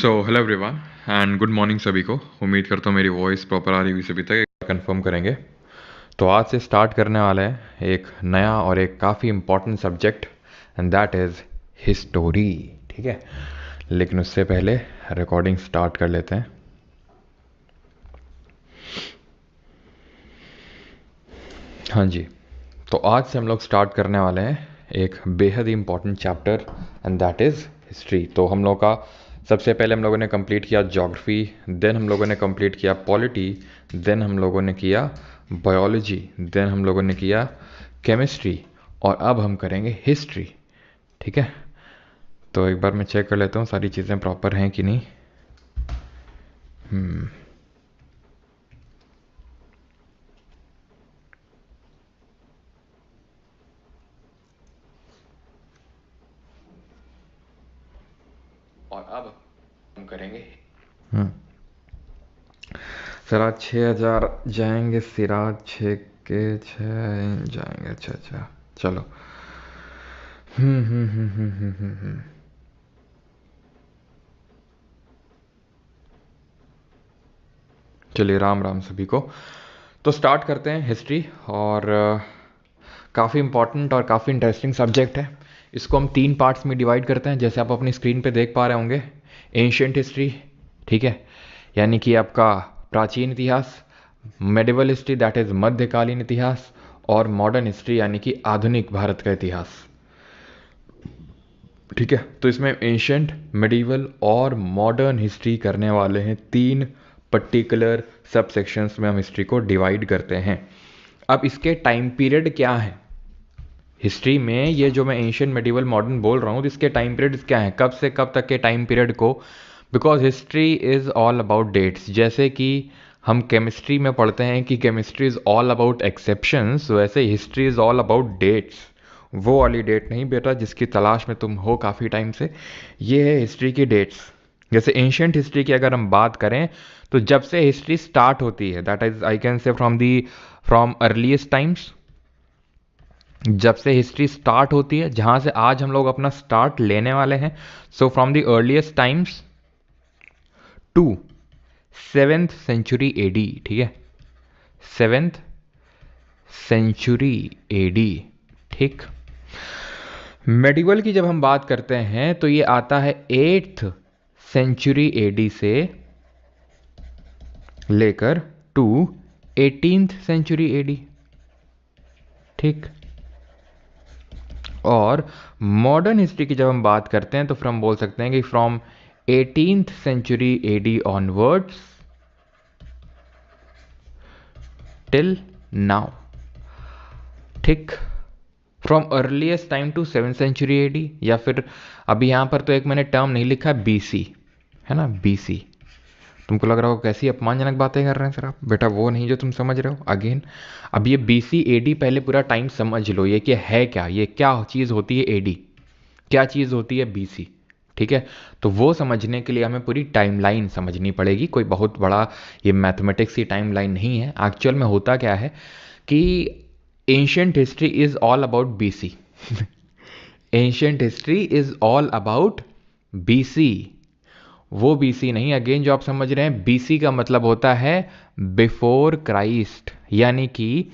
So hello everyone and good morning सभी को। उम्मीद करता हूँ मेरी वॉइस प्रॉपर आ रही हुई सभी तक। कंफर्म करेंगे। तो आज से स्टार्ट करने वाले हैं एक नया और एक काफ़ी important subject and that is history. ठीक है, लेकिन उससे पहले रिकॉर्डिंग स्टार्ट कर लेते हैं। हाँ जी, तो आज से हम लोग स्टार्ट करने वाले हैं एक बेहद ही important chapter and that is history. तो हम लोग का सबसे पहले हम लोगों ने कंप्लीट किया ज्योग्राफी, देन हम लोगों ने कंप्लीट किया पॉलिटी, देन हम लोगों ने किया बायोलॉजी, देन हम लोगों ने किया केमिस्ट्री और अब हम करेंगे हिस्ट्री। ठीक है, तो एक बार मैं चेक कर लेता हूँ सारी चीज़ें प्रॉपर हैं कि नहीं। और अब हम करेंगे सिराज 6000 जाएंगे, सिराज 6 के 6 जाएंगे। अच्छा अच्छा, चलो। चलिए, राम राम सभी को। तो स्टार्ट करते हैं हिस्ट्री। और काफ़ी इंपॉर्टेंट और काफ़ी इंटरेस्टिंग सब्जेक्ट है। इसको हम 3 पार्ट्स में डिवाइड करते हैं, जैसे आप अपनी स्क्रीन पे देख पा रहे होंगे। एंशियंट हिस्ट्री, ठीक है, यानी कि आपका प्राचीन इतिहास। मेडिवल हिस्ट्री दैट इज़ मध्यकालीन इतिहास। और मॉडर्न हिस्ट्री यानी कि आधुनिक भारत का इतिहास। ठीक है, तो इसमें एंशियंट, मेडिवल और मॉडर्न हिस्ट्री करने वाले हैं। 3 पर्टिकुलर सब सेक्शंस में हम हिस्ट्री को डिवाइड करते हैं। अब इसके टाइम पीरियड क्या है हिस्ट्री में, ये जो मैं एंशियंट, मेडिवल, मॉडर्न बोल रहा हूँ, तो इसके टाइम पीरियड क्या है, कब से कब तक के टाइम पीरियड को। Because history is all about dates. जैसे कि हम केमिस्ट्री में पढ़ते हैं कि chemistry is all about exceptions, वैसे history is all about dates. वो वाली डेट नहीं बेटा जिसकी तलाश में तुम हो काफ़ी टाइम से, ये है हिस्ट्री की डेट्स। जैसे एंशियंट हिस्ट्री की अगर हम बात करें तो जब से हिस्ट्री स्टार्ट होती है, that is I can say from earliest times. जब से हिस्ट्री स्टार्ट होती है, जहां से आज हम लोग अपना स्टार्ट लेने वाले हैं, so from the earliest times to 7th century AD. ठीक है, 7th सेंचुरी एडी। ठीक, मेडिवल की जब हम बात करते हैं तो ये आता है 8th सेंचुरी एडी से लेकर टू 18th सेंचुरी एडी। ठीक, और मॉडर्न हिस्ट्री की जब हम बात करते हैं तो हम बोल सकते हैं कि from 18th century AD onwards till now. ठीक, from earliest time to 7th century AD, या फिर अभी यहां पर तो एक मैंने टर्म नहीं लिखा है, बीसी, है ना, बीसी। तुमको लग रहा हो कैसी अपमानजनक बातें कर रहे हैं सर आप, बेटा वो नहीं जो तुम समझ रहे हो। अगेन, अब ये बीसी एडी पहले पूरा टाइम समझ लो, ये कि है क्या, ये क्या चीज़ होती है एडी, क्या चीज़ होती है बीसी। ठीक है, तो वो समझने के लिए हमें पूरी टाइमलाइन समझनी पड़ेगी। कोई बहुत बड़ा ये मैथमेटिक्स की टाइमलाइन नहीं है। एक्चुअल में होता क्या है कि ancient history is all about BC. Ancient history is all about BC, वो बीसी नहीं। अगेन जो आप समझ रहे हैं, बीसी का मतलब होता है बिफोर क्राइस्ट, यानी कि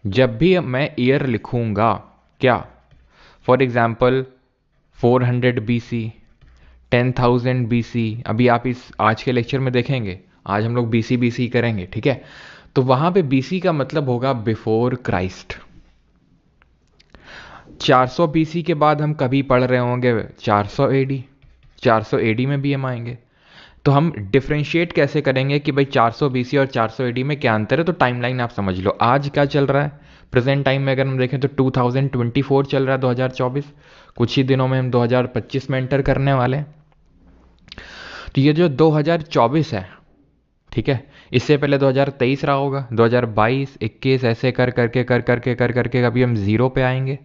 जब भी मैं ईयर लिखूंगा, क्या, फॉर एग्जाम्पल 400 बीसी, 10,000 बीसी। अभी आप इस आज के लेक्चर में देखेंगे, आज हम लोग बीसी बीसी करेंगे। ठीक है, तो वहां पे बीसी का मतलब होगा बिफोर क्राइस्ट। 400 बीसी के बाद हम कभी पढ़ रहे होंगे 400 एडी, 400 एडी में भी हम आएंगे। तो हम डिफ्रेंशिएट कैसे करेंगे कि भाई 400 बीसी और 400 एडी में क्या अंतर है। तो टाइमलाइन आप समझ लो, आज क्या चल रहा है प्रेजेंट टाइम में, अगर हम देखें तो 2024 चल रहा है, 2024। कुछ ही दिनों में हम 2025 में एंटर करने वाले हैं। तो ये जो 2024 है, ठीक है, इससे पहले 2023 रहा होगा, 2022, 21, ऐसे कर करके कभी हम जीरो पे आएंगे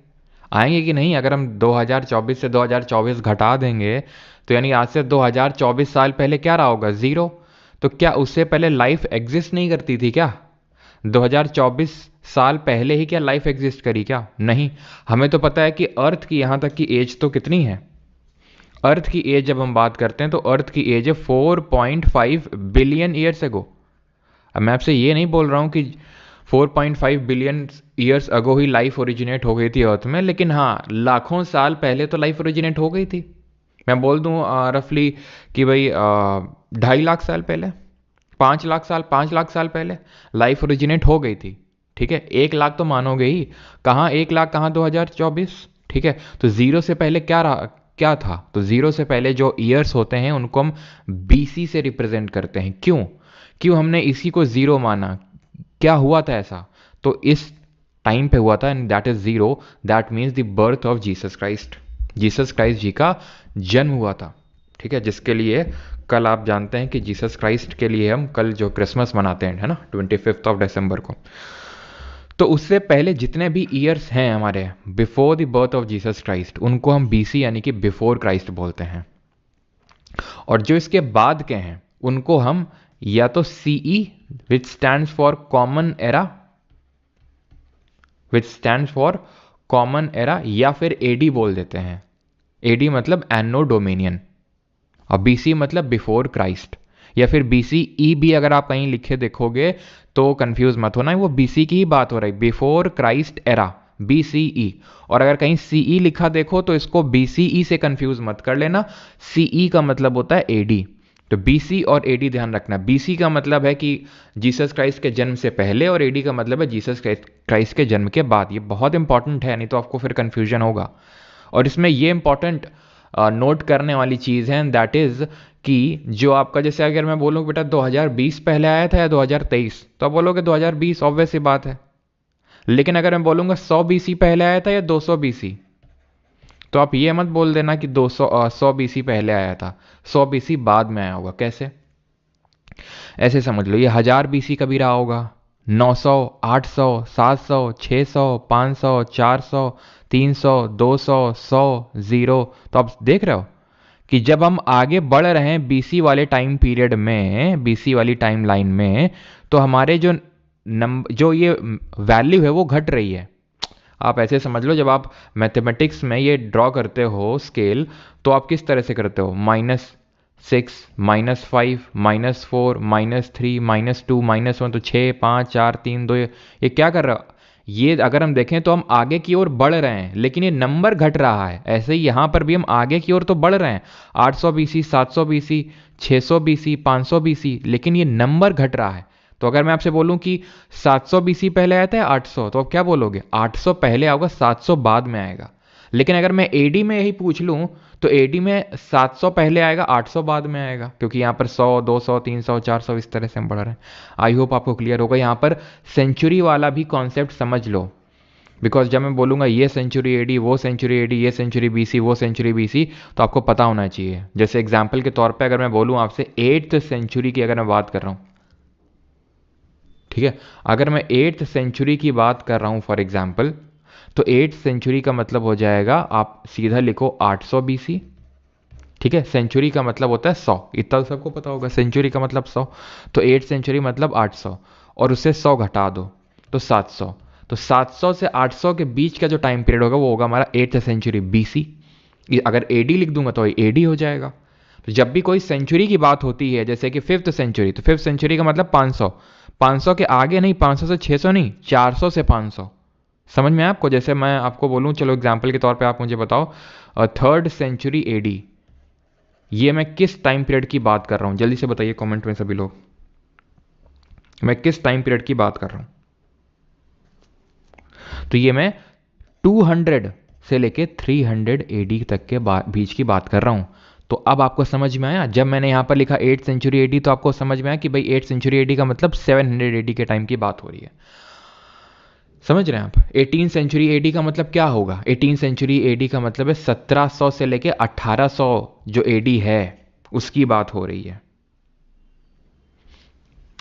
कि नहीं। अगर हम 2024 से 2024 घटा देंगे तो यानी आज से 2024 साल पहले क्या रहा होगा, जीरो। तो क्या उससे पहले लाइफ एग्जिस्ट नहीं करती थी क्या? 2024 साल पहले ही क्या लाइफ एग्जिस्ट करी क्या? नहीं। हमें तो पता है कि अर्थ की यहां तक की एज तो कितनी है, अर्थ की एज जब हम बात करते हैं तो अर्थ की एज है 4.5 बिलियन ईयर्स अगो। अब मैं आपसे ये नहीं बोल रहा हूँ कि 4.5 बिलियन ईयर्स अगो ही लाइफ ओरिजिनेट हो गई थी अर्थ में, लेकिन हाँ लाखों साल पहले तो लाइफ ओरिजिनेट हो गई थी। मैं बोल दूँ रफली कि भाई 2.5 लाख साल पहले, 5 लाख साल, 5 लाख साल पहले लाइफ ओरिजिनेट हो गई थी। ठीक है, 1 लाख तो मानोगे ही, कहाँ 1 लाख, कहाँ 2024। ठीक है, तो जीरो से पहले क्या रहा, क्या था? तो जीरो से पहले जो ईयर्स होते हैं उनको हम बीसी से रिप्रेजेंट करते हैं। क्यों? क्यों हमने इसी को जीरो माना? क्या हुआ था ऐसा? तो इस टाइम पे हुआ था, and that is zero. That means the birth of Jesus Christ. Jesus Christ ji का जन्म हुआ था। ठीक है, जिसके लिए कल आप जानते हैं कि जीसस क्राइस्ट के लिए हम कल जो क्रिसमस मनाते हैं, है ना, 25 दिसंबर को। तो उससे पहले जितने भी ईयर्स हैं हमारे before the birth of Jesus Christ, उनको हम बीसी यानी कि बिफोर क्राइस्ट बोलते हैं। और जो इसके बाद के हैं उनको हम या तो CE which stands for common era, which stands for common era, या फिर एडी बोल देते हैं। एडी मतलब एनो डोमिनियन, और बीसी मतलब बिफोर क्राइस्ट, या फिर बीसीई भी अगर आप कहीं लिखे देखोगे तो कंफ्यूज मत होना, वो बीसी की ही बात हो रही, बिफोर क्राइस्ट एरा, बीसीई। और अगर कहीं सीई लिखा देखो तो इसको बीसीई से कंफ्यूज मत कर लेना, सीई का मतलब होता है एडी। तो बीसी और एडी ध्यान रखना, बीसी का मतलब है कि जीसस क्राइस्ट के जन्म से पहले, और एडी का मतलब है जीसस क्राइस्ट के जन्म के बाद। ये बहुत इंपॉर्टेंट है, नहीं तो आपको फिर कंफ्यूजन होगा। और इसमें ये इंपॉर्टेंट नोट करने वाली चीज़ है, दैट इज़ कि जो आपका, जैसे अगर मैं बोलूँ बेटा 2020 पहले आया था या 2023, तो आप बोलोगे 2020, ऑब्वियस सी बात है। लेकिन अगर मैं बोलूँगा 100 बीसी पहले आया था या 200 बीसी, तो आप ये मत बोल देना कि 100 बीसी पहले आया था, 100 बीसी बाद में आया होगा। कैसे? ऐसे समझ लो, ये 1000 बीसी कभी रहा होगा, 900, 800, 700, 600, 500, 400, 300, 200, 100, 0। तो आप देख रहे हो कि जब हम आगे बढ़ रहे हैं बीसी वाले टाइम पीरियड में, बीसी वाली टाइम लाइन में, तो हमारे जो नंबर, जो ये वैल्यू है वो घट रही है। आप ऐसे समझ लो, जब आप मैथमेटिक्स में ये ड्रॉ करते हो स्केल, तो आप किस तरह से करते हो? -6, -5, -4, -3, -2, -1, तो 6, 5, 4, 3, 2, ये क्या कर रहा है? ये अगर हम देखें तो हम आगे की ओर बढ़ रहे हैं, लेकिन ये नंबर घट रहा है। ऐसे ही यहाँ पर भी हम आगे की ओर तो बढ़ रहे हैं, 800 बीसी, 700 बीसी, 600 बीसी, 500 बीसी, लेकिन ये नंबर घट रहा है। तो अगर मैं आपसे बोलूं कि 700 बीसी पहले आया था या 800, तो आप क्या बोलोगे? 800 पहले आएगा, 700 बाद में आएगा। लेकिन अगर मैं एडी में यही पूछ लूं तो एडी में 700 पहले आएगा, 800 बाद में आएगा, क्योंकि यहाँ पर 100, 200, 300, 400 इस तरह से हम बढ़ रहे हैं। आई होप आपको क्लियर होगा। यहाँ पर सेंचुरी वाला भी कॉन्सेप्ट समझ लो, बिकॉज जब मैं बोलूंगा ये सेंचुरी एडी, वो सेंचुरी एडी, ये सेंचुरी बीसी, वो सेंचुरी बीसी, तो आपको पता होना चाहिए। जैसे एग्जाम्पल के तौर पर अगर मैं बोलूँ आपसे 8th सेंचुरी की अगर मैं बात कर रहा हूँ, ठीक है, अगर मैं 8th सेंचुरी की बात कर रहा हूं फॉर एग्जाम्पल, तो 8th सेंचुरी का मतलब हो जाएगा, आप सीधा लिखो 800 बीसी। ठीक है, सेंचुरी का मतलब होता है 100, इतना तो सबको पता होगा, सेंचुरी का मतलब 100। तो 8th सेंचुरी मतलब 800, और उससे 100 घटा दो तो 700। तो 700 से 800 के बीच का जो टाइम पीरियड होगा वो होगा हमारा 8th सेंचुरी बीसी। अगर एडी लिख दूंगा तो एडी हो जाएगा। तो जब भी कोई सेंचुरी की बात होती है, जैसे कि 5th सेंचुरी, तो 5th सेंचुरी का मतलब 500, 500 के आगे नहीं, 500 से 600 नहीं, 400 से 500। समझ में आपको? जैसे मैं आपको बोलूं, चलो एग्जाम्पल के तौर पे आप मुझे बताओ 3rd सेंचुरी एडी, ये मैं किस टाइम पीरियड की बात कर रहा हूं? जल्दी से बताइए कमेंट में सभी लोग, मैं किस टाइम पीरियड की बात कर रहा हूं? तो ये मैं 200 से लेके 300 एडी तक के बीच की बात कर रहा हूं। तो अब आपको समझ में आया? जब मैंने यहां पर लिखा 8th सेंचुरी एडी, तो आपको समझ में आया कि भाई 8th सेंचुरी एडी का मतलब 700 एडी के टाइम की बात हो रही है। समझ रहे हैं आप? 18th सेंचुरी एडी का मतलब क्या होगा? 18th सेंचुरी एडी का मतलब है 1700 से लेके 1800 जो एडी है उसकी बात हो रही है।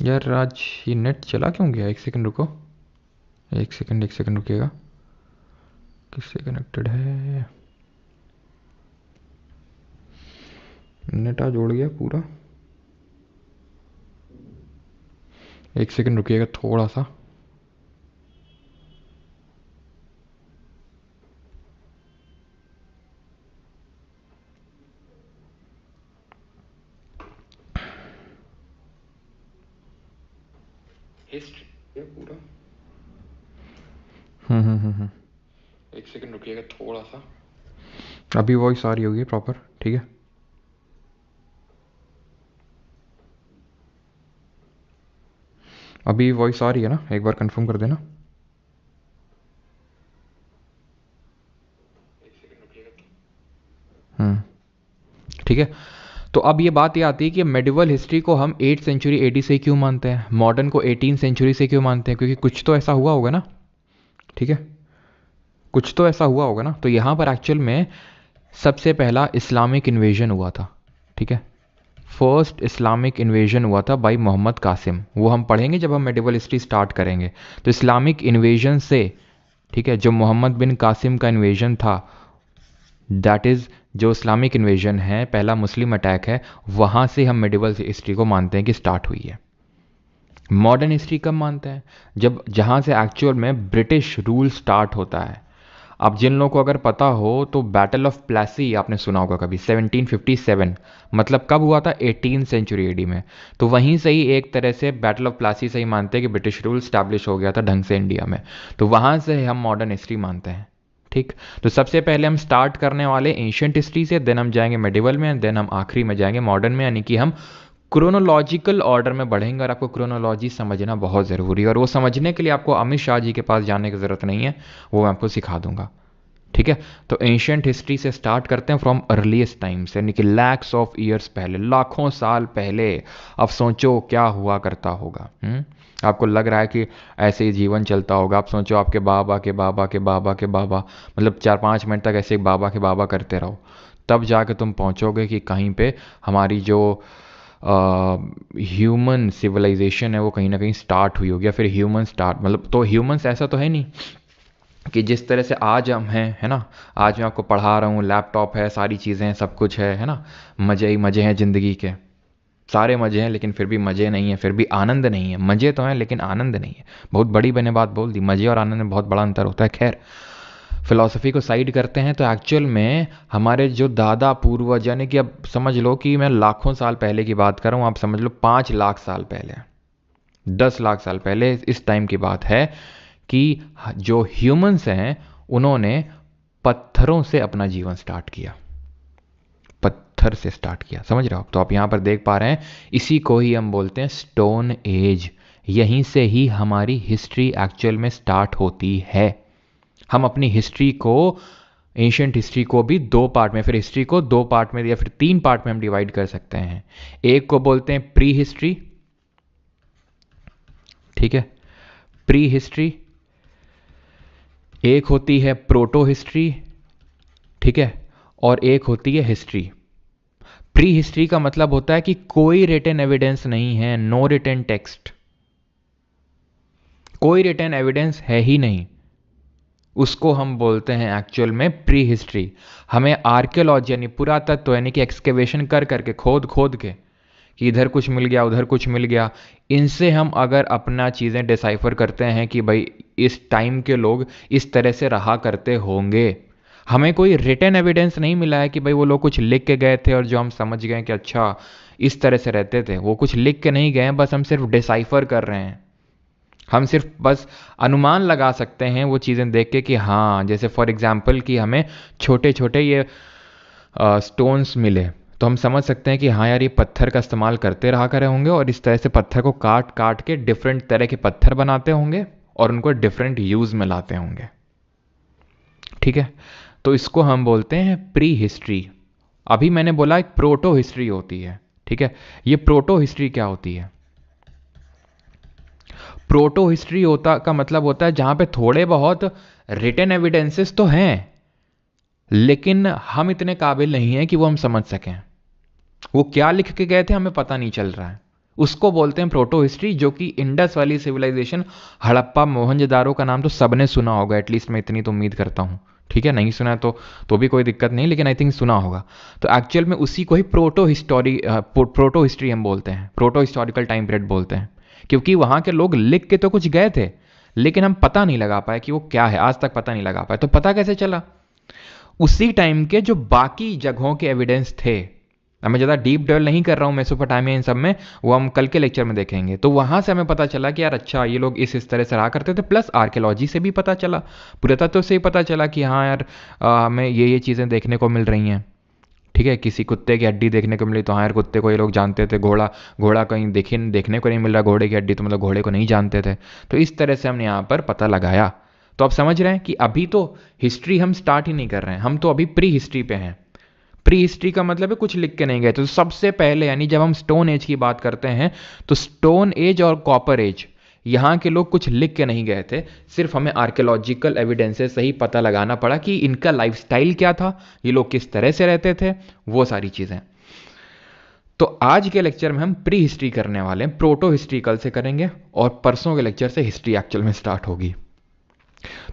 यार आज ये नेट चला क्यों गया? एक सेकंड रुको, एक सेकंड रुकिएगा। किससे कनेक्टेड है? नेट आज उड़ गया पूरा। एक सेकंड रुकिएगा थोड़ा सा। हिस्ट्री पूरा। एक सेकंड रुकिएगा थोड़ा सा, अभी वॉइस आ रही होगी प्रॉपर, ठीक है। अभी वॉइस आ रही है ना, एक बार कंफर्म कर देना। ठीक है। तो अब ये बात ये आती है कि मेडिवल हिस्ट्री को हम 8th सेंचुरी एडी से क्यों मानते हैं, मॉडर्न को 18th सेंचुरी से क्यों मानते हैं, क्योंकि कुछ तो ऐसा हुआ होगा ना, ठीक है, कुछ तो ऐसा हुआ होगा ना। तो यहाँ पर एक्चुअल में सबसे पहला इस्लामिक इन्वेजन हुआ था, ठीक है। फर्स्ट इस्लामिक इन्वेजन हुआ था बाई मोहम्मद कासिम, वो हम पढ़ेंगे जब हम मेडिवल हिस्ट्री स्टार्ट करेंगे। तो इस्लामिक इन्वेजन से, ठीक है, जो मोहम्मद बिन कासिम का इन्वेजन था, दैट इज़ जो इस्लामिक इन्वेजन है, पहला मुस्लिम अटैक है, वहाँ से हम मेडिवल हिस्ट्री को मानते हैं कि स्टार्ट हुई है। मॉडर्न हिस्ट्री कब मानते हैं, जब जहाँ से एक्चुअल में ब्रिटिश रूल स्टार्ट होता है। अब जिन लोगों को अगर पता हो तो बैटल ऑफ प्लासी आपने सुना होगा कभी, 1757, मतलब कब हुआ था, 18th सेंचुरी एडी में। तो वहीं से ही एक तरह से बैटल ऑफ प्लासी से ही मानते हैं कि ब्रिटिश रूल स्टैब्लिश हो गया था ढंग से इंडिया में। तो वहाँ से हम मॉडर्न हिस्ट्री मानते हैं, ठीक। तो सबसे पहले हम स्टार्ट करने वाले एंशिएंट हिस्ट्री से, देन हम जाएंगे मेडिवल में, देन हम आखिरी में जाएंगे मॉडर्न में, यानी कि हम क्रोनोलॉजिकल ऑर्डर में बढ़ेंगे। और आपको क्रोनोलॉजी समझना बहुत ज़रूरी है, और वो समझने के लिए आपको अमित शाह जी के पास जाने की ज़रूरत नहीं है, वो मैं आपको सिखा दूंगा, ठीक है। तो एंशिएंट हिस्ट्री से स्टार्ट करते हैं फ्रॉम अर्लीस्ट टाइम्स, यानी कि लैक्स ऑफ ईयर्स पहले, लाखों साल पहले। अब सोचो क्या हुआ करता होगा। आपको लग रहा है कि ऐसे ही जीवन चलता होगा, आप सोचो आपके बाबा के बाबा के बाबा के बाबा, मतलब 4-5 मिनट तक ऐसे बाबा के बाबा करते रहो, तब जाके तुम पहुंचोगे कि कहीं पे हमारी जो ह्यूमन सिविलाइजेशन है वो कहीं ना कहीं स्टार्ट हुई होगी, या फिर ह्यूमन स्टार्ट, मतलब तो ह्यूमंस ऐसा तो है नहीं कि जिस तरह से आज हम हैं, है ना। आज मैं आपको पढ़ा रहा हूँ, लैपटॉप है, सारी चीज़ें हैं, सब कुछ है ना। मज़े ही मज़े हैं ज़िंदगी के, सारे मज़े हैं, लेकिन फिर भी मज़े नहीं है, फिर भी आनंद नहीं है। मज़े तो हैं लेकिन आनंद नहीं है। बहुत बड़ी मैंने बात बोल दी, मज़े और आनंद में बहुत बड़ा अंतर होता है। खैर, फिलॉसफी को साइड करते हैं। तो एक्चुअल में हमारे जो दादा पूर्वज, यानी कि अब समझ लो कि मैं लाखों साल पहले की बात कर रहा हूँ, आप समझ लो 5 लाख साल पहले, 10 लाख साल पहले, इस टाइम की बात है कि जो ह्यूमंस हैं उन्होंने पत्थरों से अपना जीवन स्टार्ट किया, पत्थर से स्टार्ट किया, समझ रहे हो। तो आप यहाँ पर देख पा रहे हैं, इसी को ही हम बोलते हैं स्टोन एज। यहीं से ही हमारी हिस्ट्री एक्चुअल में स्टार्ट होती है। हम अपनी हिस्ट्री को, एंशिएंट हिस्ट्री को भी 2 पार्ट में, फिर हिस्ट्री को 2 पार्ट में या फिर 3 पार्ट में हम डिवाइड कर सकते हैं। एक को बोलते हैं प्री हिस्ट्री, ठीक है, प्री हिस्ट्री। एक होती है प्रोटो हिस्ट्री, ठीक है, और एक होती है हिस्ट्री। प्री हिस्ट्री का मतलब होता है कि कोई रिटन एविडेंस नहीं है, नो रिटन टेक्स्ट, कोई रिटन एविडेंस है ही नहीं, उसको हम बोलते हैं एक्चुअल में प्री हिस्ट्री। हमें आर्कियोलॉजी यानी पुरातत्व, यानी कि एक्सकेवेशन कर करके, खोद खोद के, कि इधर कुछ मिल गया उधर कुछ मिल गया, इनसे हम अगर अपना चीज़ें डिसाइफर करते हैं कि भाई इस टाइम के लोग इस तरह से रहा करते होंगे। हमें कोई रिटन एविडेंस नहीं मिला है कि भाई वो लोग कुछ लिख के गए थे और जो हम समझ गए कि अच्छा इस तरह से रहते थे। वो कुछ लिख के नहीं गए, बस हम सिर्फ डिसाइफर कर रहे हैं। हम सिर्फ बस अनुमान लगा सकते हैं वो चीज़ें देख के कि हाँ, जैसे फॉर एग्जांपल कि हमें छोटे छोटे ये स्टोन्स मिले, तो हम समझ सकते हैं कि हाँ यार, ये पत्थर का इस्तेमाल करते रहा करे होंगे, और इस तरह से पत्थर को काट काट के डिफरेंट तरह के पत्थर बनाते होंगे और उनको डिफरेंट यूज़ में लाते होंगे, ठीक है। तो इसको हम बोलते हैं प्री हिस्ट्री। अभी मैंने बोला एक प्रोटो हिस्ट्री होती है, ठीक है। ये प्रोटो हिस्ट्री क्या होती है? प्रोटो हिस्ट्री होता का मतलब होता है जहां पे थोड़े बहुत रिटन एविडेंसेस तो हैं, लेकिन हम इतने काबिल नहीं हैं कि वो हम समझ सकें। वो क्या लिख के गए थे हमें पता नहीं चल रहा है, उसको बोलते हैं प्रोटो हिस्ट्री। जो कि इंडस वाली सिविलाइजेशन, हड़प्पा मोहनजोदारो का नाम तो सबने सुना होगा, एटलीस्ट मैं इतनी तो उम्मीद करता हूं, ठीक है। नहीं सुना तो भी कोई दिक्कत नहीं, लेकिन आई थिंक सुना होगा। तो एक्चुअल में उसी को ही प्रोटो हिस्ट्री हम बोलते हैं, प्रोटो हिस्टोरिकल टाइम पीरियड बोलते हैं, क्योंकि वहां के लोग लिख के तो कुछ गए थे, लेकिन हम पता नहीं लगा पाए कि वो क्या है, आज तक पता नहीं लगा पाए। तो पता कैसे चला? उसी टाइम के जो बाकी जगहों के एविडेंस थे, अब मैं ज़्यादा डीप डेवल नहीं कर रहा हूँ मेसोपोटामिया इन सब में, वो हम कल के लेक्चर में देखेंगे। तो वहाँ से हमें पता चला कि यार अच्छा ये लोग इस तरह से रहा करते थे, प्लस आर्कियोलॉजी से भी पता चला, पुरातत्व से ही पता चला कि हाँ यार हमें ये चीज़ें देखने को मिल रही हैं। ठीक है, किसी कुत्ते की हड्डी देखने को मिली तो हाँ यार कुत्ते को ये लोग जानते थे, घोड़ा कहीं देखने को नहीं मिल रहा, घोड़े की हड्डी तो मतलब घोड़े को नहीं जानते थे। तो इस तरह से हमने यहाँ पर पता लगाया। तो आप समझ रहे हैं कि अभी तो हिस्ट्री हम स्टार्ट ही नहीं कर रहे हैं, हम तो अभी प्री हिस्ट्री पे हैं। प्री हिस्ट्री का मतलब है कुछ लिख के नहीं गए। तो सबसे पहले यानी जब हम स्टोन एज की बात करते हैं तो स्टोन एज और कॉपर एज, यहाँ के लोग कुछ लिख के नहीं गए थे, सिर्फ हमें आर्कियोलॉजिकल एविडेंसेस से ही पता लगाना पड़ा कि इनका लाइफस्टाइल क्या था, ये लोग किस तरह से रहते थे, वो सारी चीज़ें। तो आज के लेक्चर में हम प्री हिस्ट्री करने वाले हैं, प्रोटो हिस्ट्री कल से करेंगे और परसों के लेक्चर से हिस्ट्री एक्चुअल में स्टार्ट होगी।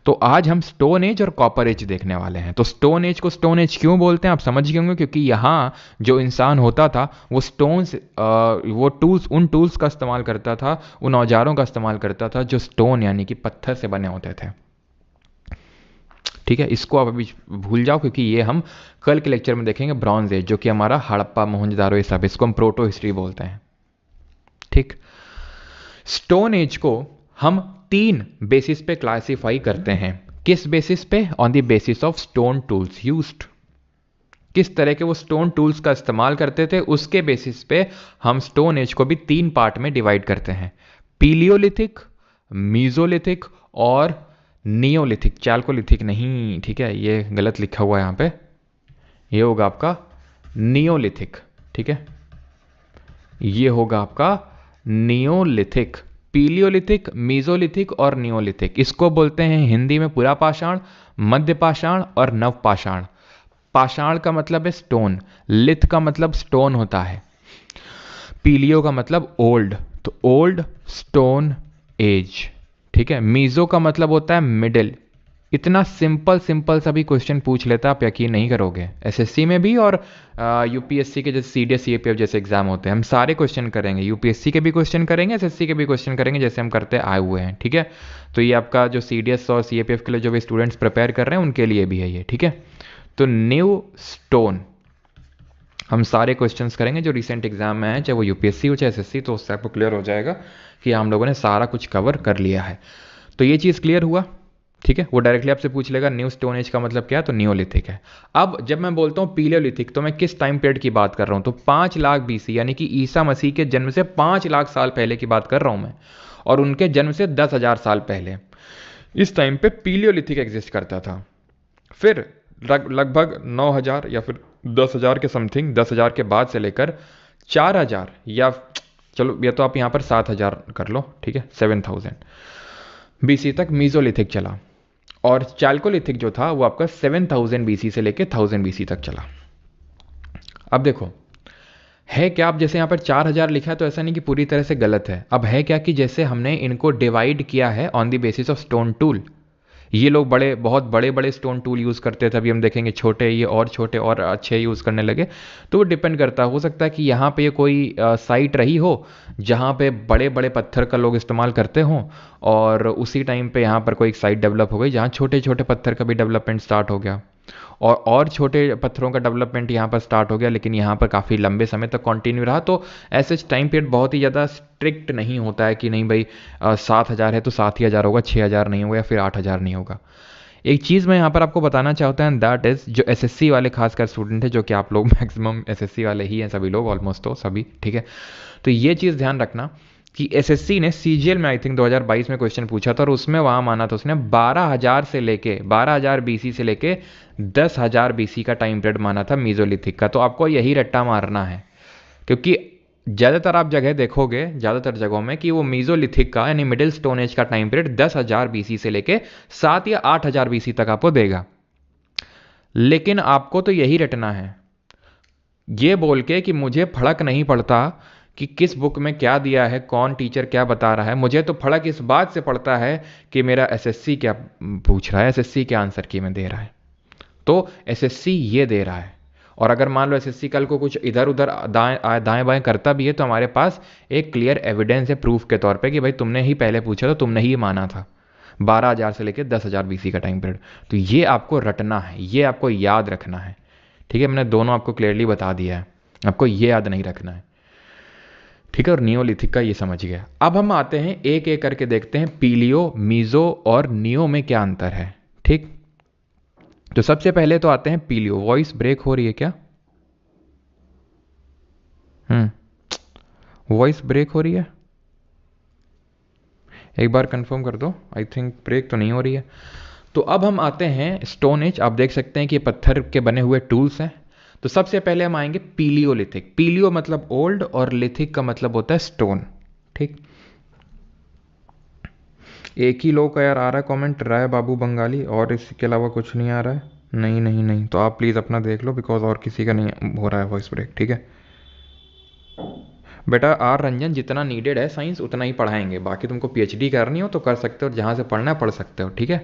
तो आज हम स्टोन एज और कॉपर एज देखने वाले हैं। तो स्टोन एज को स्टोन एज क्यों बोलते हैं आप समझ गए होंगे, क्योंकि यहाँ जो इंसान होता था वो वो टूल्स, उन टूल्स का इस्तेमाल करता था, उन औजारों का इस्तेमाल करता था जो स्टोन यानी कि पत्थर से बने होते थे। ठीक है, इसको आप अभी भूल जाओ क्योंकि ये हम कल के लेक्चर में देखेंगे ब्रॉन्ज एज, जो कि हमारा हड़प्पा मोहनजोदारो ये सब, इसको हम प्रोटो हिस्ट्री बोलते हैं। ठीक, स्टोन एज को हम 3 बेसिस पे क्लासिफाई करते हैं। किस बेसिस पे? On the basis of stone tools used. किस तरह के वो स्टोन टूल्स का इस्तेमाल करते थे उसके बेसिस पे हम स्टोन एज को भी 3 पार्ट में डिवाइड करते हैं, पीलियोलिथिक, मीजोलिथिक और नियोलिथिक। चैल्कोलिथिक नहीं, ठीक है, ये गलत लिखा हुआ है यहाँ पे, ये होगा आपका नियोलिथिक। ठीक है, ये होगा आपका नियोलिथिक। पीलियोलिथिक, मीजोलिथिक और नियोलिथिक, इसको बोलते हैं हिंदी में पुरा पाषाण, मध्य पाषाण और नव पाषाण। पाषाण का मतलब है स्टोन, लिथ का मतलब स्टोन होता है, पीलियो का मतलब ओल्ड, तो ओल्ड स्टोन एज। ठीक है, मीजो का मतलब होता है मिडिल। इतना सिंपल सिंपल सा भी क्वेश्चन पूछ लेता, आप यकीन नहीं करोगे, एसएससी में भी और यूपीएससी के जैसे सीडीएस सीएपीएफ जैसे एग्जाम होते हैं, हम सारे क्वेश्चन करेंगे, यूपीएससी के भी क्वेश्चन करेंगे, एसएससी के भी क्वेश्चन करेंगे, जैसे हम करते आए हुए हैं। ठीक है, तो ये आपका जो सीडीएस और सीएपीएफ के लिए जो भी स्टूडेंट्स प्रिपेयर कर रहे हैं उनके लिए भी है ये। ठीक है, तो न्यू स्टोन हम सारे क्वेश्चंस करेंगे जो रिसेंट एग्जाम में है, चाहे वो यूपीएससी हो चाहे एसएससी, तो उससे आपको क्लियर हो जाएगा कि हम लोगों ने सारा कुछ कवर कर लिया है। तो ये चीज़ क्लियर हुआ। ठीक है, वो डायरेक्टली आपसे पूछ लेगा न्यू स्टोन एज का मतलब क्या है, तो नियोलिथिक है। अब जब मैं बोलता हूँ पीलियोलिथिक तो मैं किस टाइम पीरियड की बात कर रहा हूँ, तो 5 लाख बीसी यानी कि ईसा मसीह के जन्म से 5 लाख साल पहले की बात कर रहा हूँ मैं, और उनके जन्म से 10,000 साल पहले, इस टाइम पे पीलियोलिथिक एग्जिस्ट करता था। फिर लगभग 9,000 या फिर 10,000 के समथिंग, 10,000 के बाद से लेकर 4,000 या चलो या तो आप यहाँ पर 7,000 कर लो, ठीक है, 7,000 बीसी तक मीजोलिथिक चला, और चैल्कोलिथिक जो था वो आपका 7,000 बीसी से लेकर 1000 बीसी तक चला। अब देखो है क्या, अब जैसे यहाँ पर 4,000 लिखा है तो ऐसा नहीं कि पूरी तरह से गलत है। अब है क्या कि जैसे हमने इनको डिवाइड किया है on the basis of stone tool, ये लोग बहुत बड़े बड़े स्टोन टूल यूज़ करते थे, अभी हम देखेंगे छोटे, ये और छोटे और अच्छे यूज़ करने लगे। तो वो डिपेंड करता है, हो सकता है कि यहाँ पे कोई साइट रही हो जहाँ पे बड़े बड़े पत्थर का लोग इस्तेमाल करते हों, और उसी टाइम पे यहाँ पर कोई एक साइट डेवलप हो गई जहाँ छोटे छोटे पत्थर का भी डेवलपमेंट स्टार्ट हो गया, और छोटे पत्थरों का डेवलपमेंट यहाँ पर स्टार्ट हो गया, लेकिन यहाँ पर काफ़ी लंबे समय तक कंटिन्यू रहा। तो ऐसे टाइम पीरियड बहुत ही ज़्यादा स्ट्रिक्ट नहीं होता है कि नहीं भाई 7,000 है तो 7,000 होगा, 6,000 नहीं होगा या फिर 8,000 नहीं होगा। एक चीज़ मैं यहाँ पर आपको बताना चाहता हूँ, दैट इज़ जो एसएससी वाले खासकर स्टूडेंट है, जो कि आप लोग मैक्सिमम एसएससी वाले ही हैं, सभी लोग ऑलमोस्ट, तो सभी, ठीक है, तो ये चीज़ ध्यान रखना कि एसएससी ने सीजीएल में आई थिंक 2022 में क्वेश्चन पूछा था, और उसमें वहाँ माना था उसने 12,000 बीसी से लेके 10,000 बीसी का टाइम पीरियड माना था मीजोलिथिक का। तो आपको यही रट्टा मारना है, क्योंकि ज़्यादातर आप जगह देखोगे, ज़्यादातर जगहों में, कि वो मीजोलिथिक का यानी मिडिल स्टोन एज का टाइम पीरियड 10,000 बीसी से लेके 7 या 8,000 बीसी तक आपको देगा। लेकिन आपको तो यही रटना है, ये बोल के कि मुझे फर्क नहीं पड़ता कि किस बुक में क्या दिया है, कौन टीचर क्या बता रहा है, मुझे तो फर्क इस बात से पड़ता है कि मेरा एसएससी क्या पूछ रहा है, एसएससी क्या आंसर की में दे रहा है। तो एसएससी ये दे रहा है, और अगर मान लो एसएससी कल को कुछ इधर उधर दाएं बाएं करता भी है तो हमारे पास एक क्लियर एविडेंस है प्रूफ के तौर पे कि भाई तुमने ही पहले पूछा, तो तुमने ही माना था 12,000 से लेकर 10,000 बीसी का टाइम पीरियड। तो ये आपको रटना है, ये आपको याद रखना है, ठीक है, मैंने दोनों आपको क्लियरली बता दिया है। आपको ये याद नहीं रखना है, ठीक है। और नियोलिथिक का ये समझ गया। अब हम आते हैं एक एक करके देखते हैं पीलियो, मीजो और नियो में क्या अंतर है, ठीक। तो सबसे पहले तो आते हैं पीलियो। वॉइस ब्रेक हो रही है क्या? वॉइस ब्रेक हो रही है, एक बार कंफर्म कर दो। आई थिंक ब्रेक तो नहीं हो रही है। तो अब हम आते हैं स्टोन एज। आप देख सकते हैं कि ये पत्थर के बने हुए टूल्स हैं। तो सबसे पहले हम आएंगे पीलियोलिथिक। पीलियो मतलब ओल्ड और लिथिक का मतलब होता है स्टोन, ठीक। एक ही लोग का यार आ रहा है कमेंट, राय बाबू बंगाली, और इसके अलावा कुछ नहीं आ रहा है। नहीं नहीं नहीं, तो आप प्लीज़ अपना देख लो, बिकॉज और किसी का नहीं हो रहा है वॉइस ब्रेक, ठीक है। बेटा आर रंजन, जितना नीडेड है साइंस उतना ही पढ़ाएंगे। बाकी तुमको पीएचडी करनी हो तो कर सकते हो, जहाँ से पढ़ना है पढ़ सकते हो, ठीक है।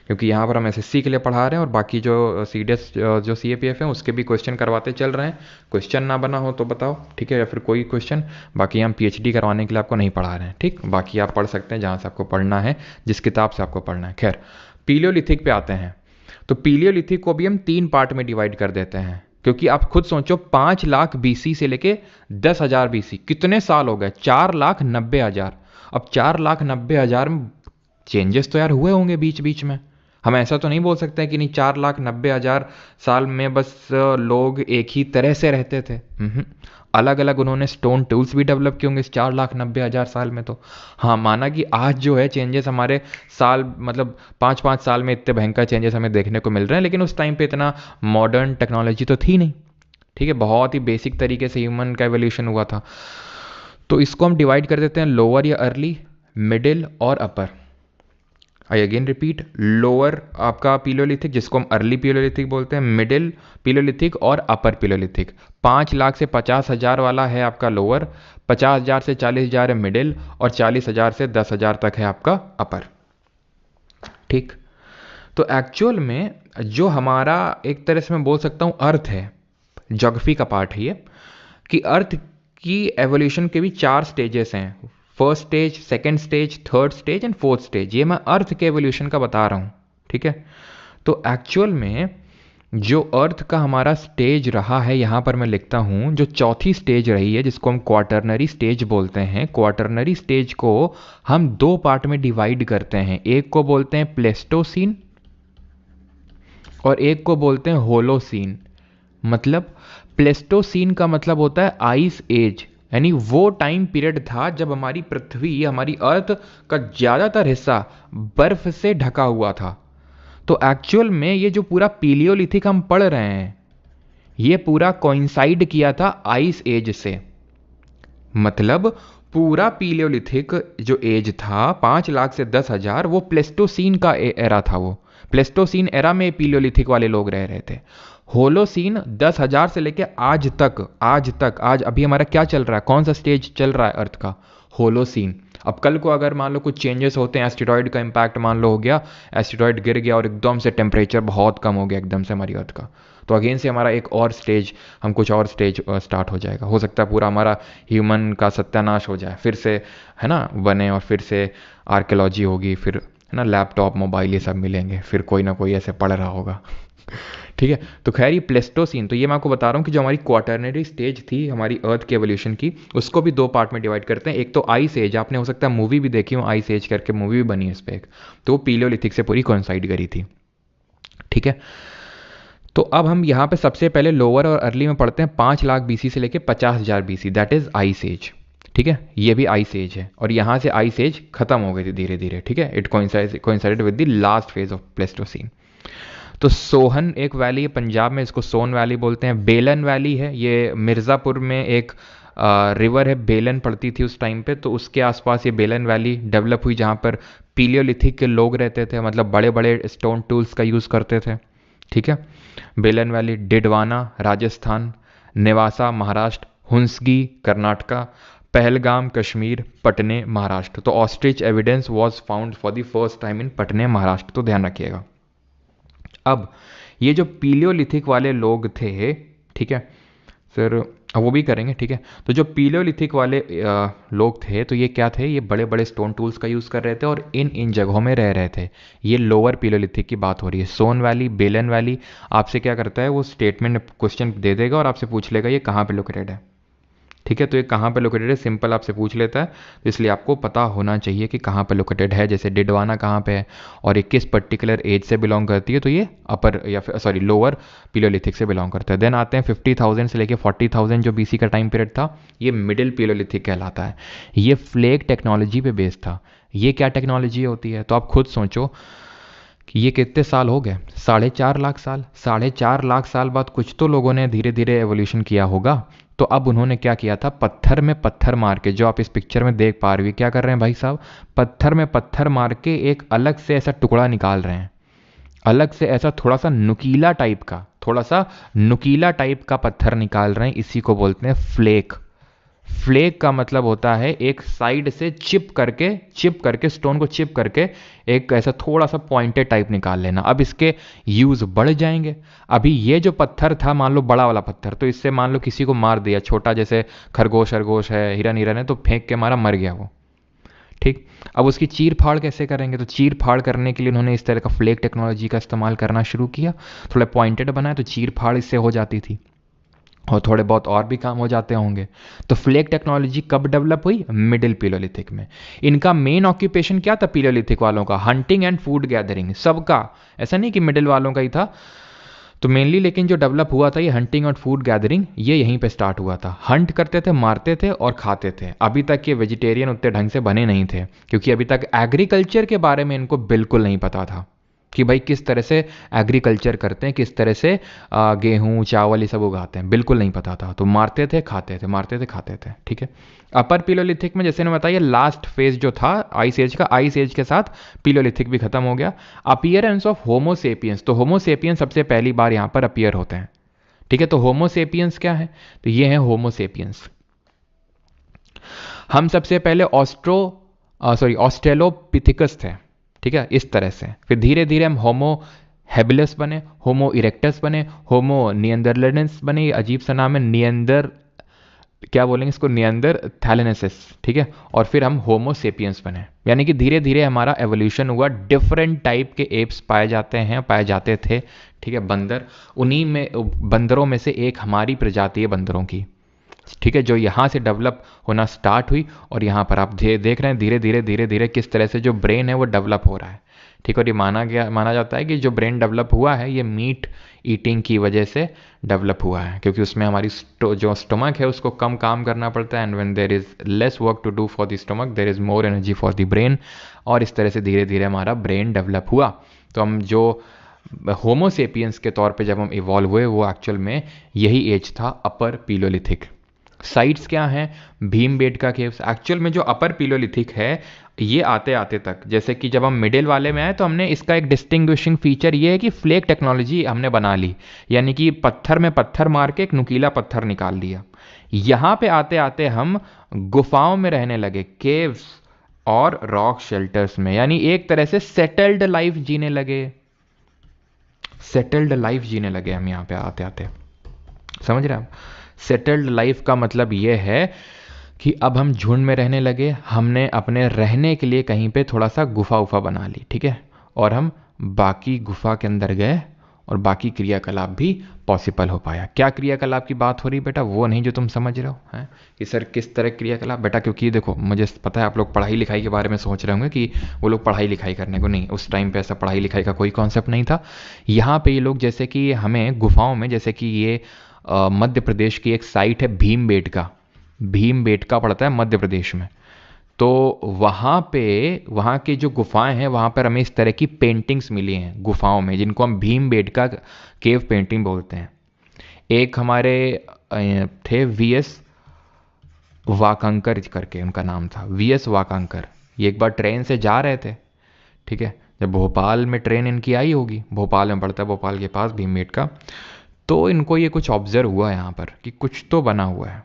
क्योंकि यहाँ पर हम एसएससी के लिए पढ़ा रहे हैं, और बाकी जो सीडीएस जो सीएपीएफ है उसके भी क्वेश्चन करवाते चल रहे हैं। क्वेश्चन ना बना हो तो बताओ, ठीक है, या फिर कोई क्वेश्चन। बाकी हम पीएचडी करवाने के लिए आपको नहीं पढ़ा रहे हैं, ठीक। बाकी आप पढ़ सकते हैं जहाँ से आपको पढ़ना है, जिस किताब से आपको पढ़ना है। खैर, पीलियोलिथिक पे आते हैं। तो पीलियोलिथिक को भी हम 3 पार्ट में डिवाइड कर देते हैं, क्योंकि आप खुद सोचो 5 लाख बीसी से लेके 10,000 बीसी कितने साल हो गए? 4,90,000। अब 4,90,000 में चेंजेस तो यार हुए होंगे बीच बीच में। हम ऐसा तो नहीं बोल सकते कि नहीं 4,90,000 साल में बस लोग एक ही तरह से रहते थे। अलग अलग उन्होंने स्टोन टूल्स भी डेवलप किए होंगे इस 4,90,000 साल में। तो हाँ, माना कि आज जो है चेंजेस हमारे साल मतलब 5-5 साल में इतने भयंकर चेंजेस हमें देखने को मिल रहे हैं, लेकिन उस टाइम पे इतना मॉडर्न टेक्नोलॉजी तो थी नहीं, ठीक है। बहुत ही बेसिक तरीके से ह्यूमन का एवोल्यूशन हुआ था। तो इसको हम डिवाइड कर देते हैं लोअर या अर्ली, मिडिल और अपर। आई अगेन रिपीट, लोअर आपका पीलियोलिथिक जिसको हम अर्ली पीलियोलिथिक बोलते हैं, मिडिल पीलियोलिथिक और अपर पीलियोलिथिक। 5 लाख से 50,000 वाला है आपका लोअर, 50,000 से 40,000 है मिडिल, और 40,000 से 10,000 तक है आपका अपर, ठीक। तो एक्चुअल में जो हमारा एक तरह से मैं बोल सकता हूँ अर्थ है, ज्योग्राफी का पार्ट है ये, कि अर्थ की एवोल्यूशन के भी 4 स्टेजेस हैं। First stage, second stage, third stage and fourth stage. ये मैं अर्थ के एवोल्यूशन का बता रहा हूँ, ठीक है। तो एक्चुअल में जो अर्थ का हमारा स्टेज रहा है, यहाँ पर मैं लिखता हूँ जो चौथी स्टेज रही है जिसको हम क्वाटरनरी स्टेज बोलते हैं। क्वाटरनरी स्टेज को हम 2 पार्ट में डिवाइड करते हैं। एक को बोलते हैं प्लेस्टोसीन और एक को बोलते हैं होलोसीन। मतलब प्लेस्टोसीन का मतलब होता है आइस एज, यानी वो टाइम पीरियड था जब हमारी पृथ्वी, हमारी अर्थ का ज़्यादातर हिस्सा बर्फ से ढका हुआ था। तो एक्चुअल में ये जो पूरा पीलियोलिथिक हम पढ़ रहे हैं, ये पूरा कोइंसाइड किया था आइस एज से। मतलब पूरा पीलियोलिथिक जो एज था 5 लाख से 10,000, वो प्लेस्टोसीन का एरा था। वो प्लेस्टोसीन एरा में पीलियोलिथिक वाले लोग रह रहे थे। होलोसीन 10,000 से लेके आज अभी हमारा क्या चल रहा है, कौन सा स्टेज चल रहा है अर्थ का? होलोसीन। अब कल को अगर मान लो कुछ चेंजेस होते हैं, एस्टेरॉयड का इम्पैक्ट मान लो हो गया, एस्टेरॉयड गिर गया और एकदम से टेम्परेचर बहुत कम हो गया एकदम से हमारी अर्थ का, तो अगेन से हमारा एक और स्टेज, हम कुछ और स्टेज स्टार्ट हो जाएगा। हो सकता है पूरा हमारा ह्यूमन का सत्यानाश हो जाए, फिर से है ना बने, और फिर से आर्कियोलॉजी होगी, फिर है ना लैपटॉप मोबाइल ये सब मिलेंगे, फिर कोई ना कोई ऐसे पढ़ रहा होगा ठीक है। तो खैर ये प्लेस्टोसीन, तो ये मैं आपको बता रहा हूँ कि जो हमारी क्वाटरनरी स्टेज थी हमारी अर्थ के एवोल्यूशन की, उसको भी 2 पार्ट में डिवाइड करते हैं। एक तो आइस एज, आपने हो सकता है मूवी भी देखी हो, आइस एज करके मूवी भी बनी है इस पर एक, तो वो पीलियोलिथिक से पूरी कोइंसाइड करी थी, ठीक है। तो अब हम यहाँ पे सबसे पहले लोअर और अर्ली में पढ़ते हैं 5 लाख बीसी से लेके 50,000 BC, that is ice age, ठीक है। ये भी आइस एज है, और यहाँ से आइस एज खत्म हो गई थी धीरे धीरे, ठीक है। It coincided with the last phase of Pleistocene. तो सोहन एक वैली है पंजाब में, इसको सोन वैली बोलते हैं। बेलन वैली है, ये मिर्ज़ापुर में एक रिवर है, बेलन पड़ती थी उस टाइम पे, तो उसके आसपास ये बेलन वैली डेवलप हुई, जहाँ पर पीलियोलिथिक के लोग रहते थे, मतलब बड़े बड़े स्टोन टूल्स का यूज़ करते थे, ठीक है। बेलन वैली, डिडवाना राजस्थान, नेवासा महाराष्ट्र, हुंसगी कर्नाटका, पहलगाम कश्मीर, पटने महाराष्ट्र। तो ostrich evidence was found for the first time in पटने महाराष्ट्र, तो ध्यान रखिएगा। अब ये जो पीलियोलिथिक वाले लोग थे, ठीक है सर, अब वो भी करेंगे, ठीक है। तो जो पीलियोलिथिक वाले लोग थे, तो ये क्या थे, ये बड़े बड़े स्टोन टूल्स का यूज़ कर रहे थे और इन इन जगहों में रह रहे थे। ये लोअर पीलियोलिथिक की बात हो रही है। सोन वैली, बेलन वैली, आपसे क्या करता है वो स्टेटमेंट क्वेश्चन दे देगा और आपसे पूछ लेगा ये कहाँ पे लोकेटेड है, ठीक है। तो ये कहाँ पे लोकेटेड है सिंपल आपसे पूछ लेता है, तो इसलिए आपको पता होना चाहिए कि कहाँ पे लोकेटेड है। जैसे डिडवाना कहाँ पे है और ये किस पर्टिकुलर एज से बिलोंग करती है, तो ये अपर या फिर सॉरी लोअर पीलियोलिथिक से बिलोंग करता है। देन आते हैं 50,000 से लेके 40,000 जो बीसी का टाइम पीरियड था, ये मिडिल पीलियोलिथिक कहलाता है। ये फ्लेक टेक्नोलॉजी पे बेस्ड था। ये क्या टेक्नोलॉजी होती है, तो आप खुद सोचो कि ये कितने साल हो गए, 4.5 लाख साल। 4.5 लाख साल बाद कुछ तो लोगों ने धीरे धीरे एवोल्यूशन किया होगा। तो अब उन्होंने क्या किया था, पत्थर में पत्थर मार के, जो आप इस पिक्चर में देख पा रहे हो, क्या कर रहे हैं भाई साहब, पत्थर में पत्थर मार के एक अलग से ऐसा टुकड़ा निकाल रहे हैं। अलग से ऐसा थोड़ा सा नुकीला टाइप का, थोड़ा सा नुकीला टाइप का पत्थर निकाल रहे हैं। इसी को बोलते हैं फ्लेक। फ्लेक का मतलब होता है एक साइड से चिप करके स्टोन को चिप करके एक ऐसा थोड़ा सा पॉइंटेड टाइप निकाल लेना। अब इसके यूज बढ़ जाएंगे। अभी ये जो पत्थर था, मान लो बड़ा वाला पत्थर, तो इससे मान लो किसी को मार दिया, छोटा जैसे खरगोश खरगोश है, हिरन हिरन है, तो फेंक के मारा, मर गया वो, ठीक। अब उसकी चीर फाड़ कैसे करेंगे, तो चीर फाड़ करने के लिए उन्होंने इस तरह का फ्लेक टेक्नोलॉजी का इस्तेमाल करना शुरू किया। थोड़ा पॉइंटेड बनाया तो चीर फाड़ इससे हो जाती थी और थोड़े बहुत और भी काम हो जाते होंगे। तो फ्लेक टेक्नोलॉजी कब डेवलप हुई, मिडिल पीलियोलिथिक में। इनका मेन ऑक्यूपेशन क्या था पीलियोलिथिक वालों का, हंटिंग एंड फूड गैदरिंग, सबका, ऐसा नहीं कि मिडिल वालों का ही था। तो मेनली लेकिन जो डेवलप हुआ था ये हंटिंग और फूड गैदरिंग, ये यहीं पे स्टार्ट हुआ था। हंट करते थे, मारते थे और खाते थे। अभी तक ये वेजिटेरियन उतने ढंग से बने नहीं थे, क्योंकि अभी तक एग्रीकल्चर के बारे में इनको बिल्कुल नहीं पता था कि भाई किस तरह से एग्रीकल्चर करते हैं, किस तरह से गेहूँ चावल ये सब उगाते हैं, बिल्कुल नहीं पता था। तो मारते थे खाते थे, मारते थे खाते थे, ठीक है। अपर पीलियोलिथिक में जैसे ने बताया, लास्ट फेज जो था आइस एज का, आइस एज के साथ पीलियोलिथिक भी खत्म हो गया। अपीयरेंस ऑफ होमोसेपियंस, तो होमोसेपियंस सबसे पहली बार यहाँ पर अपीयर होते हैं, ठीक है। तो होमोसेपियंस क्या है, तो ये है होमोसेपियंस। हम सबसे पहले ऑस्ट्रेलोपिथिकस थे, ठीक है, इस तरह से। फिर धीरे धीरे हम होमो हैबिलस बने, होमो इरेक्टस बने, होमो नियंदरलेंस बने, ये अजीब सा नाम है, नियंदर क्या बोलेंगे इसको, नियंदर थैलेनेसिस, ठीक है। और फिर हम होमो सेपियंस बने, यानी कि धीरे धीरे हमारा एवोल्यूशन हुआ। डिफरेंट टाइप के एप्स पाए जाते हैं, पाए जाते थे, ठीक है, बंदर। उन्हीं में बंदरों में से एक हमारी प्रजाति है बंदरों की, ठीक है, जो यहाँ से डेवलप होना स्टार्ट हुई। और यहाँ पर आप देख रहे हैं धीरे धीरे धीरे धीरे किस तरह से जो ब्रेन है वो डेवलप हो रहा है, ठीक है। और ये माना जाता है कि जो ब्रेन डेवलप हुआ है ये मीट ईटिंग की वजह से डेवलप हुआ है, क्योंकि उसमें हमारी जो स्टमक है उसको कम काम करना पड़ता है। And when there is less work to do for the stomach, there is more energy for the brain. और इस तरह से धीरे धीरे हमारा ब्रेन डेवलप हुआ। तो हम जो होमोसेपियंस के तौर पे जब हम इवॉल्व हुए, वो एक्चुअल में यही एज था, अपर पीलियोलिथिक। साइट्स क्या हैं, भीमबेटका केव्स। एक्चुअल में जो अपर पीलियोलिथिक है, ये आते आते तक, जैसे कि जब हम मिडिल वाले में आए तो हमने इसका एक डिस्टिंग्विशिंग फीचर ये है कि फ्लेक टेक्नोलॉजी हमने बना ली, यानी कि पत्थर में पत्थर मार के एक नुकीला पत्थर निकाल दिया। यहाँ पे आते आते हम गुफाओं में रहने लगे, केव्स और रॉक शेल्टर्स में, यानी एक तरह से सेटल्ड लाइफ जीने लगे। सेटल्ड लाइफ जीने लगे हम यहाँ पे आते आते, समझ रहे हैं आप। सेटल्ड लाइफ का मतलब ये है कि अब हम झुंड में रहने लगे, हमने अपने रहने के लिए कहीं पे थोड़ा सा गुफा उफा बना ली, ठीक है। और हम बाकी गुफा के अंदर गए और बाकी क्रियाकलाप भी पॉसिबल हो पाया। क्या क्रियाकलाप की बात हो रही बेटा, वो नहीं जो तुम समझ रहे हो हैं कि सर किस तरह क्रियाकलाप, बेटा क्योंकि देखो मुझे पता है आप लोग पढ़ाई लिखाई के बारे में सोच रहे होंगे कि वो लोग पढ़ाई लिखाई करने को, नहीं, उस टाइम पे ऐसा पढ़ाई लिखाई का कोई कॉन्सेप्ट नहीं था। यहाँ पे ये लोग जैसे कि हमें गुफाओं में, जैसे कि ये मध्य प्रदेश की एक साइट है भीमबेटका, भीमबेटका पड़ता है मध्य प्रदेश में। तो वहाँ पे, वहाँ की जो गुफाएं हैं, वहाँ पर हमें इस तरह की पेंटिंग्स मिली हैं गुफाओं में, जिनको हम भीमबेटका केव पेंटिंग बोलते हैं। एक हमारे थे वीएस वाकांकर करके उनका नाम था, वीएस वाकांकर। ये एक बार ट्रेन से जा रहे थे, ठीक है, जब भोपाल में ट्रेन इनकी आई होगी, भोपाल में पड़ता है, भोपाल के पास भीमबेटका। तो इनको ये कुछ ऑब्जर्व हुआ यहाँ पर कि कुछ तो बना हुआ है।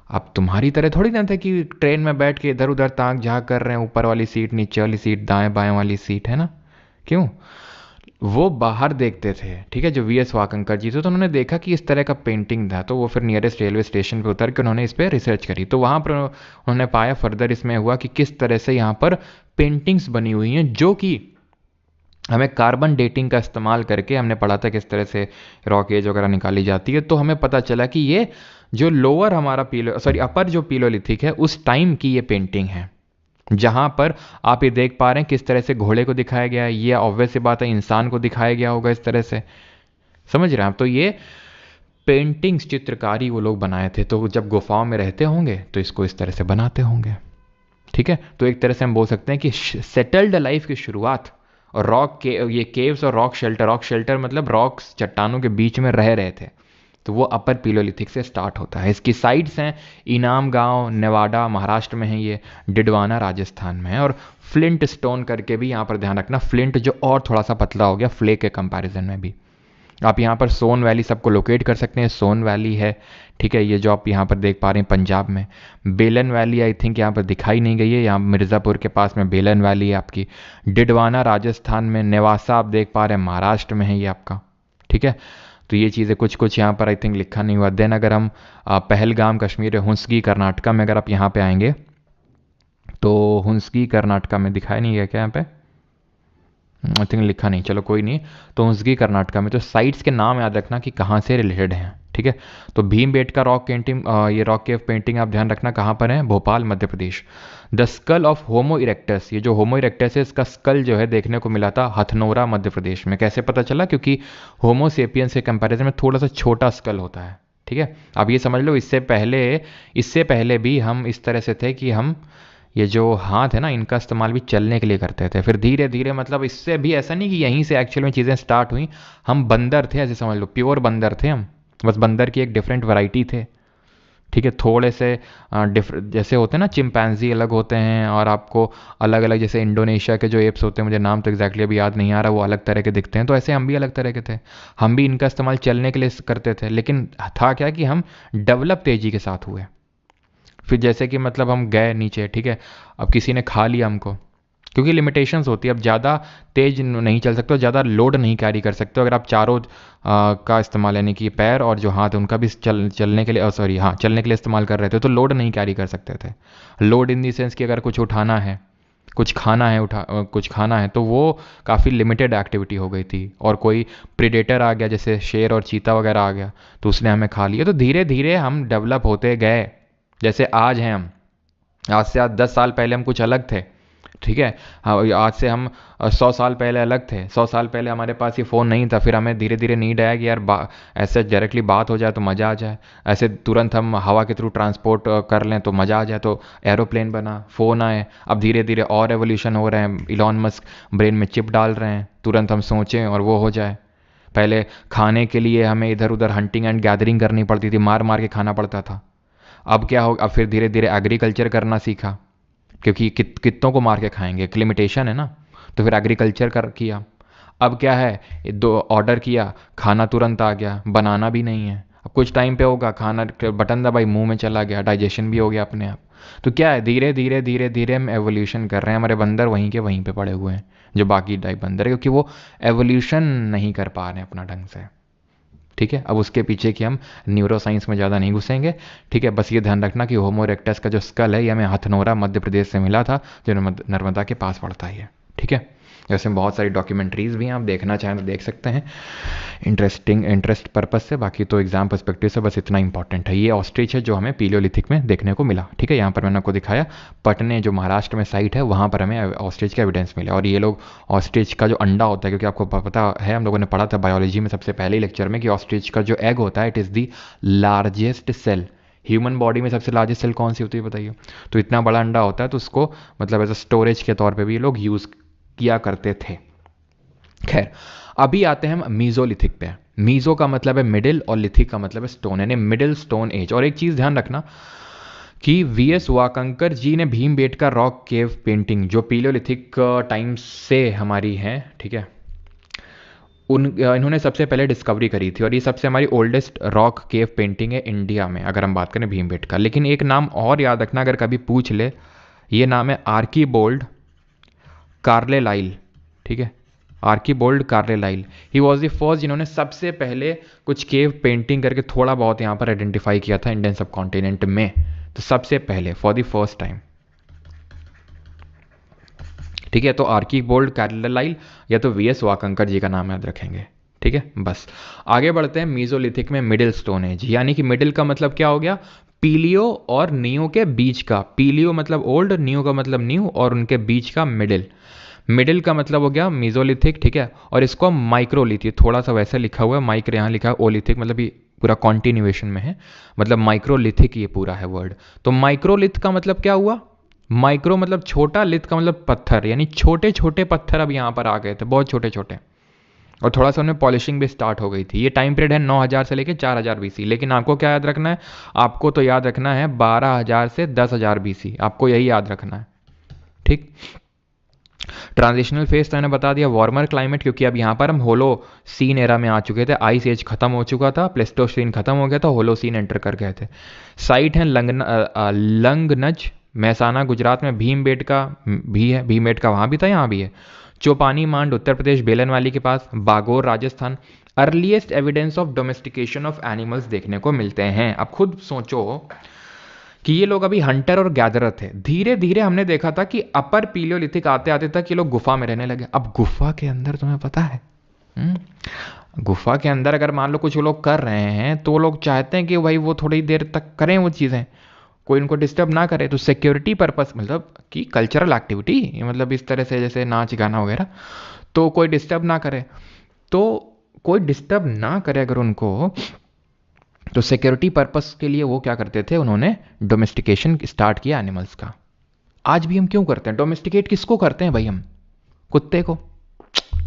अब तुम्हारी तरह थोड़ी ना था कि ट्रेन में बैठ के इधर उधर ताक झाँक कर रहे हैं, ऊपर वाली सीट, नीचे वाली सीट, दाएं बाएं वाली सीट, है ना, क्यों। वो बाहर देखते थे, ठीक है, जो वीएस वाकंकर जी थे, तो उन्होंने देखा कि इस तरह का पेंटिंग था, तो वो फिर नियरेस्ट रेलवे स्टेशन पे उतर के उन्होंने इस पर रिसर्च करी। तो वहाँ पर उन्होंने पाया, फर्दर इसमें हुआ कि किस तरह से यहाँ पर पेंटिंग्स बनी हुई हैं, जो कि हमें कार्बन डेटिंग का इस्तेमाल करके, हमने पढ़ा था किस तरह से रॉक एज वगैरह निकाली जाती है, तो हमें पता चला कि ये जो लोअर हमारा अपर जो पीलोलिथिक है उस टाइम की ये पेंटिंग है, जहां पर आप ये देख पा रहे हैं किस तरह से घोड़े को दिखाया गया है। ये ऑब्वियस सी बात है, इंसान को दिखाया गया होगा इस तरह से, समझ रहे हैं आप। तो ये पेंटिंग्स, चित्रकारी वो लोग बनाए थे, तो जब गुफाओं में रहते होंगे तो इसको इस तरह से बनाते होंगे, ठीक है। तो एक तरह से हम बोल सकते हैं कि सेटल्ड लाइफ की शुरुआत, और रॉक के ये केव्स और रॉक शेल्टर मतलब रॉक्स, चट्टानों के बीच में रह रहे थे, तो वो अपर पीलोलिथिक से स्टार्ट होता है। इसकी साइट्स हैं इनाम गांव नेवाडा महाराष्ट्र में है, ये डिडवाना राजस्थान में है, और फ्लिंट स्टोन करके भी यहाँ पर ध्यान रखना, फ्लिंट जो और थोड़ा सा पतला हो गया फ्ले के कंपैरिजन में भी। आप यहाँ पर सोन वैली सबको लोकेट कर सकते हैं, सोन वैली है, ठीक है, ये जो आप यहाँ पर देख पा रहे हैं पंजाब में। बेलन वैली आई थिंक यहाँ पर दिखाई नहीं गई है, यहाँ मिर्ज़ापुर के पास में बेलन वैली है आपकी। डिडवाना राजस्थान में, नेवासा आप देख पा रहे हैं महाराष्ट्र में है ये आपका, ठीक है। तो ये चीज़ें कुछ कुछ यहाँ पर आई थिंक लिखा नहीं हुआ। देन अगर हम पहलगाम कश्मीर, हुंसगी कर्नाटका में अगर आप यहाँ पे आएंगे, तो हुंसगी कर्नाटका में दिखाई नहीं गया क्या यहाँ पे, आई थिंक लिखा नहीं, चलो कोई नहीं। तो हुंसगी कर्नाटका में, तो साइट्स के नाम याद रखना कि कहाँ से रिलेटेड हैं, ठीक है। तो भीमबेटका रॉक पेंटिंग, ये रॉक केव पेंटिंग आप ध्यान रखना कहाँ पर है, Bhopal Madhya Pradesh. The skull of Homo erectus, ये जो होमो इरेक्टस है इसका स्कल जो है देखने को मिला था हथनोरा मध्य प्रदेश में। कैसे पता चला, क्योंकि होमो सेपियंस के कंपैरिजन में थोड़ा सा छोटा स्कल होता है, ठीक है। अब ये समझ लो, इससे पहले भी हम इस तरह से थे कि हम ये जो हाथ है ना इनका इस्तेमाल भी चलने के लिए करते थे, फिर धीरे धीरे, मतलब इससे भी ऐसा नहीं कि यहीं से एक्चुअल में चीज़ें स्टार्ट हुई। हम बंदर थे, ऐसे समझ लो, प्योर बंदर थे हम, बस बंदर की एक डिफरेंट वैरायटी थे, ठीक है। थोड़े से जैसे होते हैं ना, चिंपैंजी अलग होते हैं, और आपको अलग अलग, जैसे इंडोनेशिया के जो एप्स होते हैं, मुझे नाम तो एग्जैक्टली अभी याद नहीं आ रहा, वो अलग तरह के दिखते हैं, तो ऐसे हम भी अलग तरह के थे। हम भी इनका इस्तेमाल चलने के लिए करते थे, लेकिन था क्या कि हम डेवलप तेजी के साथ हुए। फिर जैसे कि मतलब हम गए नीचे, ठीक है, अब किसी ने खा लिया हमको, क्योंकि लिमिटेशंस होती है, अब ज़्यादा तेज नहीं चल सकते, ज़्यादा लोड नहीं कैरी कर सकते। अगर आप चारों का इस्तेमाल, यानी कि पैर और जो हाथ है उनका भी चलने के लिए, सॉरी हाँ, चलने के लिए इस्तेमाल कर रहे थे, तो लोड नहीं कैरी कर सकते थे। लोड इन दी सेंस कि अगर कुछ उठाना है, कुछ खाना है, कुछ खाना है, तो वो काफ़ी लिमिटेड एक्टिविटी हो गई थी। और कोई प्रीडेटर आ गया, जैसे शेर और चीता वगैरह आ गया, तो उसने हमें खा लिया। तो धीरे धीरे हम डेवलप होते गए। जैसे आज हैं हम, आज से 10 साल पहले हम कुछ अलग थे, ठीक है। हाँ, आज से हम 100 साल पहले अलग थे। 100 साल पहले हमारे पास ये फ़ोन नहीं था, फिर हमें धीरे धीरे नीड आया कि यार ऐसे डायरेक्टली बात हो जाए तो मज़ा आ जाए, ऐसे तुरंत हम हवा के थ्रू ट्रांसपोर्ट कर लें तो मज़ा आ जाए, तो एरोप्लेन बना, फ़ोन आए। अब धीरे धीरे और एवोल्यूशन हो रहे हैं, इलॉन मस्क ब्रेन में चिप डाल रहे हैं, तुरंत हम सोचें और वो हो जाए। पहले खाने के लिए हमें इधर उधर हंटिंग एंड गैदरिंग करनी पड़ती थी, मार मार के खाना पड़ता था। अब क्या हो, अब फिर धीरे धीरे एग्रीकल्चर करना सीखा, क्योंकि कित्तों को मार के खाएंगे, एक लिमिटेशन है ना, तो फिर एग्रीकल्चर कर किया। अब क्या है, दो ऑर्डर किया, खाना तुरंत आ गया, बनाना भी नहीं है, अब कुछ टाइम पे होगा, खाना बटन दबाई मुंह में चला गया, डाइजेशन भी हो गया अपने आप। तो क्या है, धीरे धीरे धीरे धीरे हम एवोल्यूशन कर रहे हैं। हमारे बंदर वहीं के वहीं पे पड़े हुए हैं, जो बाकी टाइप बंदर है, क्योंकि वो एवोल्यूशन नहीं कर पा रहे हैं अपना ढंग से, ठीक है। अब उसके पीछे की हम न्यूरो साइंस में ज़्यादा नहीं घुसेंगे, ठीक है। बस ये ध्यान रखना कि होमो इरेक्टस का जो स्कल है ये हमें हथनोरा मध्य प्रदेश से मिला था, जो नर्मदा के पास पड़ता है, ठीक है। जैसे बहुत सारी डॉक्यूमेंट्रीज भी हैं, आप देखना चाहें तो देख सकते हैं, इंटरेस्ट पर्पस से। बाकी तो एग्जाम पर्सपेक्टिव से बस इतना इंपॉर्टेंट है। ये ऑस्ट्रिच है जो हमें पीलियोलिथिक में देखने को मिला, ठीक है। यहाँ पर मैंने आपको दिखाया, पटने जो महाराष्ट्र में साइट है वहाँ पर हमें ऑस्ट्रिच का एविडेंस मिला। और ये लोग ऑस्ट्रिच का जो अंडा होता है, क्योंकि आपको पता है, हम लोगों ने पढ़ा था बायोलॉजी में सबसे पहले ही लेक्चर में, कि ऑस्ट्रिच का जो एग होता है, it is the largest cell. Human body में सबसे लार्जेस्ट सेल कौन सी होती है बताइए। तो इतना बड़ा अंडा होता है, तो उसको मतलब एज अ स्टोरेज के तौर पे भी ये लोग यूज़ किया करते थे। खैर, अभी आते हैं हम मीजोलिथिक पे। मीजो का मतलब है मिडिल और लिथिक का मतलब है स्टोन, यानी मिडिल स्टोन एज। और एक चीज़ ध्यान रखना कि वीएस वाकंकर जी ने भीमबेटका रॉक केव पेंटिंग, जो पीलियोलिथिक टाइम से हमारी है, ठीक है, इन्होंने सबसे पहले डिस्कवरी करी थी। और ये सबसे हमारी ओल्डेस्ट रॉक केव पेंटिंग है इंडिया में, अगर हम बात करें भीमबेटका। लेकिन एक नाम और याद रखना, अगर कभी पूछ ले, ये नाम है आर्कीबोल्ड कार्लेलाइल, ठीक है। आर्कीबोल्ड कार्लेलाइल, ही वॉज द फर्स्ट जिन्होंने सबसे पहले कुछ केव पेंटिंग करके थोड़ा बहुत यहाँ पर आइडेंटिफाई किया था इंडियन सब कॉन्टिनेंट में, तो सबसे पहले फॉर द फर्स्ट टाइम। ठीक है, तो आर्कीबोल्ड कार्लेलाइल या तो वीएस वाकंकर जी का नाम याद रखेंगे। ठीक है, बस आगे बढ़ते हैं। मीजोलिथिक में मिडिल स्टोन एज, यानी कि मिडिल का मतलब क्या हो गया, पीलियो और नियो के बीच का, पीलियो मतलब ओल्ड, नियो का मतलब न्यू, और उनके बीच का मिडिल। मिडिल का मतलब हो गया मीजोलिथिक। ठीक है, और इसको माइक्रोलिथिक, थोड़ा सा वैसे लिखा हुआ है, माइक्रो यहाँ लिखा है ओलिथिक, मतलब ये पूरा कॉन्टिन्यूएशन में है, मतलब माइक्रोलिथिक ये पूरा है वर्ड। तो माइक्रोलिथ का मतलब क्या हुआ, माइक्रो मतलब छोटा, लिथ का मतलब पत्थर, यानी छोटे छोटे पत्थर अब यहाँ पर आ गए थे, बहुत छोटे छोटे, और थोड़ा सा उनमें पॉलिशिंग भी स्टार्ट हो गई थी। ये टाइम पीरियड है 9000 से लेकर 4000 बीसी, लेकिन आपको क्या याद रखना है, आपको तो याद रखना है 12000 से 10000 बीसी, आपको यही याद रखना है। ठीक, ट्रांजिशनल फेज तो मैंने बता दिया, वार्मर क्लाइमेट, क्योंकि अब यहाँ पर हम होलो सीन एरा में आ चुके थे, आइस एज खत्म हो चुका था, प्लेस्टोसीन खत्म हो गया था, होलो सीन एंटर कर गए थे। साइट है लंगनज, महसाना गुजरात में, भीमबेटका भी है, भीमबेटका वहाँ भी था, यहाँ भी है। चौपानी मांड उत्तर प्रदेश बेलन वाली के पास, Bagor Rajasthan. Earliest evidence of domestication of animals देखने को मिलते हैं। अब खुद सोचो कि ये लोग अभी हंटर और गैदरर थे, धीरे धीरे हमने देखा था कि अपर पीलियोलिथिक आते आते तक ये लोग गुफा में रहने लगे। अब गुफा के अंदर तुम्हें पता है, गुफा के अंदर अगर मान लो कुछ लोग कर रहे हैं तो वो लोग चाहते हैं कि भाई वो थोड़ी देर तक करें वो चीज़ें, कोई उनको डिस्टर्ब ना करे, तो सिक्योरिटी पर्पस मतलब कि कल्चरल एक्टिविटी, मतलब इस तरह से जैसे नाच गाना वगैरह, तो कोई डिस्टर्ब ना करे, तो कोई डिस्टर्ब ना करे अगर उनको, तो सिक्योरिटी पर्पस के लिए वो क्या करते थे, उन्होंने डोमेस्टिकेशन स्टार्ट किया एनिमल्स का। आज भी हम क्यों करते हैं डोमेस्टिकेट, किसको करते हैं भाई हम, कुत्ते को।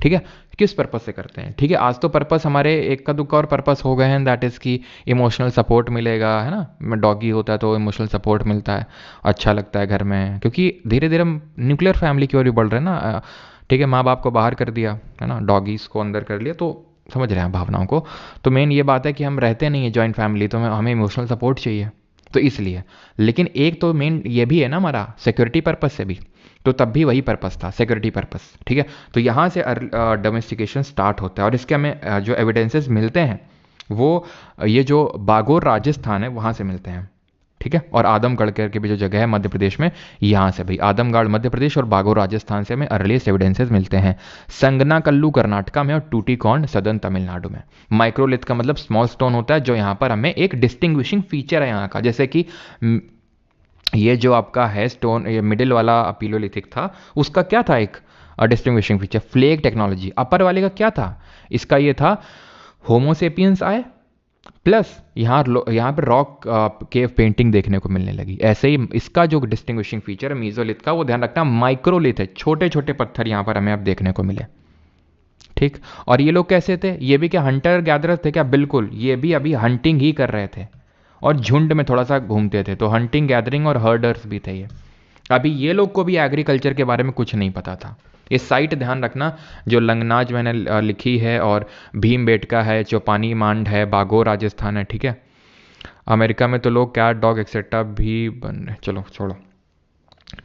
ठीक है, किस पर्पस से करते हैं, ठीक है, आज तो पर्पस हमारे एक का दुक्का और पर्पस हो गए हैं, दैट इज़ कि इमोशनल सपोर्ट मिलेगा, है ना, डॉगी होता है तो इमोशनल सपोर्ट मिलता है, अच्छा लगता है घर में, क्योंकि धीरे धीरे हम न्यूक्लियर फैमिली की ओर भी बढ़ रहे हैं ना। ठीक है, माँ बाप को बाहर कर दिया है ना, डॉगीज़ को अंदर कर लिया, तो समझ रहे हैं भावनाओं को। तो मेन ये बात है कि हम रहते नहीं है जॉइंट फैमिली, तो हमें इमोशनल सपोर्ट चाहिए, तो इसलिए। लेकिन एक तो मेन ये भी है ना हमारा सिक्योरिटी पर्पस से भी, तो तब भी वही पर्पस था, सिक्योरिटी पर्पस। ठीक है, तो यहाँ से डोमेस्टिकेशन स्टार्ट होता है, और इसके हमें जो एविडेंसेस मिलते हैं वो ये जो बागोर राजस्थान है वहाँ से मिलते हैं। ठीक है, और आदमगढ़ करके भी जो जगह है मध्य प्रदेश में, यहाँ से भाई आदमगढ़ मध्य प्रदेश और बागोर राजस्थान से हमें अर्लीस्ट एविडेंसेस मिलते हैं। संगनाकल्लू कर्नाटका में और टूटीकॉर्न सदर्न तमिलनाडु में। माइक्रोलिथ का मतलब स्मॉल स्टोन होता है, जो यहाँ पर हमें एक डिस्टिंग्विशिंग फीचर है यहाँ का, जैसे कि ये जो आपका है स्टोन, ये मिडिल वाला पीलियोलिथिक था, उसका क्या था एक डिस्टिंग्विशिंग फीचर, फ्लेग टेक्नोलॉजी। अपर वाले का क्या था, इसका ये था होमोसेपियंस आए, प्लस यहाँ पर रॉक केव पेंटिंग देखने को मिलने लगी। ऐसे ही इसका जो डिस्टिंग्विशिंग फीचर है मीजोलिथ का, वो ध्यान रखना माइक्रोलिथ है, छोटे छोटे पत्थर यहाँ पर हमें अब देखने को मिले। ठीक, और ये लोग कैसे थे, ये भी क्या हंटर गैदरर थे क्या, बिल्कुल, ये भी अभी हंटिंग ही कर रहे थे और झुंड में थोड़ा सा घूमते थे, तो हंटिंग गैदरिंग और हर्डर्स भी थे ये। अभी ये लोग को भी एग्रीकल्चर के बारे में कुछ नहीं पता था। ये साइट ध्यान रखना, जो लंगनाज मैंने लिखी है, और भीमबेटका है, चौपानी मांड है, बागोर राजस्थान है। ठीक है, अमेरिका में तो लोग कैट डॉग एक्सेट्रा भी बन रहे, चलो छोड़ो।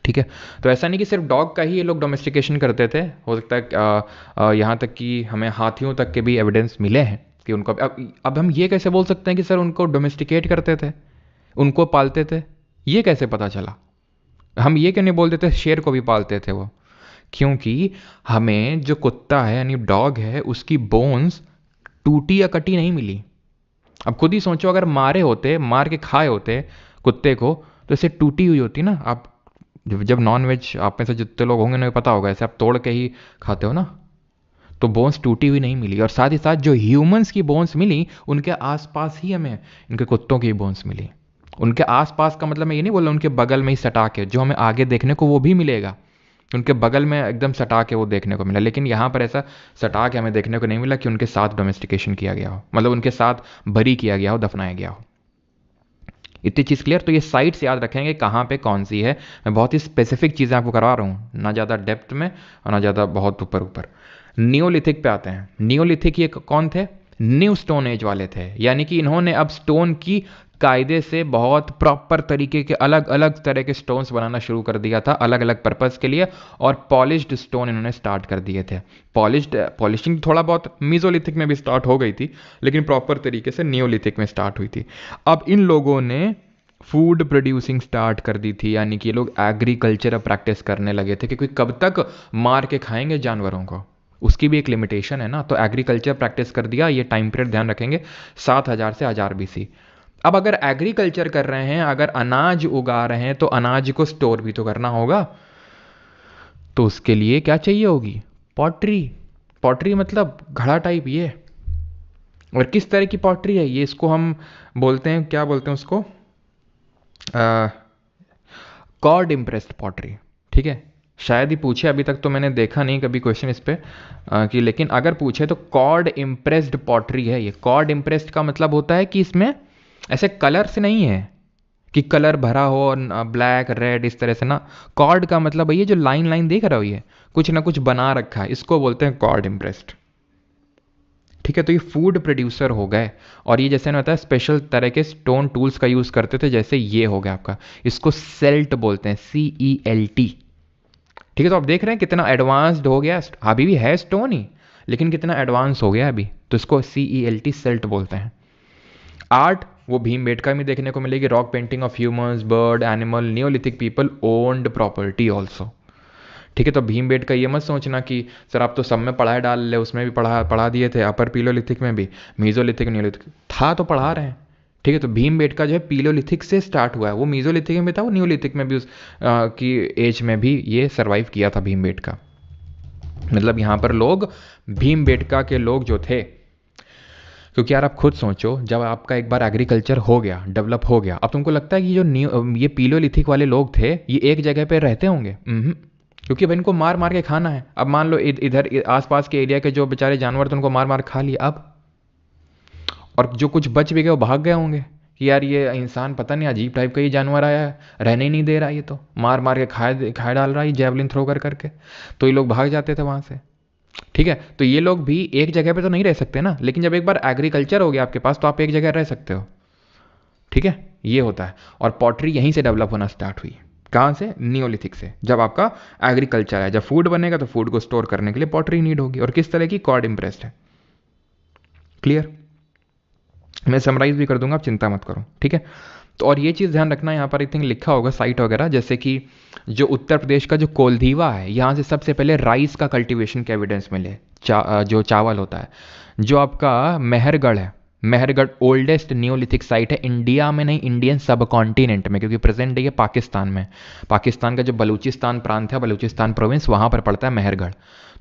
ठीक है, तो ऐसा नहीं कि सिर्फ डॉग का ही ये लोग डोमेस्टिकेशन करते थे, हो सकता है यहाँ तक कि हमें हाथियों तक के भी एविडेंस मिले हैं कि उनको। अब हम ये कैसे बोल सकते हैं कि सर उनको डोमेस्टिकेट करते थे, उनको पालते थे, ये कैसे पता चला। हम ये क्यों नहीं बोल देते शेर को भी पालते थे वो, क्योंकि हमें जो कुत्ता है यानी डॉग है उसकी बोन्स टूटी या कटी नहीं मिली। अब खुद ही सोचो, अगर मारे होते, मार के खाए होते कुत्ते को, तो इसे टूटी हुई होती ना। आप जब नॉन वेज आप में से जितने लोग होंगे उन्हें पता होगा, ऐसे आप तोड़ के ही खाते हो ना, तो बोन्स टूटी हुई नहीं मिली। और साथ ही साथ जो ह्यूमंस की बोन्स मिली, उनके आसपास ही हमें इनके कुत्तों की बोन्स मिली। उनके आसपास का मतलब मैं ये नहीं बोल रहा उनके बगल में ही सटा के, जो हमें आगे देखने को वो भी मिलेगा, उनके बगल में एकदम सटा के वो देखने को मिला। लेकिन यहाँ पर ऐसा सटा के हमें देखने को नहीं मिला कि उनके साथ डोमेस्टिकेशन किया गया हो, मतलब उनके साथ बरी किया गया हो, दफनाया गया हो। इतनी चीज़ क्लियर। तो ये साइट्स याद रखेंगे कहाँ पे कौन सी है। मैं बहुत ही स्पेसिफिक चीज़ें आपको करवा रहा हूँ, ना ज़्यादा डेप्थ में और ना ज़्यादा बहुत ऊपर ऊपर। नियोलिथिक पे आते हैं। नियोलिथिक ये कौन थे, न्यू स्टोन एज वाले थे, यानी कि इन्होंने अब स्टोन की कायदे से बहुत प्रॉपर तरीके के अलग अलग तरह के स्टोन्स बनाना शुरू कर दिया था अलग अलग पर्पस के लिए, और पॉलिश्ड स्टोन इन्होंने स्टार्ट कर दिए थे। पॉलिशिंग थोड़ा बहुत मीजोलिथिक में भी स्टार्ट हो गई थी, लेकिन प्रॉपर तरीके से नियोलिथिक में स्टार्ट हुई थी। अब इन लोगों ने फूड प्रोड्यूसिंग स्टार्ट कर दी थी, यानी कि ये लोग एग्रीकल्चर प्रैक्टिस करने लगे थे, क्योंकि कब तक मार के खाएंगे जानवरों को, उसकी भी एक लिमिटेशन है ना। तो एग्रीकल्चर प्रैक्टिस कर दिया। ये टाइम पीरियड ध्यान रखेंगे 7000 से 1000 BC। अब अगर एग्रीकल्चर कर रहे हैं, अगर अनाज उगा रहे हैं, तो अनाज को स्टोर भी तो करना होगा, तो उसके लिए क्या चाहिए होगी? पॉटरी। पॉटरी मतलब घड़ा टाइप ये। और किस तरह की पॉटरी है ये? इसको हम बोलते हैं, क्या बोलते हैं उसको? Cord impressed pottery. ठीक है, शायद ही पूछे, अभी तक तो मैंने देखा नहीं कभी क्वेश्चन इस पे कि, लेकिन अगर पूछे तो कॉर्ड इम्प्रेस्ड पॉटरी है ये। कॉर्ड इम्प्रेस्ड का मतलब होता है कि इसमें ऐसे कलर से नहीं है कि कलर भरा हो और ब्लैक रेड इस तरह से ना। कॉर्ड का मतलब ये जो लाइन लाइन देख रहे हो, ये कुछ ना कुछ बना रखा है, इसको बोलते हैं कॉर्ड इम्प्रेस्ड। ठीक है, तो ये फूड प्रोड्यूसर हो गए। और ये जैसे ना होता है स्पेशल तरह के स्टोन टूल्स का यूज करते थे, जैसे ये हो गया आपका, इसको सेल्ट बोलते हैं, CELT। ठीक है, तो आप देख रहे हैं कितना एडवांस्ड हो गया। अभी भी है स्टोन ही, लेकिन कितना एडवांस हो गया अभी, तो इसको CELT सेल्ट बोलते हैं। आर्ट वो भीमबेटका में देखने को मिलेगी, rock painting of humans, bird, animal, Neolithic people owned property also. ठीक है, तो भीमबेटका ये मत सोचना कि सर आप तो सब में पढ़ाए डाल ले, उसमें भी पढ़ा दिए थे, अपर पीलोलिथिक में भी, मीजोलिथिक नियोलिथिक था तो पढ़ा रहे हैं। ठीक है, तो भीमबेटका जो है पीलोलिथिक से स्टार्ट हुआ है, वो मीजोलिथिक में भी था, वो नियोलिथिक में भी उस की एज में भी ये सर्वाइव किया था भीमबेटका। मतलब यहाँ पर लोग भीमबेटका के लोग जो थे, क्योंकि यार आप खुद सोचो, जब आपका एक बार एग्रीकल्चर हो गया, डेवलप हो गया, अब तुमको लगता है कि जो ये पीलोलिथिक वाले लोग थे, ये एक जगह पे रहते होंगे? क्योंकि भाई इनको मार मार के खाना है। अब मान लो इधर आसपास के एरिया के जो बेचारे जानवर थे, उनको मार मार खा लिया अब, और जो कुछ बच भी गए वो भाग गए होंगे कि यार ये इंसान पता नहीं अजीब टाइप का ही जानवर आया है, रहने ही नहीं दे रहा, ये तो मार मार के खाए डाल रहा है जेवलिन थ्रो कर करके, तो ये लोग भाग जाते थे वहाँ से। ठीक है, तो ये लोग भी एक जगह पे तो नहीं रह सकते ना, लेकिन जब एक बार एग्रीकल्चर हो गया आपके पास, तो आप एक जगह रह सकते हो। ठीक है, ये होता है। और पॉटरी यहीं से डेवलप होना स्टार्ट हुई। कहाँ से? नियोलिथिक से। जब आपका एग्रीकल्चर है, जब फूड बनेगा, तो फूड को स्टोर करने के लिए पॉटरी नीड होगी। और किस तरह की? कॉर्ड इम्प्रेस्ड है। क्लियर? मैं समराइज भी कर दूंगा, आप चिंता मत करो। ठीक है, तो और ये चीज़ ध्यान रखना, यहाँ पर आई थिंक लिखा होगा साइट वगैरह, जैसे कि जो उत्तर प्रदेश का जो कोलधीवा है, यहाँ से सबसे पहले राइस का कल्टीवेशन के एविडेंस मिले, जो चावल होता है। जो आपका मेहरगढ़ है, मेहरगढ़ ओल्डेस्ट नियोलिथिक साइट है इंडिया में, नहीं इंडियन सब कॉन्टिनेंट में, क्योंकि प्रेजेंट डे ये पाकिस्तान में, पाकिस्तान का जो बलूचिस्तान प्रांत है, बलूचिस्तान प्रोविंस, वहाँ पर पड़ता है मेहरगढ़।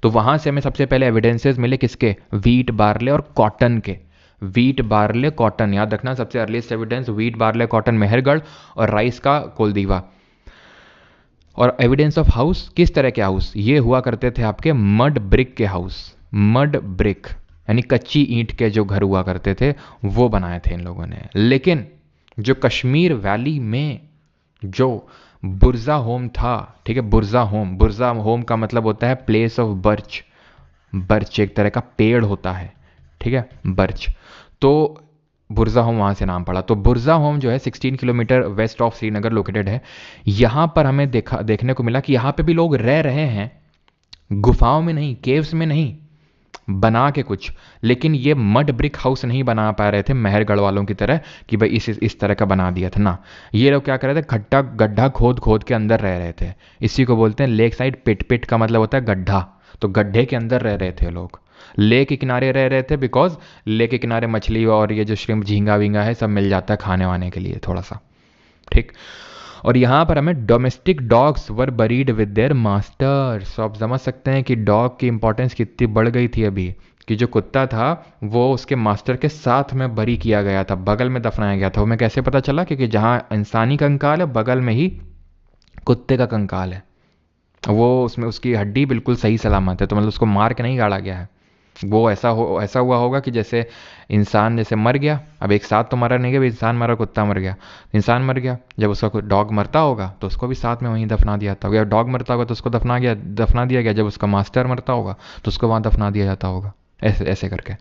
तो वहाँ से हमें सबसे पहले एविडेंसेस मिले किसके? व्हीट, बार्ले और कॉटन के। व्हीट, बार्ले, कॉटन, याद रखना, सबसे earliest evidence wheat, barley, cotton Mehrgarh, और राइस का कोलदीवा। और एविडेंस ऑफ हाउस, किस तरह के हाउस? ये हुआ करते थे आपके मड ब्रिक के हाउस, मड ब्रिक यानी कच्ची ईंट के जो घर हुआ करते थे, वो बनाए थे इन लोगों ने। लेकिन जो कश्मीर वैली में जो बुर्जा होम था, ठीक है, बुर्जा होम का मतलब होता है प्लेस ऑफ बर्च। बर्च एक तरह का पेड़ होता है, ठीक है, बर्च। तो बुर्जा होम वहाँ से नाम पड़ा। तो बुर्जा होम जो है 16 kilometre west of Srinagar located है। यहाँ पर हमें देखने को मिला कि यहाँ पे भी लोग रह रहे हैं, गुफाओं में नहीं, केव्स में नहीं, बना के कुछ। लेकिन ये मड ब्रिक हाउस नहीं बना पा रहे थे मेहरगढ़ वालों की तरह कि भाई इस तरह का बना दिया था ना। ये लोग क्या कर रहे थे? गड्ढा खोद खोद के अंदर रह रहे थे। इसी को बोलते हैं लेक साइड पिट। पिट का मतलब होता है गड्ढा, तो गड्ढे के अंदर रह रहे थे लोग। लेक के किनारे रह रहे थे बिकॉज लेक के किनारे मछली और ये जो श्रिम्प, झींगा वींगा है, सब मिल जाता है खाने वाने के लिए थोड़ा सा। ठीक, और यहाँ पर हमें domestic dogs were buried with their masters. आप समझ सकते हैं कि डॉग की इंपॉर्टेंस कितनी बढ़ गई थी अभी, कि जो कुत्ता था वो उसके मास्टर के साथ में बरी किया गया था, बगल में दफनाया गया था। वो हमें कैसे पता चला? क्योंकि जहाँ इंसानी कंकाल है, बगल में ही कुत्ते का कंकाल है, वो उसमें उसकी हड्डी बिल्कुल सही सलामत है, तो मतलब उसको मार के नहीं गाड़ा गया है। वो ऐसा हुआ होगा कि जैसे इंसान जैसे मर गया, अब एक साथ तो मरा नहीं गया, इंसान मरा, कुत्ता मर गया, इंसान मर गया, जब उसका कोई डॉग मरता होगा तो उसको भी साथ में वहीं दफना दिया जाता होगा, या डॉग मरता होगा तो उसको दफना दिया गया, जब उसका मास्टर मरता होगा तो उसको वहाँ दफना दिया जाता होगा। ऐसे ऐसे करके।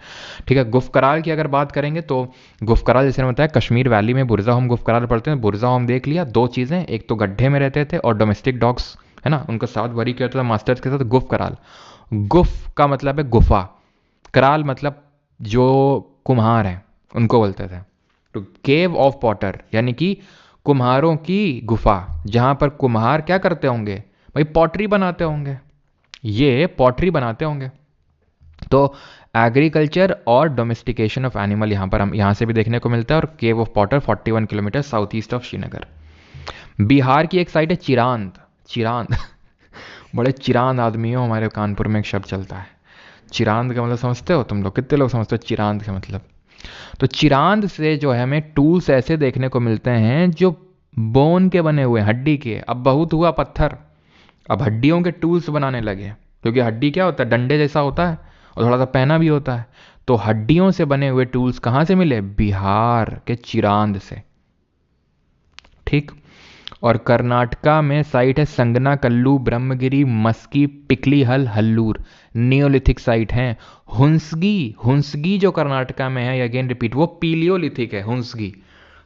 ठीक है, गुफकराल की अगर बात करेंगे तो गुफकराल जैसे मैंने बताया कश्मीर वैली में बुरजा होम गुफकराल पढ़ते हैं। बुरजा होम देख लिया, दो चीज़ें, एक तो गड्ढे में रहते थे और डोमेस्टिक डॉग्स है ना, उनका साथ वरी किया था मास्टर्स के साथ। गुफकराल, गुफ का मतलब है गुफा, कराल मतलब जो कुम्हार हैं उनको बोलते थे। तो केव ऑफ पॉटर यानी कि कुम्हारों की गुफा, जहां पर कुम्हार क्या करते होंगे भाई, पॉटरी बनाते होंगे, ये पॉटरी बनाते होंगे। तो एग्रीकल्चर और डोमेस्टिकेशन ऑफ एनिमल यहाँ पर हम यहाँ से भी देखने को मिलता है। और केव of Potter 41 kilometre south east of Srinagar. Bihar की एक साइड है चिरांद, चिरांद बड़े चिरांद आदमी हो, हमारे कानपुर में एक शब्द चलता है चिरांद का मतलब, समझते हो तुम लोग, कितने लोग समझते हो चिरांद का मतलब? तो चिरांद से जो है हमें टूल्स ऐसे देखने को मिलते हैं जो बोन के बने हुए, हड्डी के। अब बहुत हुआ पत्थर, अब हड्डियों के टूल्स बनाने लगे, क्योंकि हड्डी क्या होता है, डंडे जैसा होता है और थोड़ा सा पहना भी होता है। तो हड्डियों से बने हुए टूल्स कहाँ से मिले? बिहार के चिरांद से। ठीक। और कर्नाटका में साइट है संगना कल्लू, ब्रह्मगिरी, मस्की, पिकली हल, हल्लूर, नियोलिथिक साइट हैं। हुंसगी, हुंसगी जो कर्नाटका में है, अगेन रिपीट, वो पीलियोलिथिक है हुंसगी।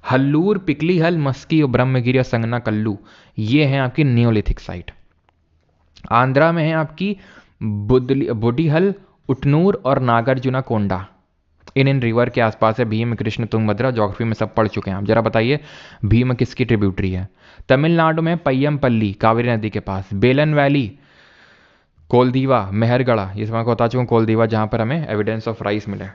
हल्लूर, पिकली हल, मस्की और ब्रह्मगिरी और संगना कल्लू, ये हैं आपकी नियोलिथिक साइट। आंध्रा में है आपकी बुडिहल, उटनूर और नागार्जुना कोंडा, इन रिवर के आसपास है। भीम, कृष्ण, तुंगभद्रा, ज्योग्राफी में सब पढ़ चुके हैं आप। जरा बताइए भीम किसकी ट्रिब्यूटरी है? तमिलनाडु में पय्यमपल्ली, कावेरी नदी के पास। बेलन वैली, कोलदीवा, मेहरगढ़ा, ये समय को बता चुका हूँ, कोलदीवा जहाँ पर हमें एविडेंस ऑफ राइस मिले।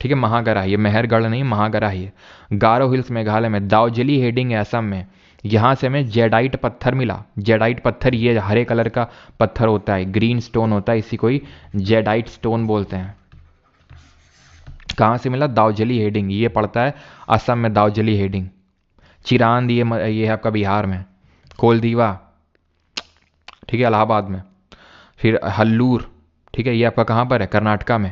ठीक है, महागरा, ये मेहरगढ़ नहीं, महागरा ही है। गारो हिल्स मेघालय में। दाउजली हेडिंग है असम में, यहाँ से हमें जेडाइट पत्थर मिला। जेडाइट पत्थर ये हरे कलर का पत्थर होता है, ग्रीन स्टोन होता है, इसी को ही जेडाइट स्टोन बोलते हैं। कहाँ से मिला? दाउजली हेडिंग, ये पड़ता है असम में, दाउजली हेडिंग। चिरांद ये है आपका बिहार में। कोलदीवा, ठीक है, इलाहाबाद में। फिर हल्लूर, ठीक है, ये आपका कहाँ पर है? कर्नाटका में।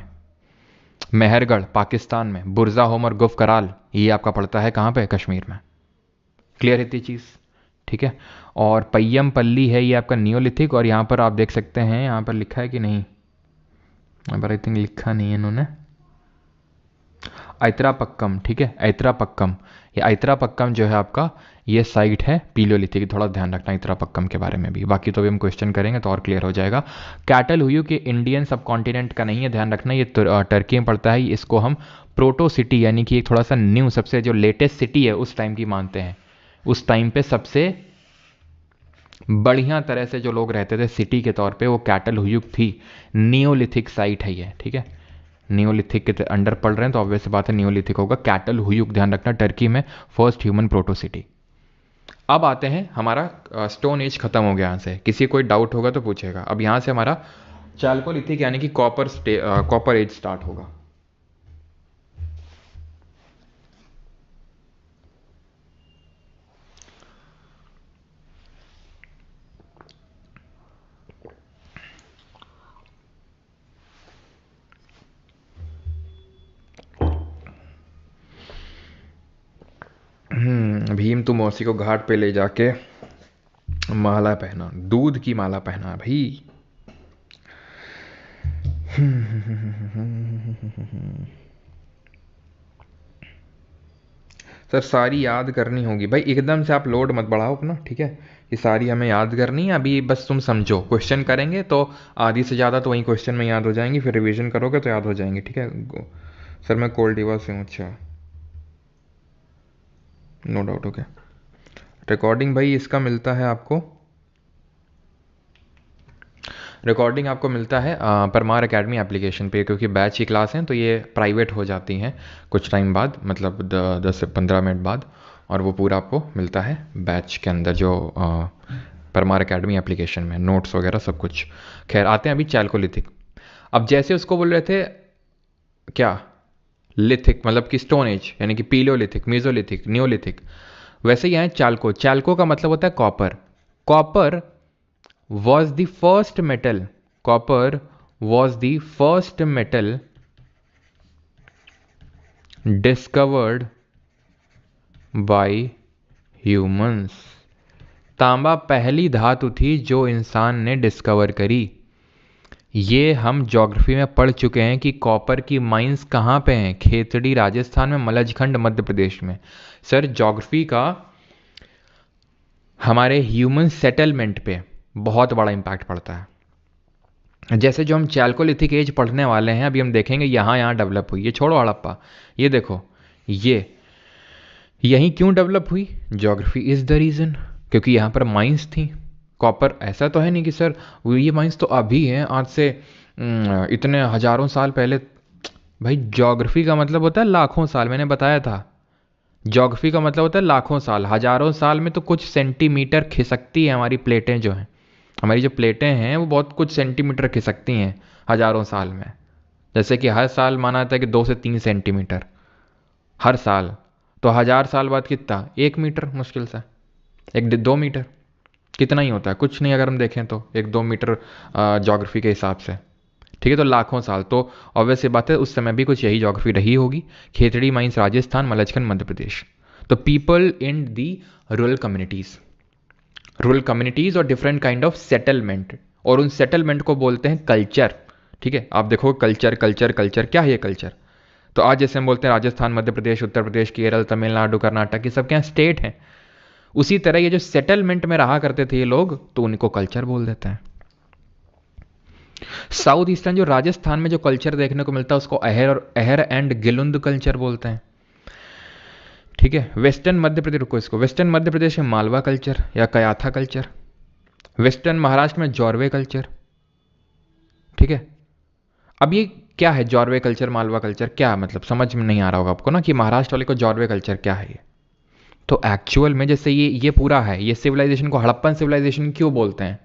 मेहरगढ़ पाकिस्तान में। बुरजा होम और गुफ कराल ये आपका पड़ता है कहाँ पे? कश्मीर में। क्लियर है इतनी चीज़? ठीक है। और पय्यमपल्ली है ये आपका नियोलिथिक, और यहाँ पर आप देख सकते हैं, यहाँ पर लिखा है कि नहीं, यहाँ पर आई थिंक लिखा नहीं है इन्होंने, ऐतरापक्कम। ठीक है, ऐतरापक्कम, ये ऐतरापक्कम जो है आपका, ये साइट है पीलियोलिथिक। थोड़ा ध्यान रखना ऐतरापक्कम के बारे में भी, बाकी तो भी हम क्वेश्चन करेंगे तो और क्लियर हो जाएगा। कैटल हुयू के इंडियन सब कॉन्टिनेंट का नहीं है, ध्यान रखना, ये टर्की में पड़ता है। इसको हम प्रोटो सिटी यानी कि एक थोड़ा सा न्यू, सबसे जो लेटेस्ट सिटी है उस टाइम की मानते हैं। उस टाइम पे सबसे बढ़िया तरह से जो लोग रहते थे सिटी के तौर पे, वो कैटल हुयुक थी। नियोलिथिक साइट है ये। ठीक है, नियोलिथिक के अंडर पढ़ रहे हैं तो ऑब्वियस बात है नियोलिथिक होगा। कैटल हुयुक, ध्यान रखना, टर्की में फर्स्ट ह्यूमन प्रोटो सिटी। अब आते हैं, हमारा स्टोन एज खत्म हो गया यहाँ से, किसी कोई डाउट होगा तो पूछेगा। अब यहाँ से हमारा चाल्कोलिथिक यानी कि कॉपर एज स्टार्ट होगा। भीम तू मौसी को घाट पे ले जाके माला पहना, दूध की माला पहना भाई। सर सारी याद करनी होगी भाई, एकदम से आप लोड मत बढ़ाओ अपना। ठीक है, ये सारी हमें याद करनी है अभी, बस तुम समझो, क्वेश्चन करेंगे तो आधी से ज़्यादा तो वही क्वेश्चन में याद हो जाएंगी, फिर रिवीजन करोगे तो याद हो जाएंगे। ठीक है सर, मैं कोल्डिवा से हूँ। अच्छा, नो डाउट। ओके, रिकॉर्डिंग भाई इसका मिलता है आपको, रिकॉर्डिंग आपको मिलता है परमार एकेडमी एप्लीकेशन पे, क्योंकि बैच की क्लास हैं तो ये प्राइवेट हो जाती हैं कुछ टाइम बाद, मतलब 10 से 15 मिनट बाद, और वो पूरा आपको मिलता है बैच के अंदर, जो परमार एकेडमी एप्लीकेशन में नोट्स वगैरह सब कुछ। खैर आते हैं अभी चाल्कोलिथिक। अब जैसे उसको बोल रहे थे क्या, लिथिक मतलब कि स्टोन एज, यानी कि पीलियोलिथिक, मीजोलिथिक, नियोलिथिक, वैसे ही यहाँ चाल्को, चाल्को का मतलब होता है copper. Copper was the first metal, copper was the first metal discovered by humans। तांबा पहली धातु थी जो इंसान ने डिस्कवर करी। ये हम ज्योग्राफी में पढ़ चुके हैं कि कॉपर की माइंस कहाँ पे हैं, खेतड़ी राजस्थान में, मलजखंड मध्य प्रदेश में। सर ज्योग्राफी का हमारे ह्यूमन सेटलमेंट पे बहुत बड़ा इम्पैक्ट पड़ता है। जैसे जो हम चैल्कोलिथिक एज पढ़ने वाले हैं, अभी हम देखेंगे यहाँ यहाँ डेवलप हुई, ये छोड़ो हड़प्पा, ये देखो, ये यहीं क्यों डेवलप हुई, ज्योग्राफी इज़ द रीज़न, क्योंकि यहाँ पर माइंस थी। कॉपर ऐसा तो है नहीं कि सर ये माइंस तो अभी हैं, आज से इतने हजारों साल पहले। भाई ज्योग्राफी का मतलब होता है लाखों साल, मैंने बताया था। ज्योग्राफी का मतलब होता है लाखों साल, हजारों साल में तो कुछ सेंटीमीटर खिसकती है हमारी प्लेटें जो हैं, हमारी जो प्लेटें हैं वो बहुत कुछ सेंटीमीटर खिसकती हैं हजारों साल में। जैसे कि हर साल माना जाता है कि 2 से 3 सेंटीमीटर हर साल, तो 1000 साल बाद कितना, 1 मीटर मुश्किल से, 1-2 मीटर, कितना ही होता है, कुछ नहीं अगर हम देखें तो 1-2 मीटर ज्योग्राफी के हिसाब से। ठीक है, तो लाखों साल, तो ऑब्वियस सी बात है उस समय भी कुछ यही ज्योग्राफी रही होगी। खेतड़ी माइंस राजस्थान, मलजखंड मध्य प्रदेश। तो people in the rural communities, rural communities और डिफरेंट काइंड ऑफ सेटलमेंट, और उन सेटलमेंट को बोलते हैं कल्चर। ठीक है, आप देखो कल्चर कल्चर कल्चर, क्या है ये कल्चर। तो आज जैसे हम बोलते हैं राजस्थान, मध्य प्रदेश, उत्तर प्रदेश, केरल, तमिलनाडु, कर्नाटक, ये सब क्या स्टेट हैं। उसी तरह ये जो सेटलमेंट में रहा करते थे ये लोग, तो उनको कल्चर बोल देते हैं। साउथ ईस्टर्न जो राजस्थान में जो कल्चर देखने को मिलता है उसको अहर एंड गिलुंद कल्चर बोलते हैं। ठीक है, वेस्टर्न मध्य प्रदेश, रुको इसको, वेस्टर्न मध्य प्रदेश में मालवा कल्चर या कयाथा कल्चर, वेस्टर्न महाराष्ट्र में जॉर्वे कल्चर। ठीक है, अब ये क्या है जॉर्वे कल्चर, मालवा कल्चर, क्या मतलब, समझ में नहीं आ रहा होगा आपको ना कि महाराष्ट्र वाले को जॉर्वे कल्चर क्या है ये। तो एक्चुअल में जैसे ये पूरा है, ये सिविलाइजेशन को हड़प्पन सिविलाइजेशन क्यों बोलते हैं,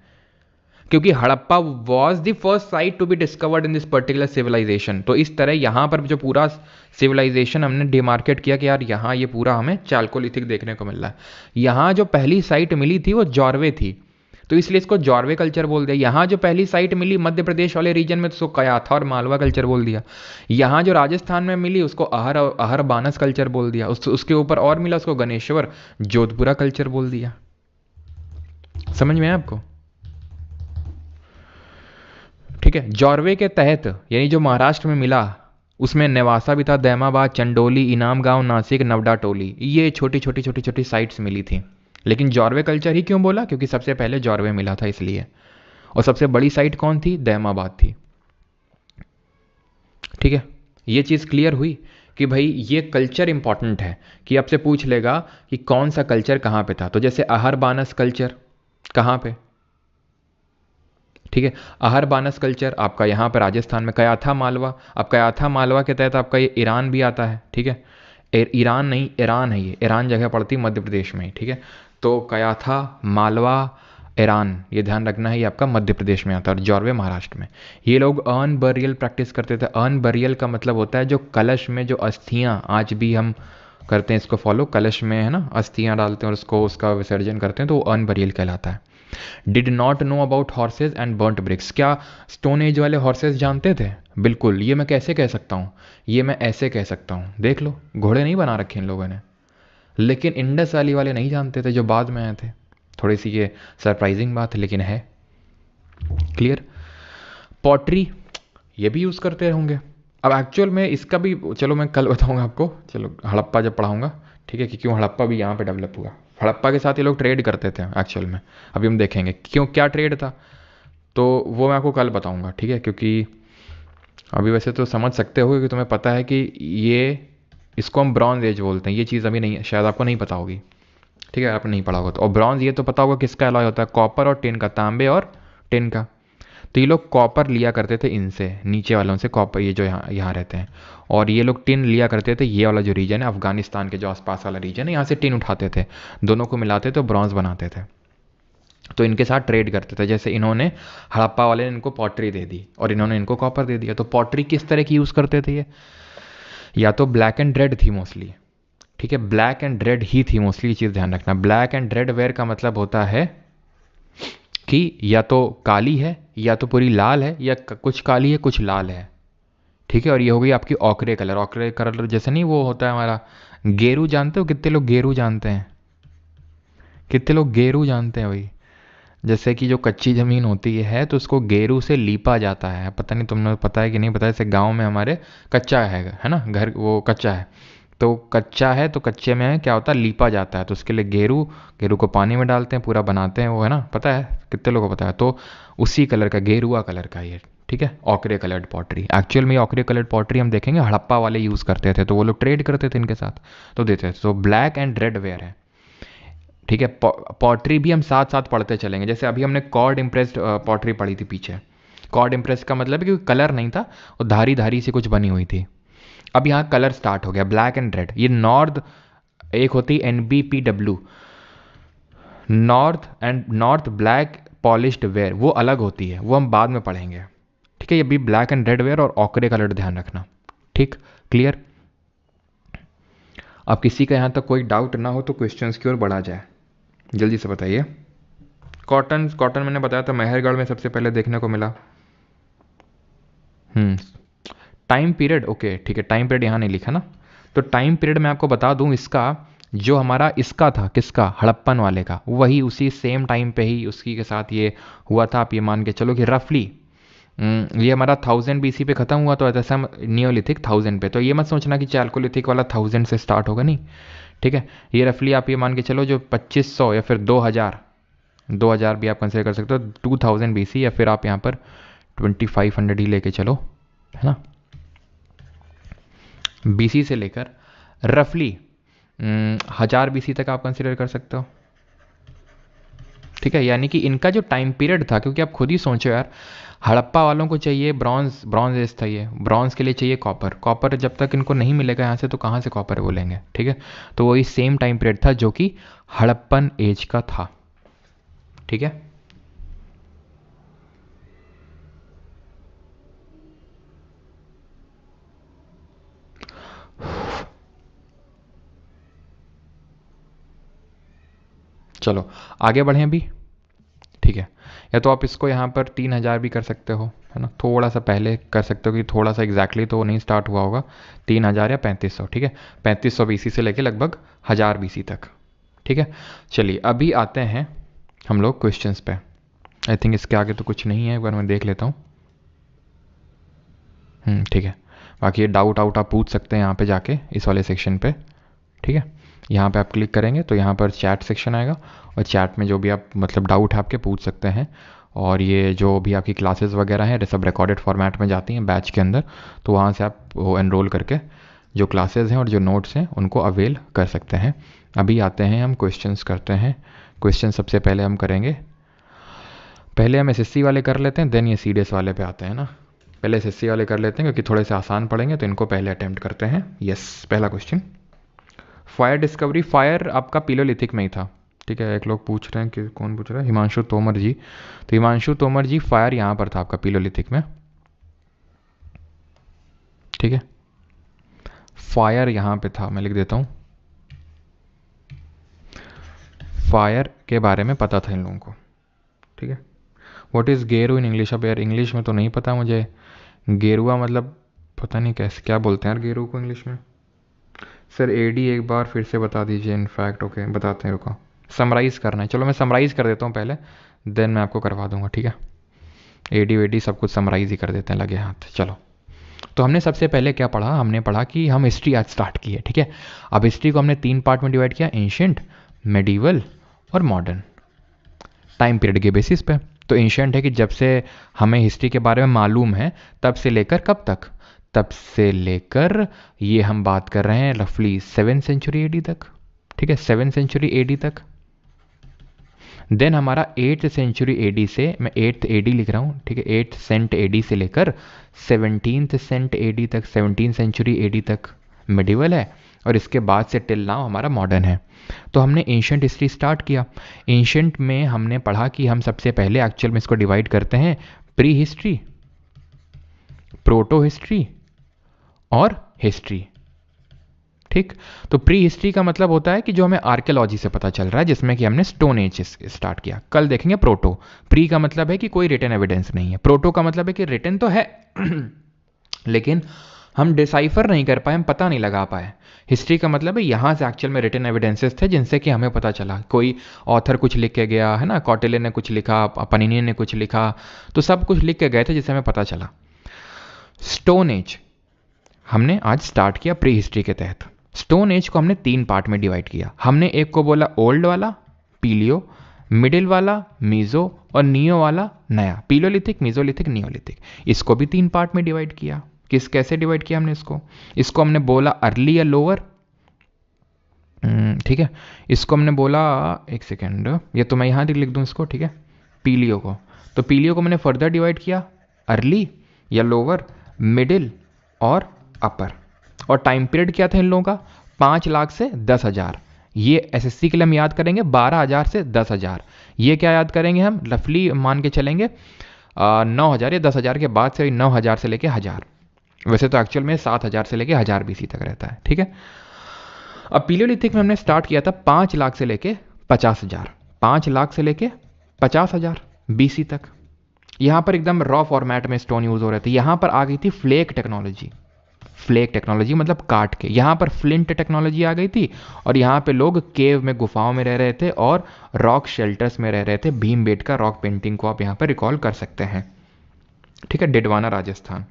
क्योंकि Harappa was the first site to be discovered in this particular civilization. तो इस तरह यहाँ पर जो पूरा सिविलाइजेशन हमने डिमार्केट किया कि यार यहाँ ये पूरा हमें चाल्कोलिथिक देखने को मिल रहा है। यहाँ जो पहली साइट मिली थी वो जॉर्वे थी, तो इसलिए इसको जॉर्वे कल्चर बोल दिया। यहाँ जो पहली साइट मिली मध्य प्रदेश वाले रीजन में, तो उसको कयाथा और मालवा कल्चर बोल दिया। यहाँ जो राजस्थान में मिली उसको अहर बानस कल्चर बोल दिया। उसके ऊपर और मिला उसको गणेश्वर जोधपुरा कल्चर बोल दिया। समझ में आया आपको। ठीक है, जॉर्वे के तहत यानी जो महाराष्ट्र में मिला उसमें नेवासा भी था, दैमाबाद, चंडोली, इनाम गांव, नासिक, नवडा टोली, ये छोटी छोटी छोटी छोटी साइट्स मिली थी। लेकिन जॉर्वे कल्चर ही क्यों बोला, क्योंकि सबसे पहले जॉर्वे मिला था इसलिए। और सबसे बड़ी साइट कौन थी, दैमाबाद थी। ठीक है, ये चीज़ क्लियर हुई कि भाई ये कल्चर इंपॉर्टेंट है, कि आपसे पूछ लेगा कि कौन सा कल्चर कहाँ पे था। तो जैसे अहर बानस कल्चर कहाँ पे, ठीक है, अहर बानस कल्चर आपका यहाँ पर राजस्थान में। कयाथा मालवा, अब कयाथा मालवा के तहत आपका ये ईरान भी आता है। ठीक है, ईरान नहीं, ईरान है, ये ईरान जगह पड़ती है मध्य प्रदेश में ही। ठीक है, तो कयाथा मालवा ईरान, ये ध्यान रखना है, ये आपका मध्य प्रदेश में आता है, और जॉर्वे महाराष्ट्र में। ये लोग अर्न बरियल प्रैक्टिस करते थे। अर्न बरियल का मतलब होता है जो कलश में जो अस्थियाँ, आज भी हम करते हैं इसको फॉलो, कलश में है ना अस्थियाँ डालते हैं और उसको उसका विसर्जन करते हैं, तो वो अर्न बरियल कहलाता है। Did not know about horses and burnt bricks, क्या स्टोन एज वाले हॉर्सेज जानते थे? बिल्कुल। ये मैं कैसे कह सकता हूँ, ये मैं ऐसे कह सकता हूँ, देख लो घोड़े नहीं बना रखे इन लोगों ने। लेकिन इंडस वैली वाले नहीं जानते थे जो बाद में आए थे। थोड़ी सी ये सरप्राइजिंग बात है लेकिन है। क्लियर। पॉटरी ये भी यूज़ करते होंगे। अब एक्चुअल में इसका भी चलो मैं कल बताऊंगा आपको, चलो हड़प्पा जब पढ़ाऊंगा। ठीक है, कि क्यों हड़प्पा भी यहाँ पे डेवलप हुआ। हड़प्पा के साथ ये लोग ट्रेड करते थे एक्चुअल में, अभी हम देखेंगे क्यों, क्या ट्रेड था, तो वो मैं आपको कल बताऊंगा। ठीक है, क्योंकि अभी वैसे तो समझ सकते हो, क्योंकि तुम्हें पता है कि ये, इसको हम ब्रॉन्ज एज बोलते हैं। ये चीज़ अभी नहीं, शायद आपको नहीं पता होगी। ठीक है, आपने नहीं पढ़ा होगा तो। और ब्रॉन्ज ये तो पता होगा किसका अलॉय होता है, कॉपर और टिन का, तांबे और टिन का। तो ये लोग कॉपर लिया करते थे इनसे, नीचे वालों से कॉपर, ये जो यहाँ रहते हैं। और ये लोग टिन लिया करते थे, ये वाला जो रीजन है अफगानिस्तान के जो आसपास वाला रीजन है, यहाँ से टिन उठाते थे, दोनों को मिलाते थे, ब्रॉन्ज बनाते थे। तो इनके साथ ट्रेड करते थे। जैसे इन्होंने, हड़प्पा वाले ने इनको पॉटरी दे दी और इन्होंने इनको कॉपर दे दिया। तो पॉटरी किस तरह की यूज़ करते थे ये, या तो ब्लैक एंड रेड थी मोस्टली। ठीक है, ब्लैक एंड रेड ही थी मोस्टली, ये चीज़ ध्यान रखना। ब्लैक एंड रेड वेयर का मतलब होता है कि या तो काली है, या तो पूरी लाल है, या कुछ काली है कुछ लाल है। ठीक है, और ये हो गई आपकी ऑकरे कलर। ऑकरे कलर जैसे नहीं वो होता है हमारा गेरू, जानते हो? कितने लोग गेरू जानते हैं, कितने लोग गेरू जानते हैं भाई? जैसे कि जो कच्ची ज़मीन होती है तो उसको गेरू से लीपा जाता है। पता नहीं तुमने पता है कि नहीं पता है, जैसे गांव में हमारे कच्चा है ना, घर वो कच्चा है, तो कच्चा है तो कच्चे में क्या होता है, लीपा जाता है, तो उसके लिए गेरू, गेरू को पानी में डालते हैं, पूरा बनाते हैं वो, है ना, पता है कितने लोगों को पता है। तो उसी कलर का, गेरुआ कलर का ये, ठीक है, ऑकरे कलर्ड पॉटरी। एक्चुअल में ऑकरे कलर्ड पॉटरी हम देखेंगे हड़प्पा वाले यूज़ करते थे, तो वो लोग ट्रेड करते थे इनके साथ तो देते थे। तो ब्लैक एंड रेड वेयर है, ठीक है। पॉटरी भी हम साथ साथ पढ़ते चलेंगे। जैसे अभी हमने कॉर्ड इम्प्रेस्ड पॉटरी पढ़ी थी पीछे। कॉर्ड इम्प्रेस्ड का मतलब है कि कलर नहीं था, वो धारी धारी से कुछ बनी हुई थी। अब यहाँ कलर स्टार्ट हो गया, ब्लैक एंड रेड। ये नॉर्थ, एक होती है NBPW, north black polished where, वो अलग होती है, वो हम बाद में पढ़ेंगे, ठीक है। ये भी ब्लैक एंड रेड वेयर और ऑकरे कलर ध्यान रखना, ठीक, क्लियर। अब किसी का यहाँ तक कोई डाउट ना हो तो क्वेश्चंस की ओर बढ़ा जाए, जल्दी से बताइए। कॉटन, कॉटन मैंने बताया था मेहरगढ़ में सबसे पहले देखने को मिला। टाइम पीरियड, ओके ठीक है, टाइम पीरियड यहाँ नहीं लिखा ना, तो टाइम पीरियड मैं आपको बता दूँ इसका, जो हमारा इसका था, किसका, हड़प्पन वाले का, वही उसी सेम टाइम पे ही उसकी के साथ ये हुआ था। आप ये मान के चलो कि रफली ये हमारा 1000 BC पे ख़त्म हुआ, तो ऐसा नियोलिथिक 1000 पे, तो ये मत सोचना कि चैल्कोलिथिक वाला 1000 से स्टार्ट होगा, नहीं, ठीक है। ये रफली आप ये मान के चलो जो 2500 या फिर 2000 भी आप कंसिडर कर सकते हो, 2000 BC, या फिर आप यहाँ पर 2500 ही लेके चलो, है ना। BC से लेकर रफली 1000 BC तक आप कंसिडर कर सकते हो, ठीक है। यानी कि इनका जो टाइम पीरियड था, क्योंकि आप खुद ही सोचो यार, हड़प्पा वालों को चाहिए ब्रॉन्ज, ब्रॉन्ज एज था ये, ब्रॉन्ज के लिए चाहिए कॉपर, कॉपर जब तक इनको नहीं मिलेगा यहाँ से तो कहाँ से कॉपर वो लेंगे, ठीक है। तो वही सेम टाइम पीरियड था जो कि हड़प्पन एज का था, ठीक है। चलो आगे बढ़ें अभी, ठीक है। या तो आप इसको यहाँ पर 3000 भी कर सकते हो, है ना, थोड़ा सा पहले कर सकते हो कि थोड़ा सा एग्जैक्टली तो नहीं स्टार्ट हुआ होगा, 3000 या 3500, ठीक है। 3500 BC से लेके लगभग 1000 BC तक, ठीक है। चलिए अभी आते हैं हम लोग क्वेश्चंस पे। आई थिंक इसके आगे तो कुछ नहीं है, एक बार मैं देख लेता हूँ। ठीक है, बाकी ये डाउट आउट आप पूछ सकते हैं यहाँ पे जाके इस वाले सेक्शन पे, ठीक है। यहाँ पे आप क्लिक करेंगे तो यहाँ पर चैट सेक्शन आएगा, और चैट में जो भी आप मतलब डाउट है आपके पूछ सकते हैं। और ये जो भी आपकी क्लासेस वगैरह हैं सब रिकॉर्डेड फॉर्मेट में जाती हैं बैच के अंदर, तो वहाँ से आप वो एनरोल करके जो क्लासेस हैं और जो नोट्स हैं उनको अवेल कर सकते हैं। अभी आते हैं हम क्वेश्चंस करते हैं। क्वेश्चन सबसे पहले हम करेंगे, पहले हम SSC वाले कर लेते हैं, देन ये CDS वाले पे आते हैं ना। पहले SSC वाले कर लेते हैं क्योंकि थोड़े से आसान पड़ेंगे, तो इनको पहले अटेम्प्ट करते हैं। यस, पहला क्वेश्चन, फायर डिस्कवरी, फायर आपका पिलोलिथिक में ही था, ठीक है। एक लोग पूछ रहे हैं कि कौन पूछ रहा है, हिमांशु तोमर जी। तो हिमांशु तोमर जी, फायर यहाँ पर था आपका पिलोलिथिक में, ठीक है। फायर यहाँ पे था, मैं लिख देता हूँ, फायर के बारे में पता था इन लोगों को, ठीक है। व्हाट इज़ गेरू इन इंग्लिश? अब यार इंग्लिश में तो नहीं पता मुझे, गेरुआ मतलब पता नहीं कैसे क्या बोलते हैं यार गेरू को इंग्लिश में। सर AD एक बार फिर से बता दीजिए, इनफैक्ट ओके बताते हैं, रुको, समराइज़ करना है, चलो मैं समराइज़ कर देता हूँ पहले, देन मैं आपको करवा दूंगा, ठीक है। AD वेडी सब कुछ समराइज़ ही कर देते हैं लगे हाथ। चलो, तो हमने सबसे पहले क्या पढ़ा, हमने पढ़ा कि हम हिस्ट्री आज स्टार्ट की है, ठीक है। अब हिस्ट्री को हमने 3 पार्ट में डिवाइड किया, एंशिएंट, मेडिवल और मॉडर्न, टाइम पीरियड के बेसिस पे। तो एंशिएंट है कि जब से हमें हिस्ट्री के बारे में मालूम है तब से लेकर कब तक, तब से लेकर ये हम बात कर रहे हैं रफली 7th सेंचुरी AD तक, ठीक है, 7th सेंचुरी AD तक। देन हमारा 8th सेंचुरी AD से, मैं 8th AD लिख रहा हूँ, ठीक है, 8th सेंट AD से लेकर 17th सेंट AD तक, 17th सेंचुरी AD तक मिडिवल है, और इसके बाद से टिल नाउ हमारा मॉडर्न है। तो हमने एंशिएंट हिस्ट्री स्टार्ट किया। एंशिएंट में हमने पढ़ा कि हम सबसे पहले एक्चुअल में इसको डिवाइड करते हैं प्री हिस्ट्री, प्रोटो हिस्ट्री और हिस्ट्री, ठीक। तो प्री हिस्ट्री का मतलब होता है कि जो हमें आर्कियोलॉजी से पता चल रहा है, जिसमें कि हमने स्टोन एज स्टार्ट किया। कल देखेंगे प्रोटो। प्री का मतलब है कि कोई रिटन एविडेंस नहीं है, प्रोटो का मतलब है कि रिटन तो है लेकिन हम डिसाइफर नहीं कर पाए, हम पता नहीं लगा पाए। हिस्ट्री का मतलब है यहाँ से एक्चुअल में रिटन एविडेंसेस थे जिनसे कि हमें पता चला, कोई ऑथर कुछ लिख के गया है ना, कौटिल्य ने कुछ लिखा, पनिनी ने कुछ लिखा, तो सब कुछ लिख के गए थे जिससे हमें पता चला। स्टोन एज हमने आज स्टार्ट किया प्री हिस्ट्री के तहत। स्टोन एज को हमने 3 पार्ट में डिवाइड किया। हमने एक को बोला ओल्ड वाला पीलियो, मिडिल वाला मीजो, और नियो वाला नया। पीलियोलिथिक, मीजोलिथिक, नियोलिथिक, इसको भी 3 पार्ट में डिवाइड किया। कैसे डिवाइड किया हमने इसको हमने बोला अर्ली या लोअर, ठीक है। इसको हमने बोला, एक सेकेंड, ये तो मैं यहाँ लिख दूँ इसको, ठीक है, पीलियो को। तो पीलियो को मैंने फर्दर डिवाइड किया अर्ली या लोअर, मिडिल और अपर। और टाइम पीरियड क्या था इन लोगों का, 5 लाख से 10,000। ये एसएससी के लिए हम याद करेंगे 12,000 से 10,000। ये क्या याद करेंगे हम, रफली मान के चलेंगे 9,000 या 10,000 के बाद से 9,000 से लेके 1,000। वैसे तो एक्चुअल में 7,000 से लेके 1,000 बीसी तक रहता है, ठीक है। अब पीलियोलिथिक में हमने स्टार्ट किया था 5 लाख से लेके 50,000, 5 लाख से लेके 50,000 बीसी तक। यहां पर एकदम रॉ फॉर्मेट में स्टोन यूज हो रहे थे। यहां पर आ गई थी फ्लेक टेक्नोलॉजी। फ्लेक टेक्नोलॉजी मतलब काट के। यहां पर फ्लिंट टेक्नोलॉजी आ गई थी, और यहां पे लोग केव में, गुफाओं में रह रहे थे और रॉक शेल्टर्स में रह रहे थे। भीमबेटका रॉक पेंटिंग को आप यहां पर रिकॉल कर सकते हैं, ठीक है, डिडवाना राजस्थान।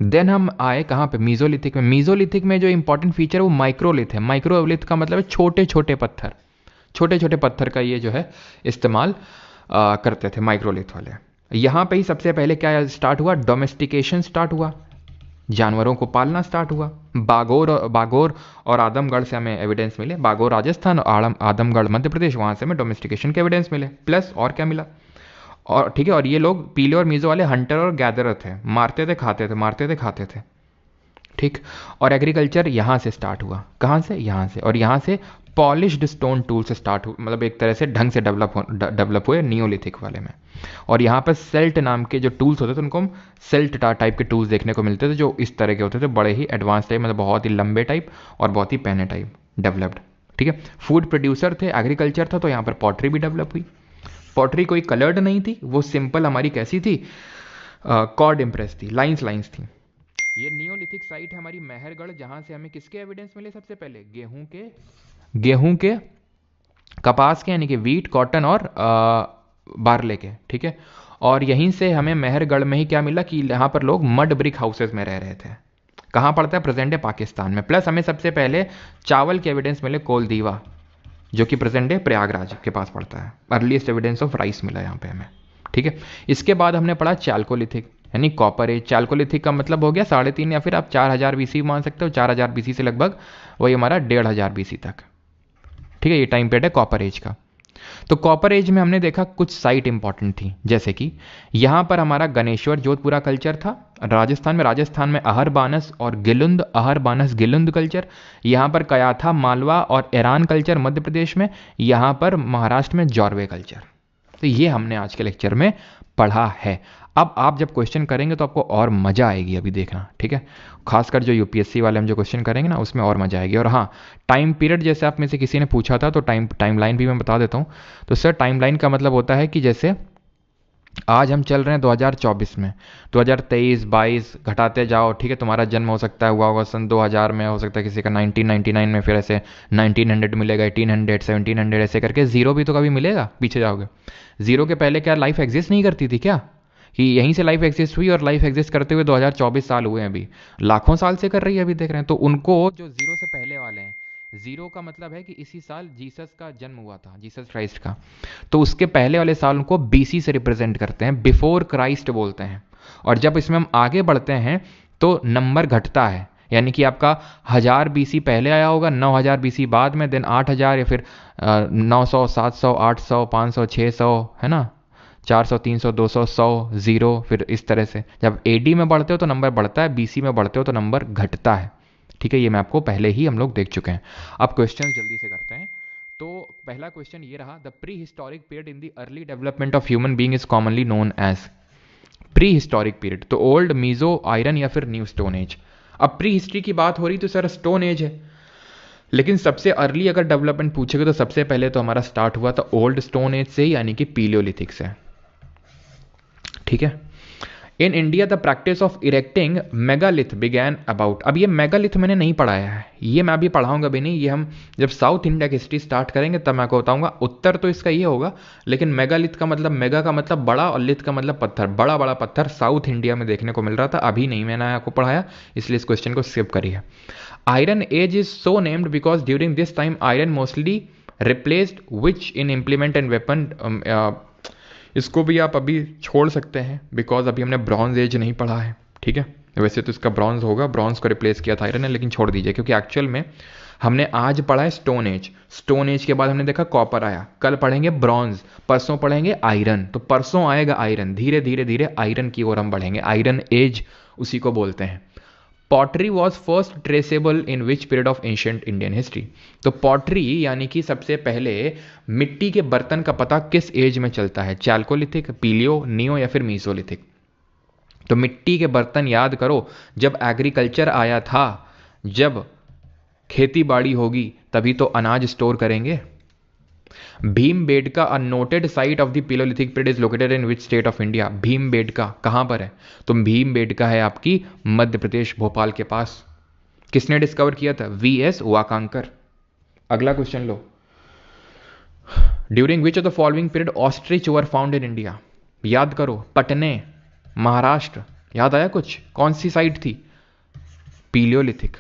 देन हम आए कहां पे, मीजोलिथिक में। मीजोलिथिक में जो इंपॉर्टेंट फीचर है वो माइक्रोलिथ है। माइक्रोलिथ का मतलब है छोटे छोटे पत्थर, छोटे छोटे पत्थर का ये जो है इस्तेमाल करते थे माइक्रोलिथ वाले। यहां पे ही सबसे पहले क्या स्टार्ट हुआ, डोमेस्टिकेशन स्टार्ट हुआ, जानवरों को पालना स्टार्ट हुआ। बागोर और आदमगढ़ से हमें एविडेंस मिले। बागोर राजस्थान और आदमगढ़ मध्य प्रदेश, वहां से हमें डोमेस्टिकेशन के एविडेंस मिले। प्लस और क्या मिला, और ठीक है, और ये लोग पीले और मीजो वाले हंटर और गैदरर थे, मारते थे खाते थे, मारते थे खाते थे, ठीक। और एग्रीकल्चर यहां से स्टार्ट हुआ, कहां से, यहां से। और यहां से पॉलिश्ड स्टोन टूल से स्टार्ट हुआ, मतलब एक तरह से ढंग से डेवलप हुए नियोलिथिक वाले में। और यहाँ पर सेल्ट नाम के जो टूल्स होते थे, उनको हम सेल्ट टाइप के टूल्स देखने को मिलते थे, जो इस तरह के होते थे, बड़े ही एडवांस टाइप, मतलब बहुत ही लंबे टाइप और बहुत ही पैने टाइप डेवलप्ड, ठीक है। फूड प्रोड्यूसर थे, एग्रीकल्चर था, तो यहाँ पर पॉटरी भी डेवलप हुई। पॉटरी कोई कलर्ड नहीं थी, वो सिंपल हमारी कैसी थी, कॉर्ड इम्प्रेस थी, लाइंस थी। ये नियोलिथिक साइट है हमारी मेहरगढ़, जहां से हमें किसके एविडेंस मिले, सबसे पहले गेहूं के, कपास के यानी कि वीट, कॉटन और बार्ले के, ठीक है। और यहीं से हमें मेहरगढ़ में ही क्या मिला कि यहाँ पर लोग मड ब्रिक हाउसेस में रह रहे थे। कहाँ पड़ता है, प्रेजेंट डे पाकिस्तान में। प्लस हमें सबसे पहले चावल के एविडेंस मिले कोलदीवा, जो कि प्रेजेंट डे प्रयागराज के पास पड़ता है। अर्लीस्ट एविडेंस ऑफ राइस मिला यहाँ पे हमें, ठीक है। इसके बाद हमने पढ़ा चाल्कोलिथिक यानी कॉपर एज। चाल्कोलिथिक का मतलब हो गया 3.5 या फिर आप 4,000 बीसी मान सकते हो। 4,000 बीसी से लगभग वही हमारा 1,500 बीसी तक, ठीक है। ये टाइम पीरियड है कॉपर एज का। तो कॉपर एज में हमने देखा कुछ साइट इंपॉर्टेंट थी, जैसे कि यहां पर हमारा गणेश्वर जोधपुरा कल्चर था राजस्थान में अहरबानस और गिलुंद कल्चर। यहां पर कयाथा, मालवा और ईरान कल्चर मध्य प्रदेश में। यहां पर महाराष्ट्र में जॉर्वे कल्चर। तो ये हमने आज के लेक्चर में पढ़ा है। अब आप जब क्वेश्चन करेंगे तो आपको और मजा आएगी, अभी देखना, ठीक है। खासकर जो यूपीएससी वाले हम जो क्वेश्चन करेंगे ना, उसमें और मजा आएगी। और हाँ, टाइम पीरियड जैसे आप में से किसी ने पूछा था, तो टाइमलाइन भी मैं बता देता हूँ। तो सर टाइमलाइन का मतलब होता है कि जैसे आज हम चल रहे हैं 2024 में, 2023, 22 घटाते जाओ, ठीक है। तुम्हारा जन्म हो सकता है हुआ होगा सन 2000 में, हो सकता है किसी का 1999 में, फिर ऐसे 1900 मिलेगा, 1800, 1700, ऐसे करके जीरो भी तो कभी मिलेगा, पीछे जाओगे। जीरो के पहले क्या लाइफ एग्जिस्ट नहीं करती थी क्या, कि यहीं से लाइफ एग्जिस्ट हुई, और लाइफ एग्जिस्ट करते हुए 2024 साल हुए हैं, अभी लाखों साल से कर रही है, अभी देख रहे हैं। तो उनको जो जीरो से पहले वाले हैं, जीरो का मतलब है कि इसी साल जीसस का जन्म हुआ था, जीसस क्राइस्ट का, तो उसके पहले वाले साल उनको बीसी से रिप्रेजेंट करते हैं, बिफोर क्राइस्ट बोलते हैं। और जब इसमें हम आगे बढ़ते हैं तो नंबर घटता है, यानी कि आपका 1000 बीसी पहले आया होगा, 9000 बीसी बाद में, देन 8000, या फिर 900, 700, 800, 500, 600, है ना, 400, 300, 200, 100, 0, फिर इस तरह से। जब एडी में बढ़ते हो तो नंबर बढ़ता है, बीसी में बढ़ते हो तो नंबर घटता है, ठीक है। ये मैं आपको पहले ही हम लोग देख चुके हैं। अब क्वेश्चन जल्दी से करते हैं। तो पहला क्वेश्चन ये रहा, the prehistoric period in the early development of human being is commonly known as. Prehistoric period तो ओल्ड, मीजो, आयरन या फिर न्यू स्टोन एज। अब प्री हिस्ट्री की बात हो रही तो सर स्टोन एज है, लेकिन सबसे अर्ली अगर डेवलपमेंट पूछेगा तो सबसे पहले तो हमारा स्टार्ट हुआ था ओल्ड स्टोन एज से, यानी कि पीलियोलिथिक से, ठीक है। In India the practice of erecting megalith began about. अब ये मेगालिथ मैंने नहीं पढ़ाया है, ये मैं अभी पढ़ाऊंगा भी नहीं, ये हम जब साउथ इंडिया की हिस्ट्री स्टार्ट करेंगे तब मैं आपको बताऊंगा। उत्तर तो इसका ये होगा, लेकिन मेगालिथ का मतलब, मेगा का मतलब बड़ा और लिथ का मतलब पत्थर, बड़ा बड़ा पत्थर साउथ इंडिया में देखने को मिल रहा था, अभी नहीं मैंने आपको पढ़ाया, इसलिए इस क्वेश्चन को स्किप करिए। Iron age is so named because during this time iron mostly replaced which in implement and weapon. इसको भी आप अभी छोड़ सकते हैं बिकॉज अभी हमने ब्रॉन्ज एज नहीं पढ़ा है, ठीक है। वैसे तो इसका ब्रॉन्ज होगा, ब्रॉन्ज को रिप्लेस किया था आयरन ने, लेकिन छोड़ दीजिए क्योंकि एक्चुअल में हमने आज पढ़ा है स्टोन एज, स्टोन एज के बाद हमने देखा कॉपर आया, कल पढ़ेंगे ब्रॉन्ज, परसों पढ़ेंगे आयरन, तो परसों आएगा आयरन, धीरे धीरे धीरे आयरन की ओर हम बढ़ेंगे, आयरन एज उसी को बोलते हैं। Pottery was first traceable in which period of ancient Indian history. तो पॉटरी यानी कि सबसे पहले मिट्टी के बर्तन का पता किस एज में चलता है, चैल्कोलिथिक, पीलियो, नियो या फिर मीसोलिथिक। तो मिट्टी के बर्तन याद करो, जब एग्रीकल्चर आया था, जब खेती बाड़ी होगी तभी तो अनाज स्टोर करेंगे। Bhimbetka a noted site of the palaeolithic period is located in which state of India. Bhimbetka कहां पर है, तो भीमबेडका है आपकी मध्य प्रदेश, भोपाल के पास। किसने डिस्कवर किया था, वीएस वाकांकर। अगला question low, during which of the following period ostrich were found in India. याद करो, पटने, महाराष्ट्र, याद आया कुछ, कौन सी साइट थी, palaeolithic.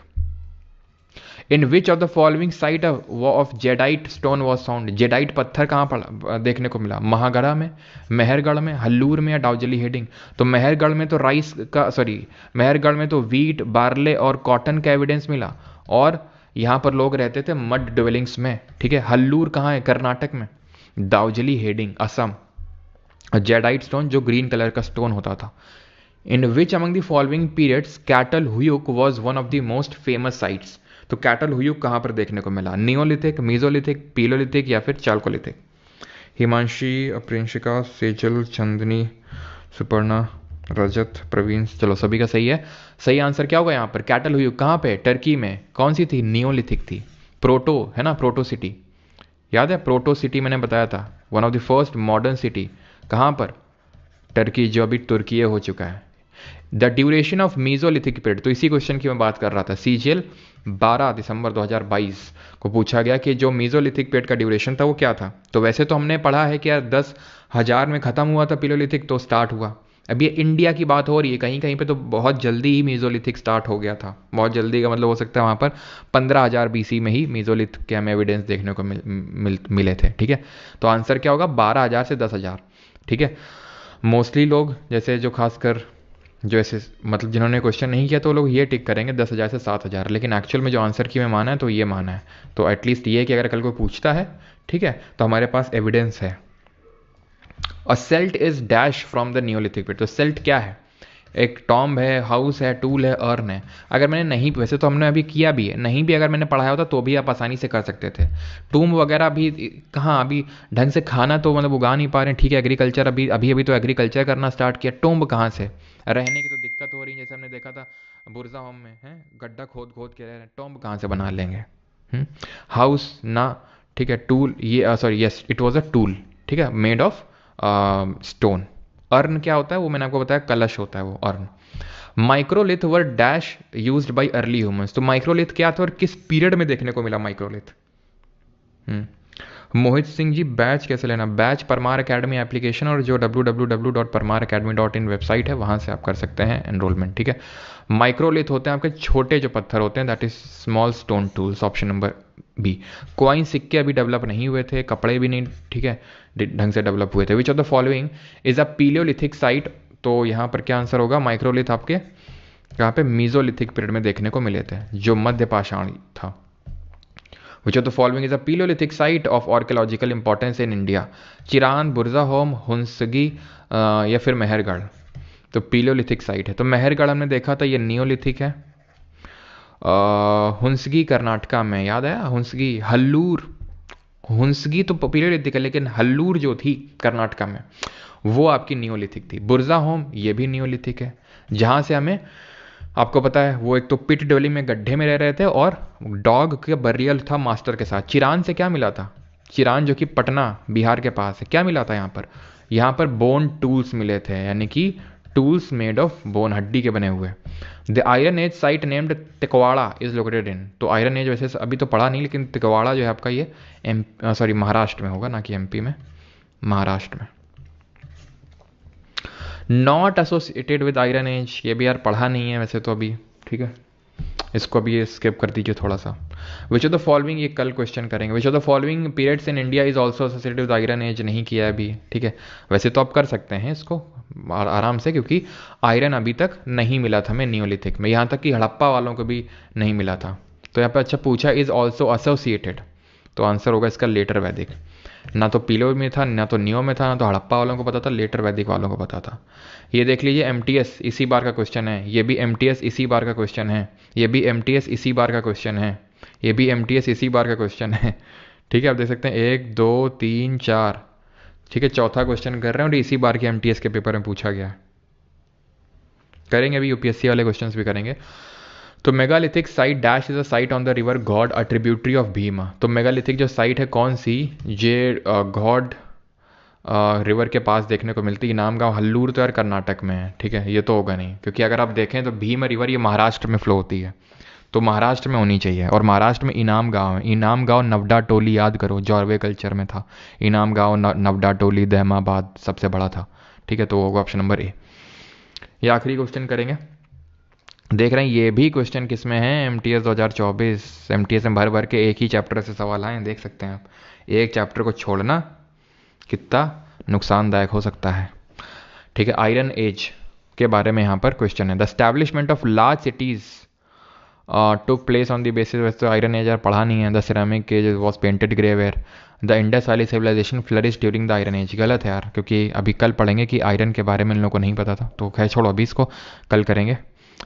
In which of the following site of jadeite stone was found. Jadeite पत्थर कहाँ पर देखने को मिला, महागढ़ा में, मेहरगढ़ में, हल्लूर में या डाउजली हेडिंग। तो मेहरगढ़ में तो राइस का, सॉरी मेहरगढ़ में तो वीट, बार्ले और कॉटन का एविडेंस मिला, और यहाँ पर लोग रहते थे मड ड्वेलिंग्स में, ठीक है। हल्लूर कहाँ है, कर्नाटक में। दाउजली हेडिंग असम। जेडाइट स्टोन जो ग्रीन कलर का स्टोन होता था। In which among the following periods Catal Huyuk was one of the most famous sites. तो कैटल हुयुक कहां पर देखने को मिला, नियोलिथिक, मीजोलिथिक, पीलोलिथिक या फिर चाल्कोलिथिक। हिमांशी, अप्रिंशिका, सेजल, चंदनी, सुपर्णा, रजत, प्रवीण, चलो सभी का सही है। सही आंसर क्या होगा यहाँ पर, कैटल हुयुक कहां पे, टर्की में। कौन सी थी, नियोलिथिक थी। प्रोटो है ना, प्रोटो सिटी, याद है, प्रोटो सिटी मैंने बताया था, one of the first modern city, कहां पर, टर्की, जो अभी तुर्की हो चुका है। The duration of mesolithic period, तो इसी क्वेश्चन की मैं बात कर रहा था। सीजीएल 12 दिसंबर 2022 को पूछा गया कि जो मीजोलिथिक पीरियड का ड्यूरेशन था वो क्या था। तो वैसे तो हमने पढ़ा है कि यार 10,000 में खत्म हुआ था पीलियोलिथिक, तो स्टार्ट हुआ। अब ये इंडिया की बात हो रही है, कहीं कहीं पे तो बहुत जल्दी ही मीजोलिथिक स्टार्ट हो गया था। बहुत जल्दी का मतलब हो सकता है वहाँ पर 15,000 बीसी में ही मीजोलिथ के हमें एविडेंस देखने को मिले थे, ठीक है। तो आंसर क्या होगा, 12,000 से 10,000, ठीक है। मोस्टली लोग जैसे जो खासकर जो ऐसे मतलब जिन्होंने क्वेश्चन नहीं किया तो लोग ये टिक करेंगे 10,000 से 7,000, लेकिन एक्चुअल में जो आंसर की में माना है तो ये माना है। तो एटलीस्ट ये कि अगर कल कोई पूछता है, ठीक है, तो हमारे पास एविडेंस है। A celt is dash from the neolithic period. तो सेल्ट क्या है, एक टॉम्ब है, हाउस है, टूल है, अर्न है। अगर मैंने नहीं, वैसे तो हमने अभी किया भी है, नहीं भी अगर मैंने पढ़ाया होता तो भी आप आसानी से कर सकते थे। टूम्ब वगैरह भी कहाँ, अभी ढंग से खाना तो मतलब उगा नहीं पा रहे हैं, ठीक है। एग्रीकल्चर अभी अभी अभी तो एग्रीकल्चर करना स्टार्ट किया, टूम्ब कहाँ से, रहने की तो दिक्कत हो रही है, जैसे हमने देखा था बुरजा होम में है, गड्ढा खोद खोद के रह रहे हैं, टॉम्ब कहाँ से बना लेंगे। हाउस ना, ठीक है। टूल, ये sorry yes it was a tool, ठीक है, मेड ऑफ स्टोन। अर्न क्या होता है, वो मैंने आपको बताया, कलश होता है वो earn. Microlith were dash used by early humans. तो माइक्रोलिथ क्या था और किस पीरियड में देखने को मिला माइक्रोलिथ। मोहित सिंह जी, बैच कैसे लेना, बैच परमार एकेडमी एप्लीकेशन और जो www.parmaracademy.in वेबसाइट है वहां से आप कर सकते हैं एनरोलमेंट, ठीक है। माइक्रोलिथ होते हैं आपके छोटे जो पत्थर होते हैं, that is small stone tools, option number B. Coin, सिक्के अभी डेवलप नहीं हुए थे, कपड़े भी नहीं, ठीक है, ढंग से डेवलप हुए थे। Which of the following is a palaeolithic site. तो यहाँ पर क्या आंसर होगा, माइक्रोलिथ आपके यहाँ पे मीजोलिथिक पीरियड में देखने को मिले थे, जो मध्य पाषाण था। Which of the following is a Paleolithic site of archaeological importance in India? चिरान, बुरजाहोम, Hunsgi या फिर मेहरगढ़। तो पीलियोलिथिक साइट है। तो मेहरगढ़ हमने देखा था, ये नियोलिथिक है। हुंसगी कर्नाटका में, याद है हुंसगी, हल्लूर, हुंसगी तो पीलियोलिथिक है, लेकिन हल्लूर जो थी कर्नाटका में वो आपकी नियोलिथिक थी। बुरजाहोम ये भी नियोलिथिक है, जहां से हमें, आपको पता है वो एक तो पिट ड्वेलिंग में गड्ढे में रह रहे थे और डॉग के बरियल था मास्टर के साथ। चिरान से क्या मिला था, चिरान जो कि पटना बिहार के पास है, क्या मिला था यहाँ पर, यहाँ पर बोन टूल्स मिले थे, यानी कि टूल्स मेड ऑफ बोन, हड्डी के बने हुए। The iron age site named Tikwada is located in, तो आयरन एज वैसे अभी तो पढ़ा नहीं, लेकिन तिकवाड़ा जो है आपका ये महाराष्ट्र में होगा, ना कि एमपी में, महाराष्ट्र में। Not associated with iron age, ये भी यार पढ़ा नहीं है वैसे तो अभी, ठीक है, इसको अभी स्किप कर दीजिए थोड़ा सा। विच ऑफ द फॉलोइंग, ये कल क्वेश्चन करेंगे। Which of the following periods in India is also associated with iron age, नहीं किया है अभी, ठीक है। वैसे तो आप कर सकते हैं इसको आराम से, क्योंकि आयरन अभी तक नहीं मिला था हमें नियोलिथिक में, यहाँ तक कि हड़प्पा वालों को भी नहीं मिला था। तो यहाँ पे अच्छा पूछा इज ऑल्सो एसोसिएटेड, तो आंसर होगा इसका लेटर वैदिक। ना तो पीलो में था, ना तो नियो में था, ना तो हड़प्पा वालों को पता था, लेटर वैदिक वालों को पता था। ये देख लीजिए एमटीएस इसी बार का क्वेश्चन है, ये भी एमटीएस इसी बार का क्वेश्चन है, ये भी एमटीएस इसी बार का क्वेश्चन है, ये भी एमटीएस इसी बार का क्वेश्चन है, ठीक है। आप देख सकते हैं 1 2 3 4, ठीक है, चौथा क्वेश्चन कर रहे हैं और इसी बार के एमटीएस के पेपर में पूछा गया। करेंगे अभी यूपीएससी वाले क्वेश्चंस भी करेंगे। तो megalithic site dash is a site on the river God, a tributary of Bhima. तो मेगालिथिक जो साइट है कौन सी, ये गॉड रिवर के पास देखने को मिलती है। इनाम गांव हल्लूर तो यार कर्नाटक में है, ठीक है, ये तो होगा नहीं, क्योंकि अगर आप देखें तो भीम रिवर ये महाराष्ट्र में फ्लो होती है, तो महाराष्ट्र में होनी चाहिए। और महाराष्ट्र में इनाम गांव है, इनाम गांव नवडा टोली, याद करो जॉर्वे कल्चर में था इनाम गांव, नवडा टोली दहमाबाद सबसे बड़ा था, ठीक है, तो होगा ऑप्शन नंबर ए। ये आखिरी क्वेश्चन करेंगे। देख रहे हैं ये भी क्वेश्चन किस में है, एमटीएस 2024, एमटीएस में भर भर के एक ही चैप्टर से सवाल आए, देख सकते हैं आप। एक चैप्टर को छोड़ना कितना नुकसानदायक हो सकता है, ठीक है। आयरन एज के बारे में यहाँ पर क्वेश्चन है। The establishment of large cities took place on the basis, वैसे तो आयरन एज यार पढ़ा नहीं है। The ceramic age was painted grey ware, the Indus valley civilization flourish during the iron age, गलत है यार, क्योंकि अभी कल पढ़ेंगे कि आयरन के बारे में इन लोगों को नहीं पता था, तो खैर छोड़ो, अभी इसको कल करेंगे।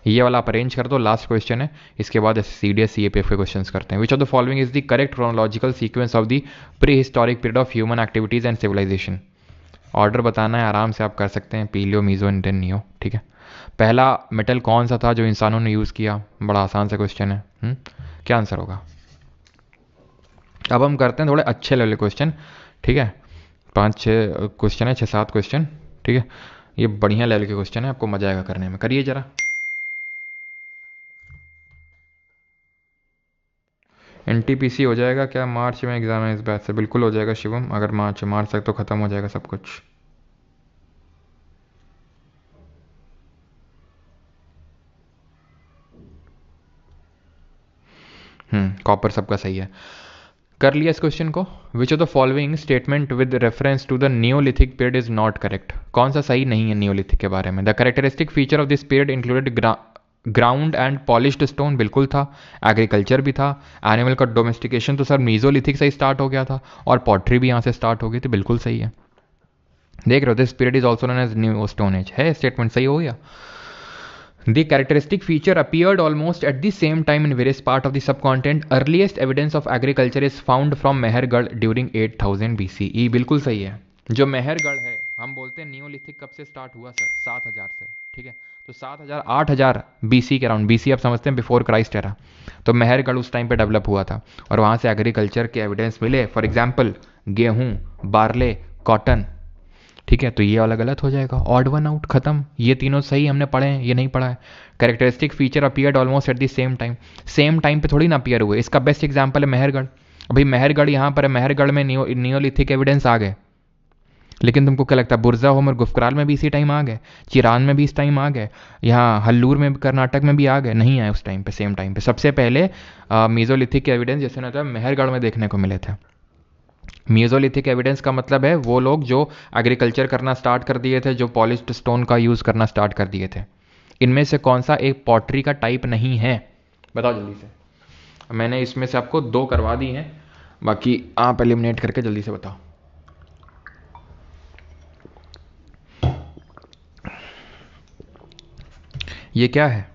ये वाला आप अरेंज कर दो, लास्ट क्वेश्चन है, इसके बाद CDS CAPF के क्वेश्चंस करते हैं। Which of the following is the correct chronological sequence of the prehistoric period of human activities and civilization. Order बताना है, आराम से आप कर सकते हैं, पीलियो मीजो इंडियन नियो, ठीक है। पहला मेटल कौन सा था जो इंसानों ने यूज़ किया, बड़ा आसान सा क्वेश्चन है, क्या आंसर होगा। अब हम करते हैं थोड़े अच्छे लेवल क्वेश्चन, ठीक है, 5-6 क्वेश्चन है, 6-7 क्वेश्चन, ठीक है, ये बढ़िया लेवल के क्वेश्चन है, आपको मजा आएगा करने में, करिए जरा। NTPC हो जाएगा क्या मार्च में एग्जाम है इस बैच से, बिल्कुल हो जाएगा शिवम, अगर मार्च तक तो खत्म हो जाएगा सब कुछ। कॉपर सबका सही है, कर लिया इस क्वेश्चन को। Which of the following statement with reference to the neolithic period is not correct, कौन सा सही नहीं है नियोलिथिक के बारे में। The characteristic feature of this period included ground and polished stone, बिल्कुल था। एग्रीकल्चर भी था। एनिमल का डोमेस्टिकेशन तो सर मीजोलिथिक से ही स्टार्ट हो गया था, और पॉटरी भी यहाँ से स्टार्ट हो गई थी, बिल्कुल सही है। देख रहे हो, this period is also known as new stone age, है स्टेटमेंट सही हो गया। The characteristic feature appeared almost at the same time in various parts of the subcontinent. Earliest evidence of agriculture is found from Mehrgarh during 8000 BCE, बिल्कुल सही है। जो मेहरगढ़ है, हम बोलते हैं नियोलिथिक कब से स्टार्ट हुआ सर, 7000 से, ठीक है, तो 7000 8000 BC के अराउंड, BC आप समझते हैं बिफोर क्राइस्ट एरा, तो मेहरगढ़ उस टाइम पे डेवलप हुआ था, और वहाँ से एग्रीकल्चर के एविडेंस मिले, फॉर एग्जाम्पल गेहूँ, बार्ले, कॉटन, ठीक है, तो ये वाला गलत हो जाएगा, ऑड वन आउट, खत्म। ये तीनों सही हमने पढ़े हैं, ये नहीं पढ़ा है। Characteristic feature appeared almost at the same time पे थोड़ी ना अपीयर हुए। इसका बेस्ट एग्जांपल है मेहरगढ़। अभी मेहरगढ़ यहाँ पर है, मेहरगढ़ में नियोलिथिक एविडेंस आ गए, लेकिन तुमको क्या लगता है बुरजा होम और गुफकराल में भी इसी टाइम आ गए, चिरान में भी इस टाइम आ गए, यहाँ हल्लूर में कर्नाटक में भी आ गए, नहीं आए उस टाइम पे, सेम टाइम पे। सबसे पहले मीजोलिथिक के एविडेंस जैसे ना मेहरगढ़ में देखने को मिले थे। मीजोलिथिक एविडेंस का मतलब है वो लोग जो एग्रीकल्चर करना स्टार्ट कर दिए थे, जो पॉलिश्ड स्टोन का यूज़ करना स्टार्ट कर दिए थे। इनमें से कौन सा एक पॉटरी का टाइप नहीं है, बताओ जल्दी से। मैंने इसमें से आपको 2 करवा दी हैं, बाकी आप एलिमिनेट करके जल्दी से बताओ। ये क्या है,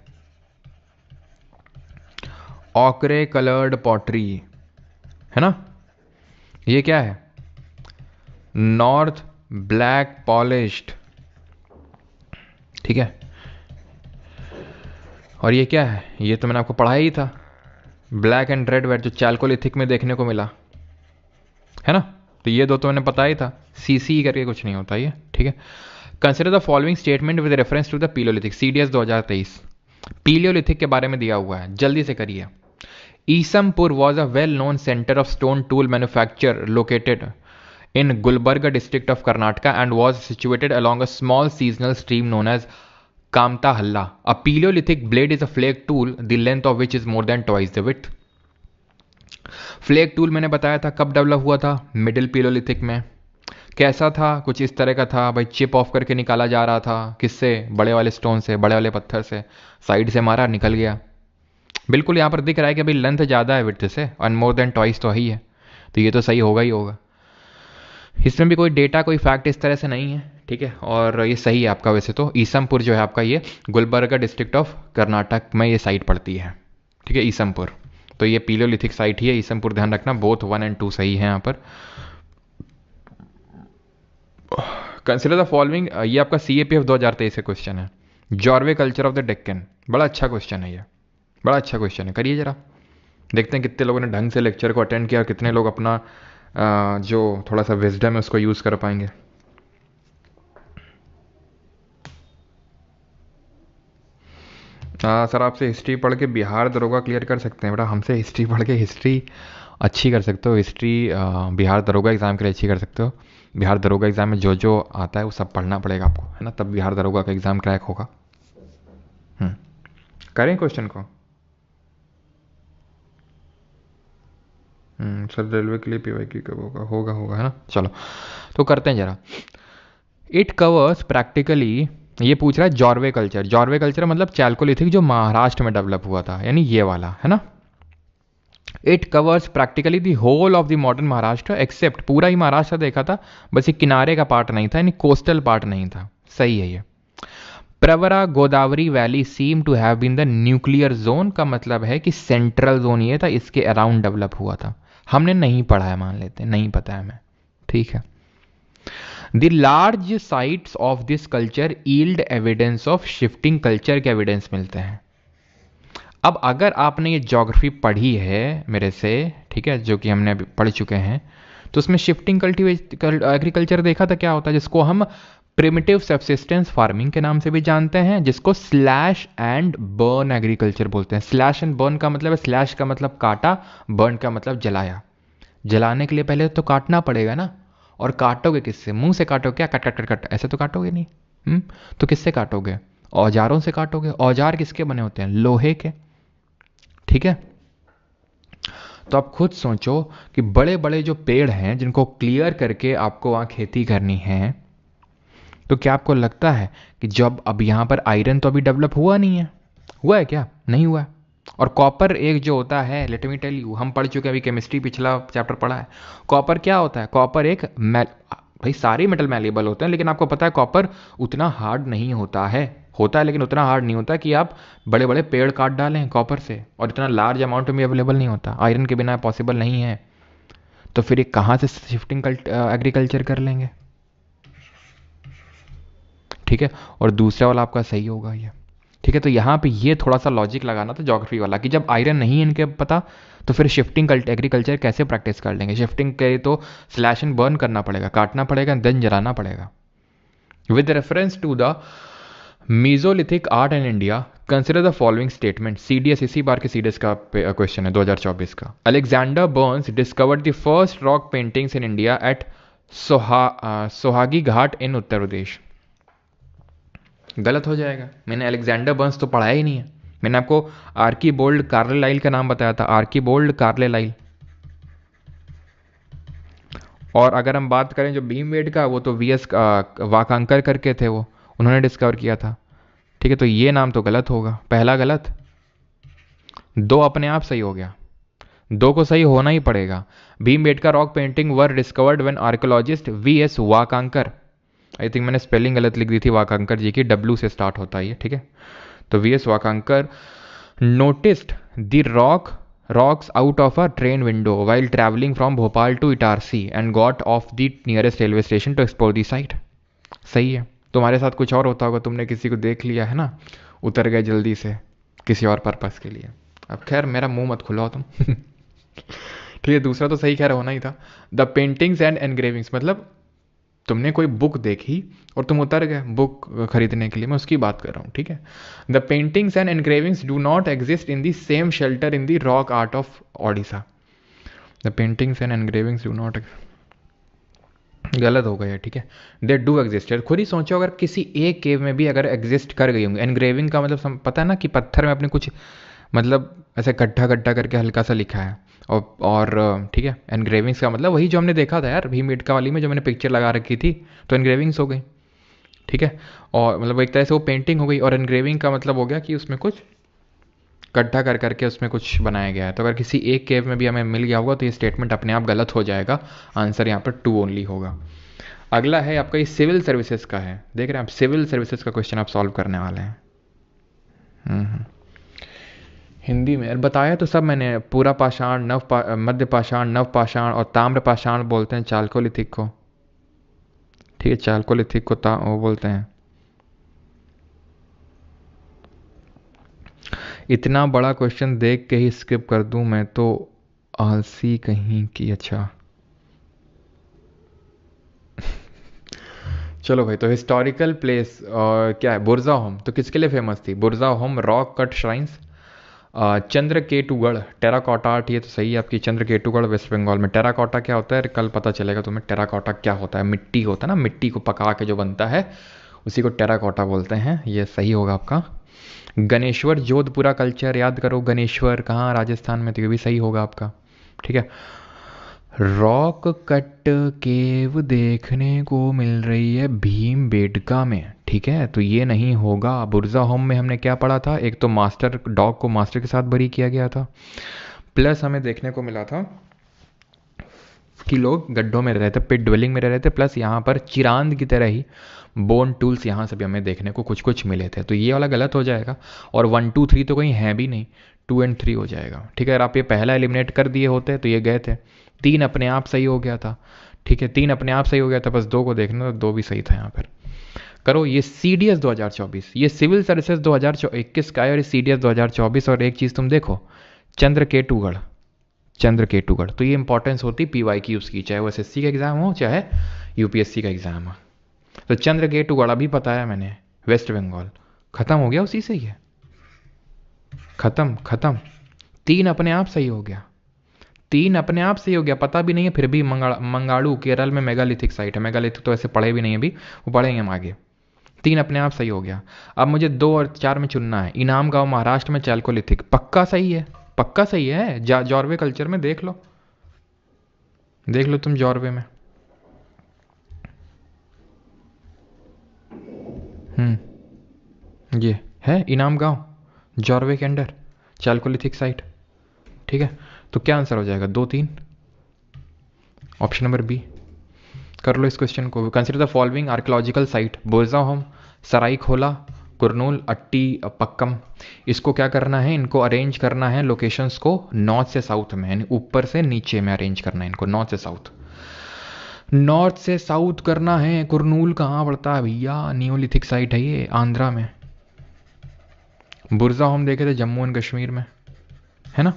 ऑकरे कलर्ड पॉटरी है ना। ये क्या है, नॉर्थ ब्लैक पॉलिश्ड, ठीक है। और ये क्या है, ये तो मैंने आपको पढ़ाया ही था, ब्लैक एंड रेड वेट, जो चैल्कोलिथिक में देखने को मिला है ना। तो ये 2 तो मैंने पता ही था, CC करके कुछ नहीं होता ये, ठीक है। Consider the following statement with reference to the palaeolithic, CDS 2023 palaeolithic के बारे में दिया हुआ है, जल्दी से करिए। Isampur was a well known centre of stone tool manufacture located in Gulbarga district of Karnataka and was situated along a small seasonal stream known as Kamtahalla. A Paleolithic blade is a flake tool, the length of which is more than twice the width. Flake tool मैंने बताया था कब develop हुआ था, middle पीलियोलिथिक में। कैसा था, कुछ इस तरह का था भाई, चिप ऑफ करके निकाला जा रहा था, किससे, बड़े वाले स्टोन से, बड़े वाले पत्थर से, साइड से मारा निकल गया। बिल्कुल यहाँ पर दिख रहा है कि भाई लेंथ ज़्यादा है विड्थ से, और मोर देन ट्वाइस तो ही है, तो ये तो सही होगा ही होगा। इसमें भी कोई डेटा कोई फैक्ट इस तरह से नहीं है, ठीक है, और ये सही है आपका। वैसे तो ईसमपुर जो है आपका ये गुलबर्गा डिस्ट्रिक्ट ऑफ कर्नाटक में ये साइट पड़ती है, ठीक है, ईसमपुर। तो ये पीलियोलिथिक साइट ही है ईसमपुर, ध्यान रखना, बोथ 1 और 2 सही है यहाँ पर। कंसिडर द फॉलोइंग, ये आपका CAPF 2023 से क्वेश्चन है। Jorwe culture of the Deccan, बड़ा अच्छा क्वेश्चन है ये, बड़ा अच्छा क्वेश्चन है, करिए जरा, देखते हैं कितने लोगों ने ढंग से लेक्चर को अटेंड किया, कितने लोग अपना जो थोड़ा सा विजडम है उसको यूज कर पाएंगे। सर आपसे हिस्ट्री पढ़ के बिहार दरोगा क्लियर कर सकते हैं बेटा? हमसे हिस्ट्री पढ़ के हिस्ट्री अच्छी कर सकते हो, हिस्ट्री बिहार दरोगा एग्ज़ाम के लिए अच्छी कर सकते हो। बिहार दरोगा एग्ज़ाम में जो जो आता है वो सब पढ़ना पड़ेगा आपको, है ना, तब बिहार दरोगा का एग्ज़ाम क्रैक होगा। करें क्वेश्चन को। सर रेलवे के लिए PYQ कब होगा? होगा होगा, है ना, चलो तो करते हैं जरा। इट कवर्स प्रैक्टिकली, ये पूछ रहा है जॉर्वे कल्चर। जॉर्वे कल्चर मतलब चैल्कोलिथिक जो महाराष्ट्र में डेवलप हुआ था, यानी ये वाला, है ना। It covers practically the whole of the modern Maharashtra except, पूरा ही महाराष्ट्र देखा था, बस ये किनारे का पार्ट नहीं था, यानी कोस्टल पार्ट नहीं था। सही है ये। Pravara Godavari valley seem to have been the nuclear zone, का मतलब है कि सेंट्रल जोन ये था, इसके अराउंड डेवलप हुआ था। हमने नहीं पढ़ा है, मान लेते हैं नहीं पता है हमें, ठीक है। The large sites of this culture yield evidence of shifting culture के एविडेंस मिलते हैं। अब अगर आपने ये ज्योग्राफी पढ़ी है मेरे से, ठीक है, जो कि हमने अभी पढ़ चुके हैं, तो उसमें शिफ्टिंग एग्रीकल्चर देखा था क्या होता है, जिसको हम प्रिमिटिव सब्सिस्टेंस फार्मिंग के नाम से भी जानते हैं, जिसको स्लैश एंड बर्न एग्रीकल्चर बोलते हैं। स्लैश एंड बर्न का मतलब है, स्लैश का मतलब काटा, बर्न का मतलब जलाया। जलाने के लिए पहले तो काटना पड़ेगा ना, और काटोगे किससे? मुंह से काटोगे क्या? कट कट कट कट, ऐसे तो काटोगे नहीं। तो किससे काटोगे? औजारों से काटोगे। औजार किसके बने होते हैं? लोहे के, ठीक है। तो आप खुद सोचो कि बड़े बड़े जो पेड़ हैं जिनको क्लियर करके आपको वहां खेती करनी है, तो क्या आपको लगता है कि जब अब यहां पर आयरन तो अभी डेवलप हुआ नहीं है? हुआ है क्या? नहीं हुआ है। और कॉपर एक जो होता है, लेट मी टेल यू, हम पढ़ चुके हैं अभी केमिस्ट्री, पिछला चैप्टर पढ़ा है। कॉपर क्या होता है? कॉपर एक भाई सारे मेटल मैलेबल होते हैं, लेकिन आपको पता है कॉपर उतना हार्ड नहीं होता है, होता है लेकिन उतना हार्ड नहीं होता कि आप बड़े बड़े पेड़ काट डालें कॉपर से, और इतना लार्ज अमाउंट में अवेलेबल नहीं होता, आयरन के बिना पॉसिबल नहीं है। तो फिर ये कहाँ से शिफ्टिंग एग्रीकल्चर कर लेंगे, ठीक है। और दूसरा वाला आपका सही होगा ये, ठीक है। तो यहाँ पे ये थोड़ा सा लॉजिक लगाना था ज्योग्राफी वाला, कि जब आयरन नहीं है इनके पता, तो फिर शिफ्टिंग एग्रीकल्चर कैसे प्रैक्टिस कर लेंगे? शिफ्टिंग के तो स्लैश एंड बर्न करना पड़ेगा, काटना पड़ेगा, देन जलाना पड़ेगा। With reference to the mesolithic art in India, consider the following statement. CDS इसी बार के CDS का क्वेश्चन है 2024 का। Alexander Burnes discovered the first rock paintings in India at Sohagi Ghat in Uttar Pradesh. गलत हो जाएगा, मैंने अलेक्जेंडर बर्न्स तो पढ़ाया ही नहीं है। मैंने आपको आर्कीबोल्ड कार्लेलाइल का नाम बताया था, आर्कीबोल्ड कार्लेलाइल। और अगर हम बात करें जो भीमवेड का, वो तो VS वाकांकर करके थे, वो उन्होंने डिस्कवर किया था, ठीक है। तो ये नाम तो गलत होगा, पहला गलत, दो अपने आप सही हो गया, दो को सही होना ही पड़ेगा। Bhimbetka rock painting were discovered when archaeologist VS Wakankar, I think मैंने स्पेलिंग गलत लिख दी थी, वाकांकर जी की, W से स्टार्ट होता है ये, ठीक है। तो VS Wakankar noticed the rocks out of a train window while traveling from Bhopal to Itarsi and got off the nearest railway station to explore the site। सही है। तुम्हारे साथ कुछ और होता होगा, तुमने किसी को देख लिया है ना, उतर गए जल्दी से किसी और पर्पस के लिए। अब खैर मेरा मुंह मत खुलाओ तुम ठीक है, दूसरा तो सही खैर होना ही था। द पेंटिंग्स एंड एनग्रेविंग्स, मतलब तुमने कोई बुक देखी और तुम उतर गए बुक खरीदने के लिए, मैं उसकी बात कर रहा हूँ, ठीक है। The paintings and engravings do not exist in the same shelter in the rock art of Odisha. The paintings and engravings do not, गलत हो गया, ठीक है। They do exist. खुद ही सोचो अगर किसी एक केव में भी अगर एग्जिस्ट कर गई होंगी, एनग्रेविंग का मतलब पता है ना कि पत्थर में अपने कुछ मतलब ऐसे गड्ढा गड्ढा करके हल्का सा लिखा है, और ठीक है, एनग्रेविंग्स का मतलब वही जो हमने देखा था यार भीमबेटका वाली में जो मैंने पिक्चर लगा रखी थी, तो एनग्रेविंग्स हो गई, ठीक है। और मतलब एक तरह से वो पेंटिंग हो गई, और एनग्रेविंग का मतलब हो गया कि उसमें कुछ गड्ढा कर करके उसमें कुछ बनाया गया है। तो अगर किसी एक केव में भी हमें मिल गया होगा तो ये स्टेटमेंट अपने आप गलत हो जाएगा, आंसर यहाँ पर 2 ओनली होगा। अगला है आपका ये सिविल सर्विसेज का है, देख रहे हैं आप, सिविल सर्विसेज का क्वेश्चन आप सॉल्व करने वाले हैं। हिंदी में बताया तो सब मैंने, पूरा पाषाण, मध्य पाषाण, नव पाषाण और ताम्र पाषाण बोलते हैं चालकोलिथिक को, ठीक है, चालकोलिथिक को वो बोलते हैं। इतना बड़ा क्वेश्चन देख के ही स्किप कर दूं मैं तो आलसी कहीं की। अच्छा चलो भाई, तो हिस्टोरिकल प्लेस क्या है, बुरजा होम, तो किसके लिए फेमस थी Burzahom? Rock cut shrines, Chandraketugarh terracotta art, ये तो सही है आपकी, चंद्रकेतुगढ़ वेस्ट बंगाल में। टेराकोटा क्या होता है, कल पता चलेगा तुम्हें टेराकोटा क्या होता है। मिट्टी होता है ना, मिट्टी को पका के जो बनता है उसी को टेराकोटा बोलते हैं, ये सही होगा आपका। गणेश्वर जोधपुरा कल्चर, याद करो गणेश्वर कहाँ, राजस्थान में, तो ये भी सही होगा आपका, ठीक है। रॉक कट केव देखने को मिल रही है भीमबेटका में, ठीक है, तो ये नहीं होगा। बुरजा होम में हमने क्या पढ़ा था, एक तो मास्टर डॉग को मास्टर के साथ बरी किया गया था, प्लस हमें देखने को मिला था कि लोग गड्ढों में रह रहे थे, पिट ड्वेलिंग में रह रहे थे, प्लस यहाँ पर चिरांद की तरह ही बोन टूल्स यहाँ से भी हमें देखने को कुछ कुछ मिले थे, तो ये वाला गलत हो जाएगा। और 1 2 3 तो कहीं है भी नहीं, 2 एंड 3 हो जाएगा, ठीक है। अगर आप ये पहला एलिमिनेट कर दिए होते तो ये गए थे, 3 अपने आप सही हो गया था, ठीक है, 3 अपने आप सही हो गया था, बस 2 को देखना, तो 2 भी सही था यहाँ पर। करो ये CDS 2024, ये सिविल सर्विसेज 2021 का है, और ये CDS 2024। और एक चीज़ तुम देखो, चंद्रकेतुगढ़, चंद्रकेतुगढ़, तो ये इंपॉर्टेंस होती PYQ उसकी, चाहे वो SSC का एग्जाम हो चाहे UPSC का एग्जाम हो। तो चंद्रकेतुगढ़ अभी पता है मैंने, वेस्ट बंगाल, खत्म हो गया उसी से ही है, खत्म खत्म। 3 अपने आप सही हो गया, 3 अपने आप सही हो गया, पता भी नहीं है फिर भी। मंगाड़ू केरल में मेगालिथिक साइट है, मेगालिथिक तो ऐसे पढ़े भी नहीं है अभी, वो पढ़ेंगे हम आगे। 3 अपने आप सही हो गया। अब मुझे 2 और 4 में चुनना है। इनाम गांव महाराष्ट्र में चालकोलिथिक, पक्का सही है, पक्का सही है। जॉर्वे कल्चर में देख लो, देख लो तुम जॉर्वे में। ये है इनाम गांव जॉर्वे के अंडर, चालकोलिथिक साइट, ठीक है। तो क्या आंसर हो जाएगा, 2 3, ऑप्शन नंबर बी। कर लो इस क्वेश्चन को। Consider the following archaeological site, बुरजा होम, सराईखोला, कुरनूल, अट्टी पक्कम। इसको क्या करना है, इनको अरेंज करना है लोकेशंस को नॉर्थ से साउथ में, यानी ऊपर से नीचे में अरेंज करना है इनको, नॉर्थ से साउथ, नॉर्थ से साउथ करना है। कुरनूल कहाँ पड़ता है भैया, नियोलिथिक साइट है ये, आंध्रा में। बुरजा होम देखे थे जम्मू एंड कश्मीर में, है ना।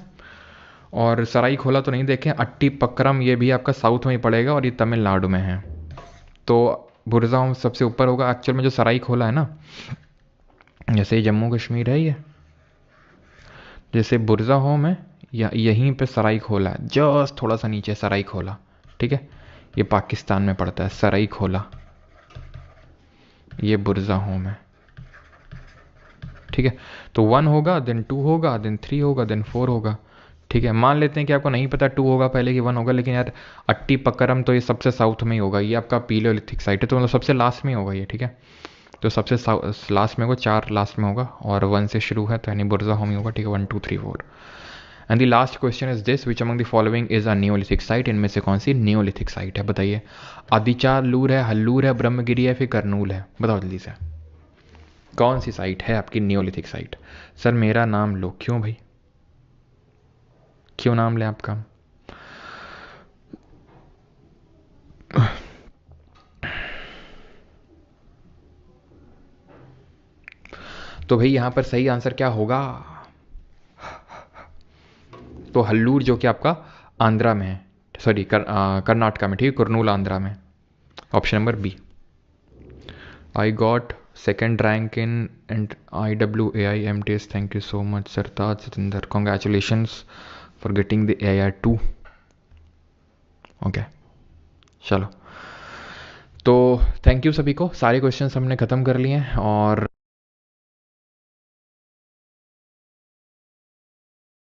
और सराईखोला तो नहीं देखे, अट्टी पक्करम ये भी आपका साउथ में ही पड़ेगा, और ये तमिलनाडु में है। तो बुरजा होम सबसे ऊपर होगा। एक्चुअल में जो सराईखोला है ना, जैसे जम्मू कश्मीर है ये, जैसे बुरजा होम है या यहीं पे सराईखोला है, जस्ट थोड़ा सा नीचे सराईखोला, ठीक है, ये पाकिस्तान में पड़ता है सराईखोला, ये बुरजा होम है, ठीक है। तो 1 होगा, देन 2 होगा, देन 3 होगा, देन 4 होगा, ठीक है। मान लेते हैं कि आपको नहीं पता 2 होगा पहले कि 1 होगा, लेकिन यार अट्टी पक्करम तो ये सबसे साउथ में ही होगा, ये आपका पीलियोलिथिक साइट है, तो मतलब सबसे लास्ट में ही होगा ये, ठीक है। तो सबसे लास्ट में होगा, 4 लास्ट में होगा, और 1 से शुरू है, तो यानी बुरजा होम ही होगा, ठीक है। 1 2 3 4। And the last question is this, which among the following is a Neolithic site, इनमें से कौन सी नियोलिथिक साइट है, बताइए। आदिचालूर है, हल्लूर है, ब्रह्मगिरी है, फिर करनूल है, बताओ जल्दी से, कौन सी साइट है आपकी नियोलिथिक साइट। सर मेरा नाम लो, क्यों भाई, क्यों नाम लें आपका। तो भाई यहां पर सही आंसर क्या होगा, तो हल्लूर जो कि आपका आंध्रा में है, सॉरी कर्नाटका में, ठीक है, कुरनूल आंध्रा में, option number B. I got second rank in and IWAI MTS। Thank you so much Sartaj Satinder, congratulations for getting the AI2। Okay, चलो तो थैंक यू सभी को, सारे क्वेश्चंस हमने ख़त्म कर लिए हैं और